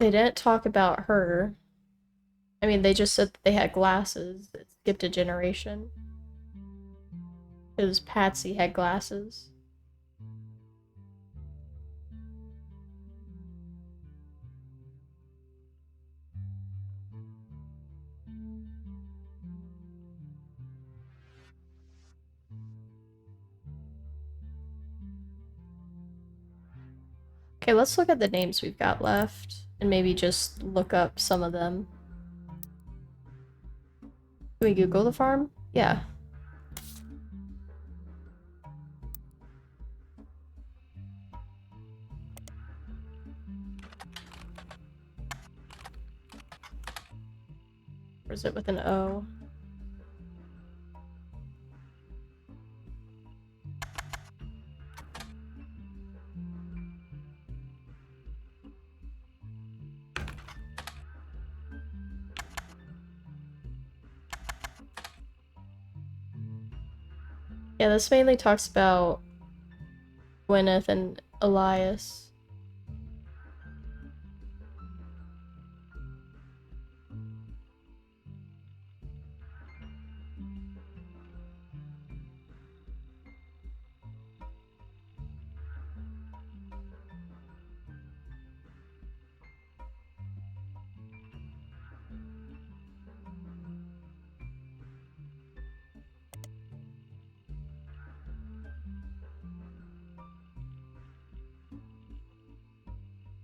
They didn't talk about her. I mean, they just said that they had glasses. It skipped a generation. Because Patsy had glasses. Okay, let's look at the names we've got left. And maybe just look up some of them. Can we Google the farm? Yeah. Or is it with an O? Yeah, this mainly talks about Gwyneth and Elias.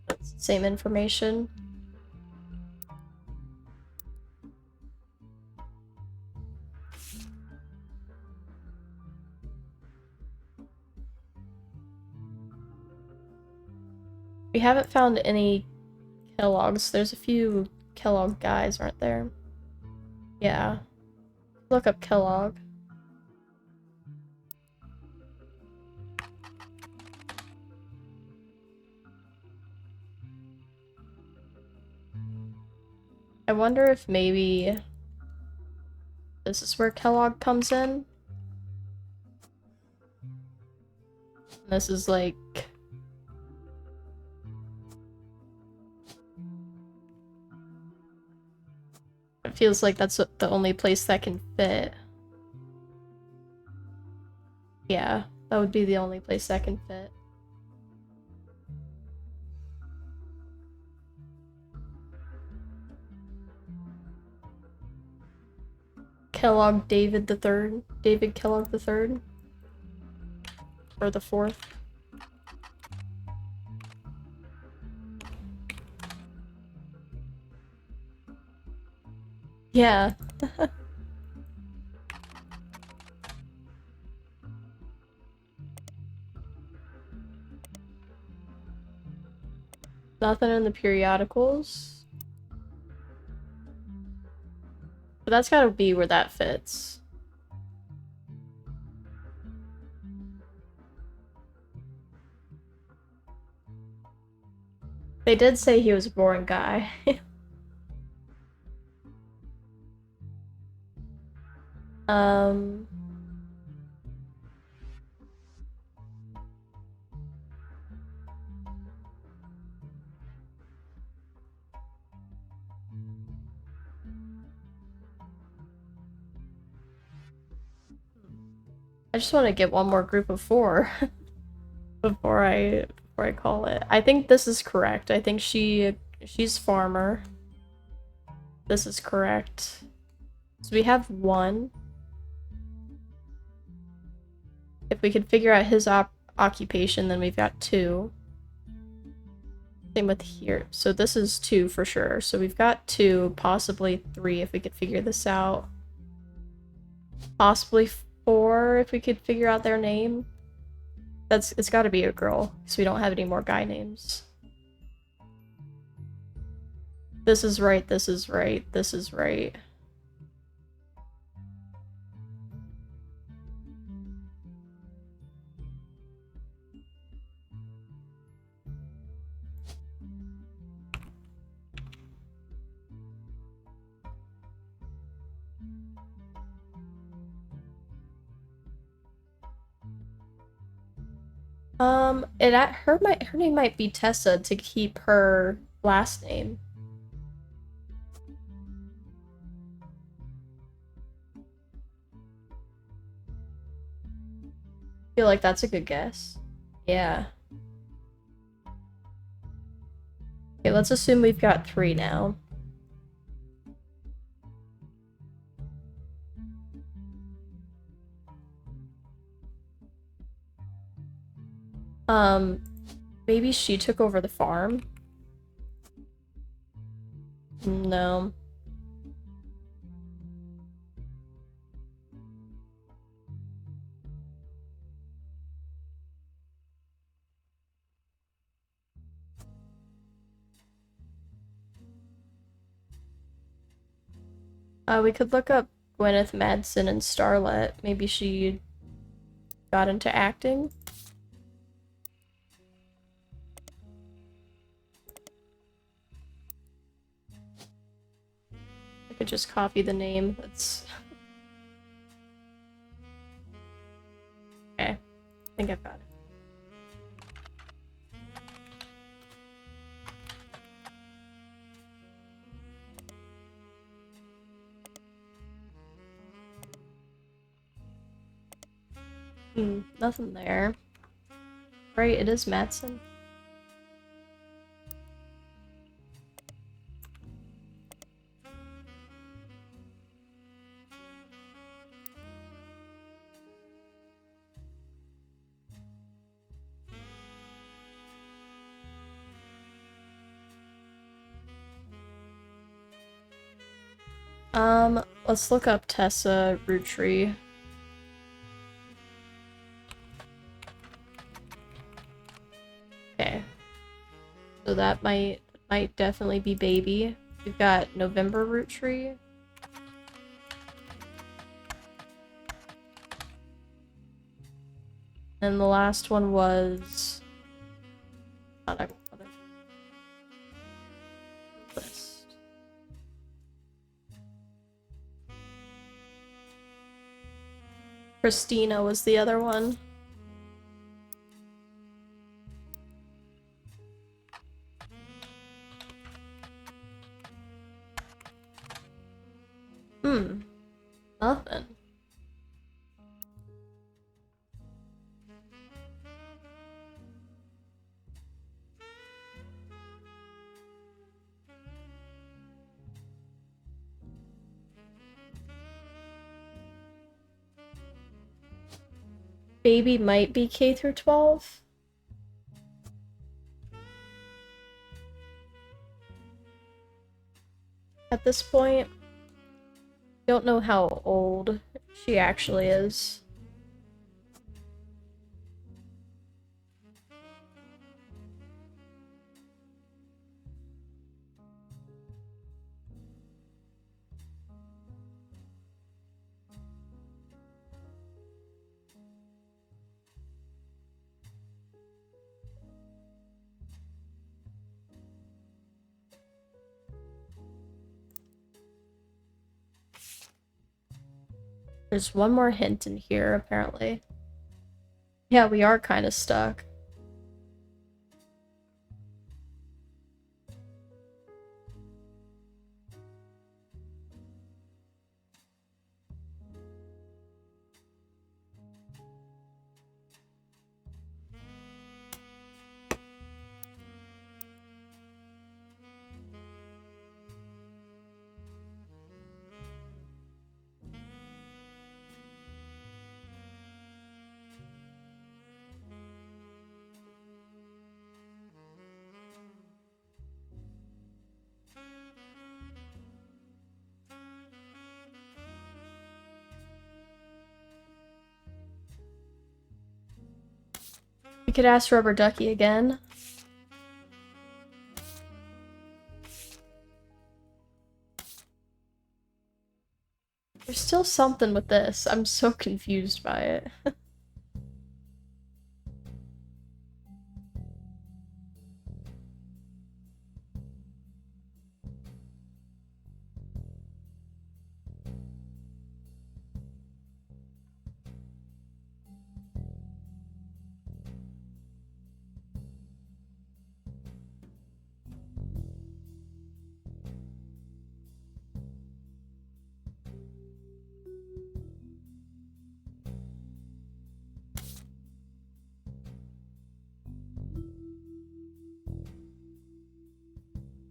That's the same information. We haven't found any Kellogg's. There's a few Kellogg guys, aren't there? Yeah. Look up Kellogg. I wonder if maybe this is where Kellogg comes in. This is like... It feels like that's the only place that can fit. Yeah, that would be the only place that can fit. Kellogg David the Third. David Kellogg the Third. Or the Fourth. Yeah. Nothing in the periodicals. But that's gotta be where that fits. They did say he was a boring guy. um... I just want to get one more group of 4 before I call it. I think this is correct. I think she's farmer. This is correct. So we have 1. If we could figure out his occupation, then we've got 2. Same with here. So this is 2 for sure. So we've got 2, possibly 3 if we could figure this out. Possibly 4 if we could figure out their name. It's gotta be a girl, because we don't have any more guy names. This is right, this is right, this is right. Her name might be Tessa to keep her last name. Feel like that's a good guess. Yeah. Okay, let's assume we've got 3 now. Maybe she took over the farm? No. We could look up Gwyneth Madsen and Starlet. Maybe she got into acting? I could just copy the name. That's... Okay. I think I've got it. Nothing there. Right, it is Madsen. Let's look up Tessa Roottrees. Okay. So that might definitely be baby. We've got November Roottrees. And the last one was on a other list. Christina was the other one. Nothing. Baby might be K through 12. At this point, don't know how old she actually is. There's one more hint in here, apparently. Yeah, we are kind of stuck. We could ask Rubber Ducky again. There's still something with this. I'm so confused by it.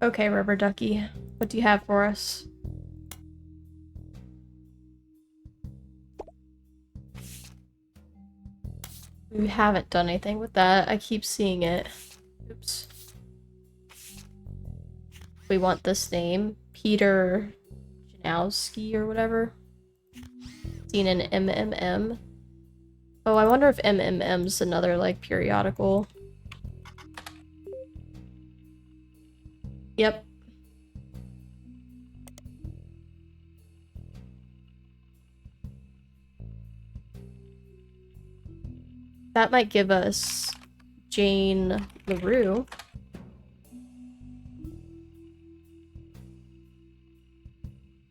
Okay, Rubber Ducky. What do you have for us? We haven't done anything with that. I keep seeing it. Oops. We want this name. Peter Janowski or whatever. Seen in MMM. Oh, I wonder if MMM's another, like, periodical. Yep. That might give us Jane LaRue.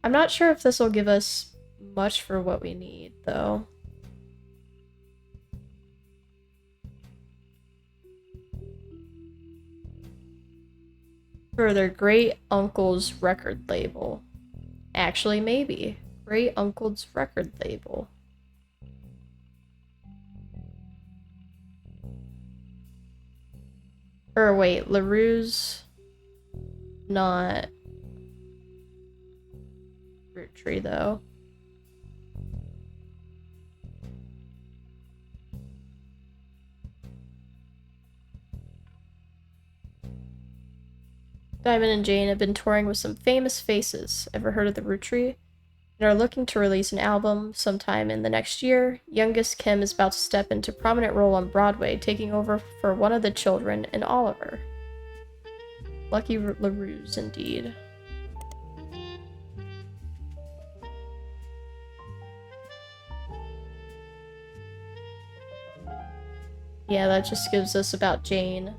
I'm not sure if this will give us much for what we need, though. For their great uncle's record label. Actually, maybe. Great uncle's record label. Or wait, LaRue's not Roottrees though. Diamond and Jane have been touring with some famous faces. Ever heard of the Roottrees? And are looking to release an album sometime in the next year. Youngest Kim is about to step into a prominent role on Broadway, taking over for one of the children in Oliver. Lucky LaRue's indeed. Yeah, that just gives us about Jane.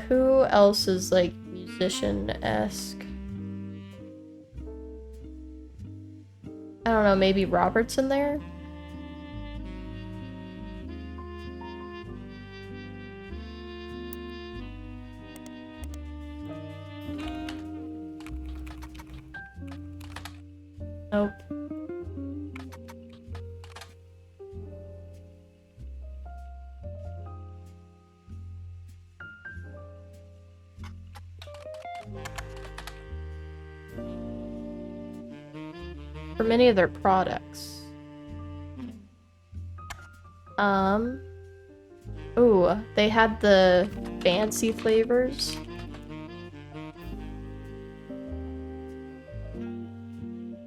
Who else is, like, musician-esque? I don't know, maybe Robert's in there? Nope. For many of their products. Ooh, they had the fancy flavors.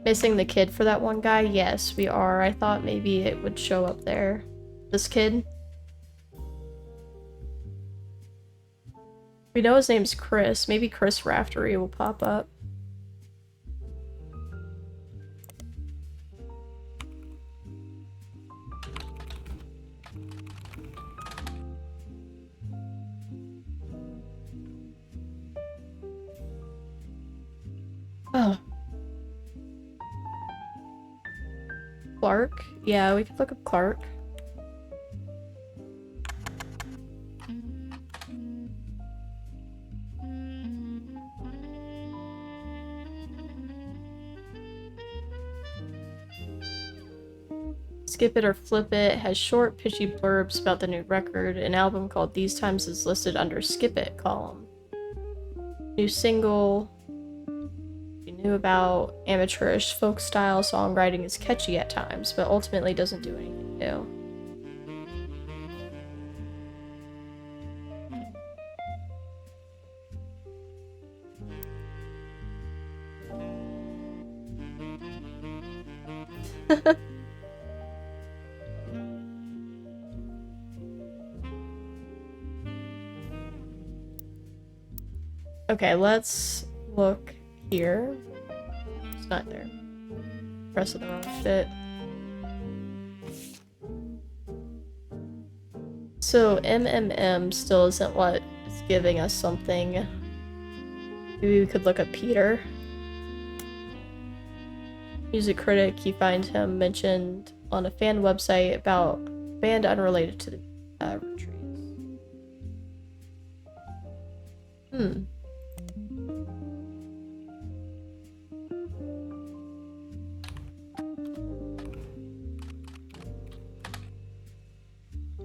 Missing the kid for that one guy? Yes, we are. I thought maybe it would show up there. This kid? We know his name's Chris. Maybe Chris Raftery will pop up. Oh. Clark? Yeah, we could look up Clark. Skip It or Flip It has short, pitchy blurbs about the new record. An album called These Times is listed under Skip It column. New single. You knew about amateurish folk style songwriting is catchy at times, but ultimately doesn't do anything new. Okay, let's look here. It's not there. Pressing the wrong shit. So MMM still isn't what is giving us something. Maybe we could look up Peter. Music critic, you find him mentioned on a fan website about a band unrelated to the Roottrees.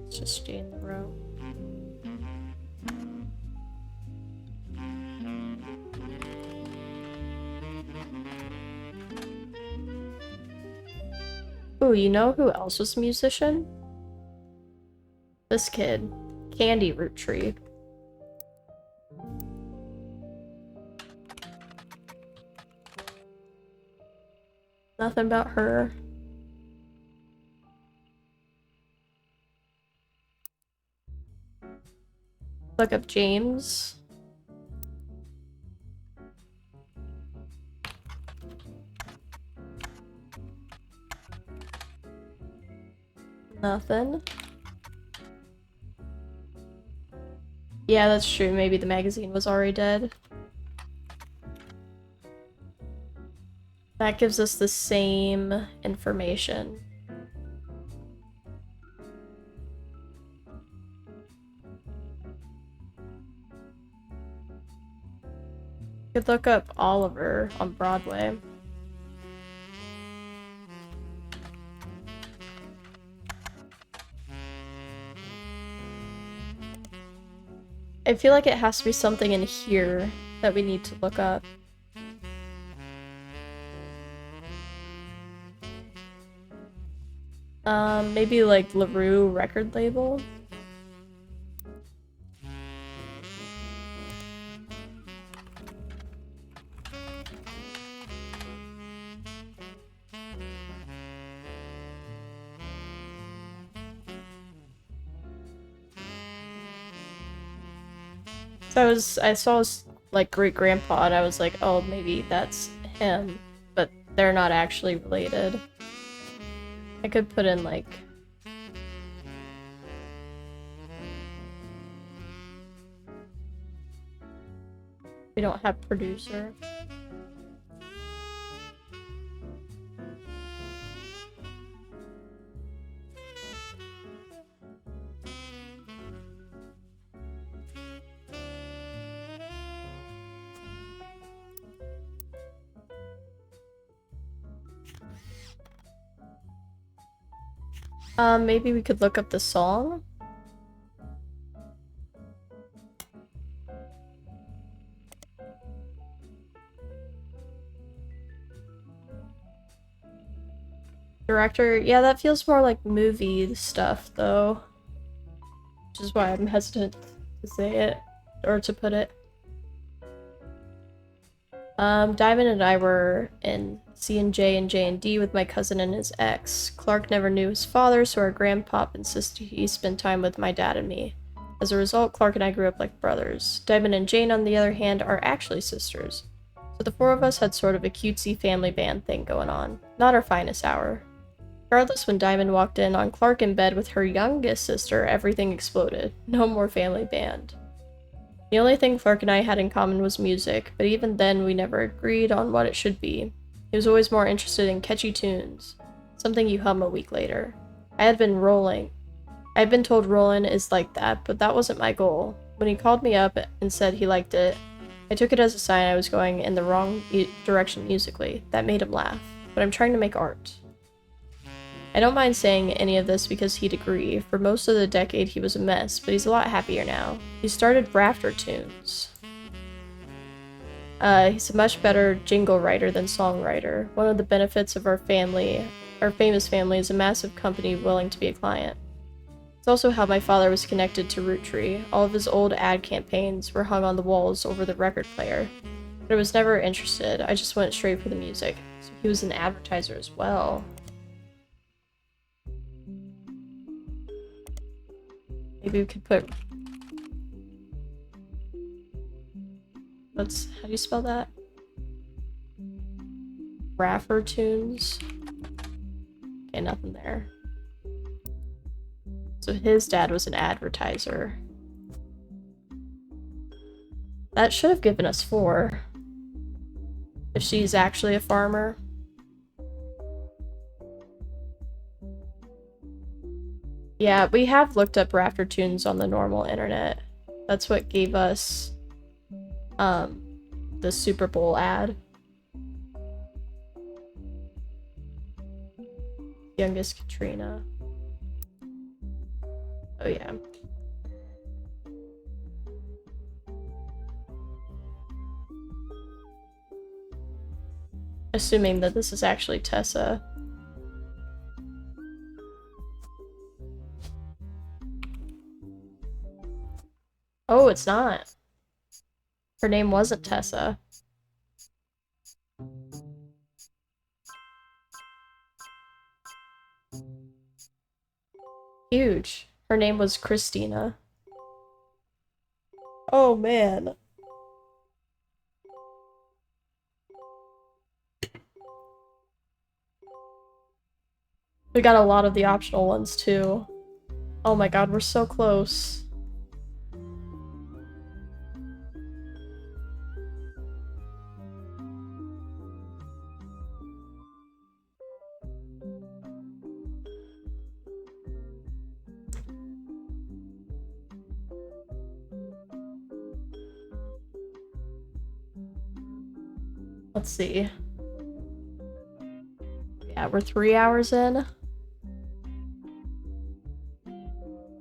It's just Jane LaRue. Ooh, you know who else was a musician? This kid. Candy Roottrees. Nothing about her. Look up James. Nothing. Yeah, that's true. Maybe the magazine was already dead. That gives us the same information. Could look up Oliver on Broadway. I feel like it has to be something in here that we need to look up. Maybe like LaRue record label? So I saw his like great-grandpa and I was like, oh, maybe that's him, but they're not actually related. I could put in like we don't have producer. Maybe we could look up the song. Director, yeah, that feels more like movie stuff, though. Which is why I'm hesitant to say it, or to put it. Diamond and I were in C&J and J&D with my cousin and his ex. Clark never knew his father, so our grandpop insisted he spend time with my dad and me. As a result, Clark and I grew up like brothers. Diamond and Jane, on the other hand, are actually sisters. So the four of us had sort of a cutesy family band thing going on. Not our finest hour. Regardless, when Diamond walked in on Clark in bed with her youngest sister, everything exploded. No more family band. The only thing Clark and I had in common was music, but even then we never agreed on what it should be. He was always more interested in catchy tunes, something you hum a week later. I had been told rolling is like that, but that wasn't my goal. When he called me up and said he liked it, I took it as a sign I was going in the wrong direction musically. That made him laugh. But I'm trying to make art. I don't mind saying any of this because he'd agree. For most of the decade he was a mess, but he's a lot happier now. He started Rafter Tunes. He's a much better jingle writer than songwriter. One of the benefits of our famous family, is a massive company willing to be a client. It's also how my father was connected to Roottrees. All of his old ad campaigns were hung on the walls over the record player. But I was never interested. I just went straight for the music. So he was an advertiser as well. Maybe we could put... how do you spell that? Raffer Tunes? Okay, nothing there. So his dad was an advertiser. That should have given us 4. If she's actually a farmer. Yeah, we have looked up Rafter Tunes on the normal internet. That's what gave us the Super Bowl ad. Youngest Katrina. Oh yeah. Assuming that this is actually Tessa. Oh, it's not. Her name wasn't Tessa. Huge. Her name was Christina. Oh, man. We got a lot of the optional ones, too. Oh my god, we're so close. Let's see. Yeah, we're 3 hours in. I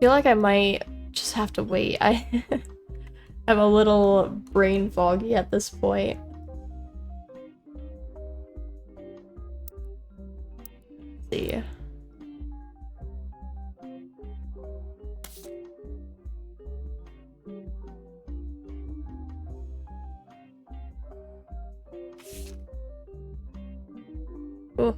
feel like I might just have to wait. I'm a little brain foggy at this point. Let's see. Ooh.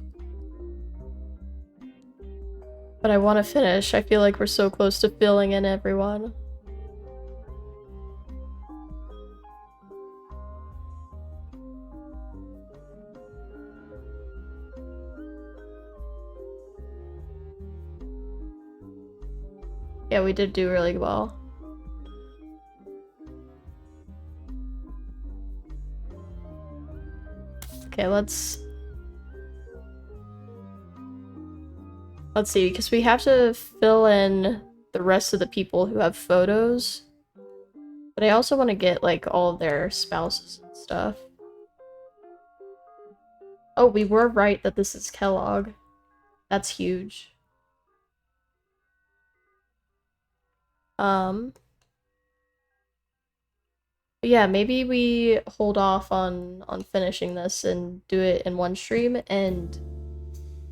But I want to finish. I feel like we're so close to filling in everyone. Yeah, we did do really well. Okay, let's see, because we have to fill in the rest of the people who have photos. But I also want to get, like, all of their spouses and stuff. Oh, we were right that this is Kellogg. That's huge. But yeah, maybe we hold off on finishing this and do it in one stream, and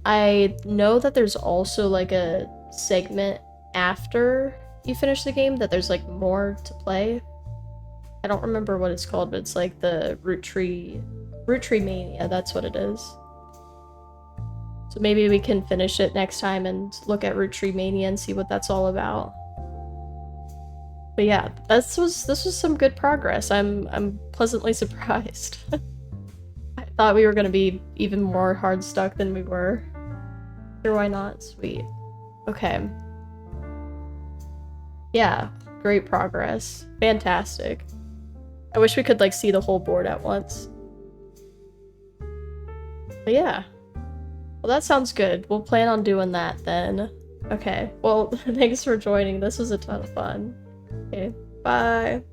I know that there's also like a segment after you finish the game that there's like more to play. I don't remember what it's called, but it's like the Roottrees Mania, that's what it is. So maybe we can finish it next time and look at Roottrees Mania and see what that's all about. But yeah, this was some good progress. I'm pleasantly surprised. I thought we were gonna be even more hard stuck than we were. Sure, why not? Sweet. Okay. Yeah, great progress. Fantastic. I wish we could like see the whole board at once. But yeah. Well, that sounds good. We'll plan on doing that then. Okay. Well, thanks for joining. This was a ton of fun. Okay, bye.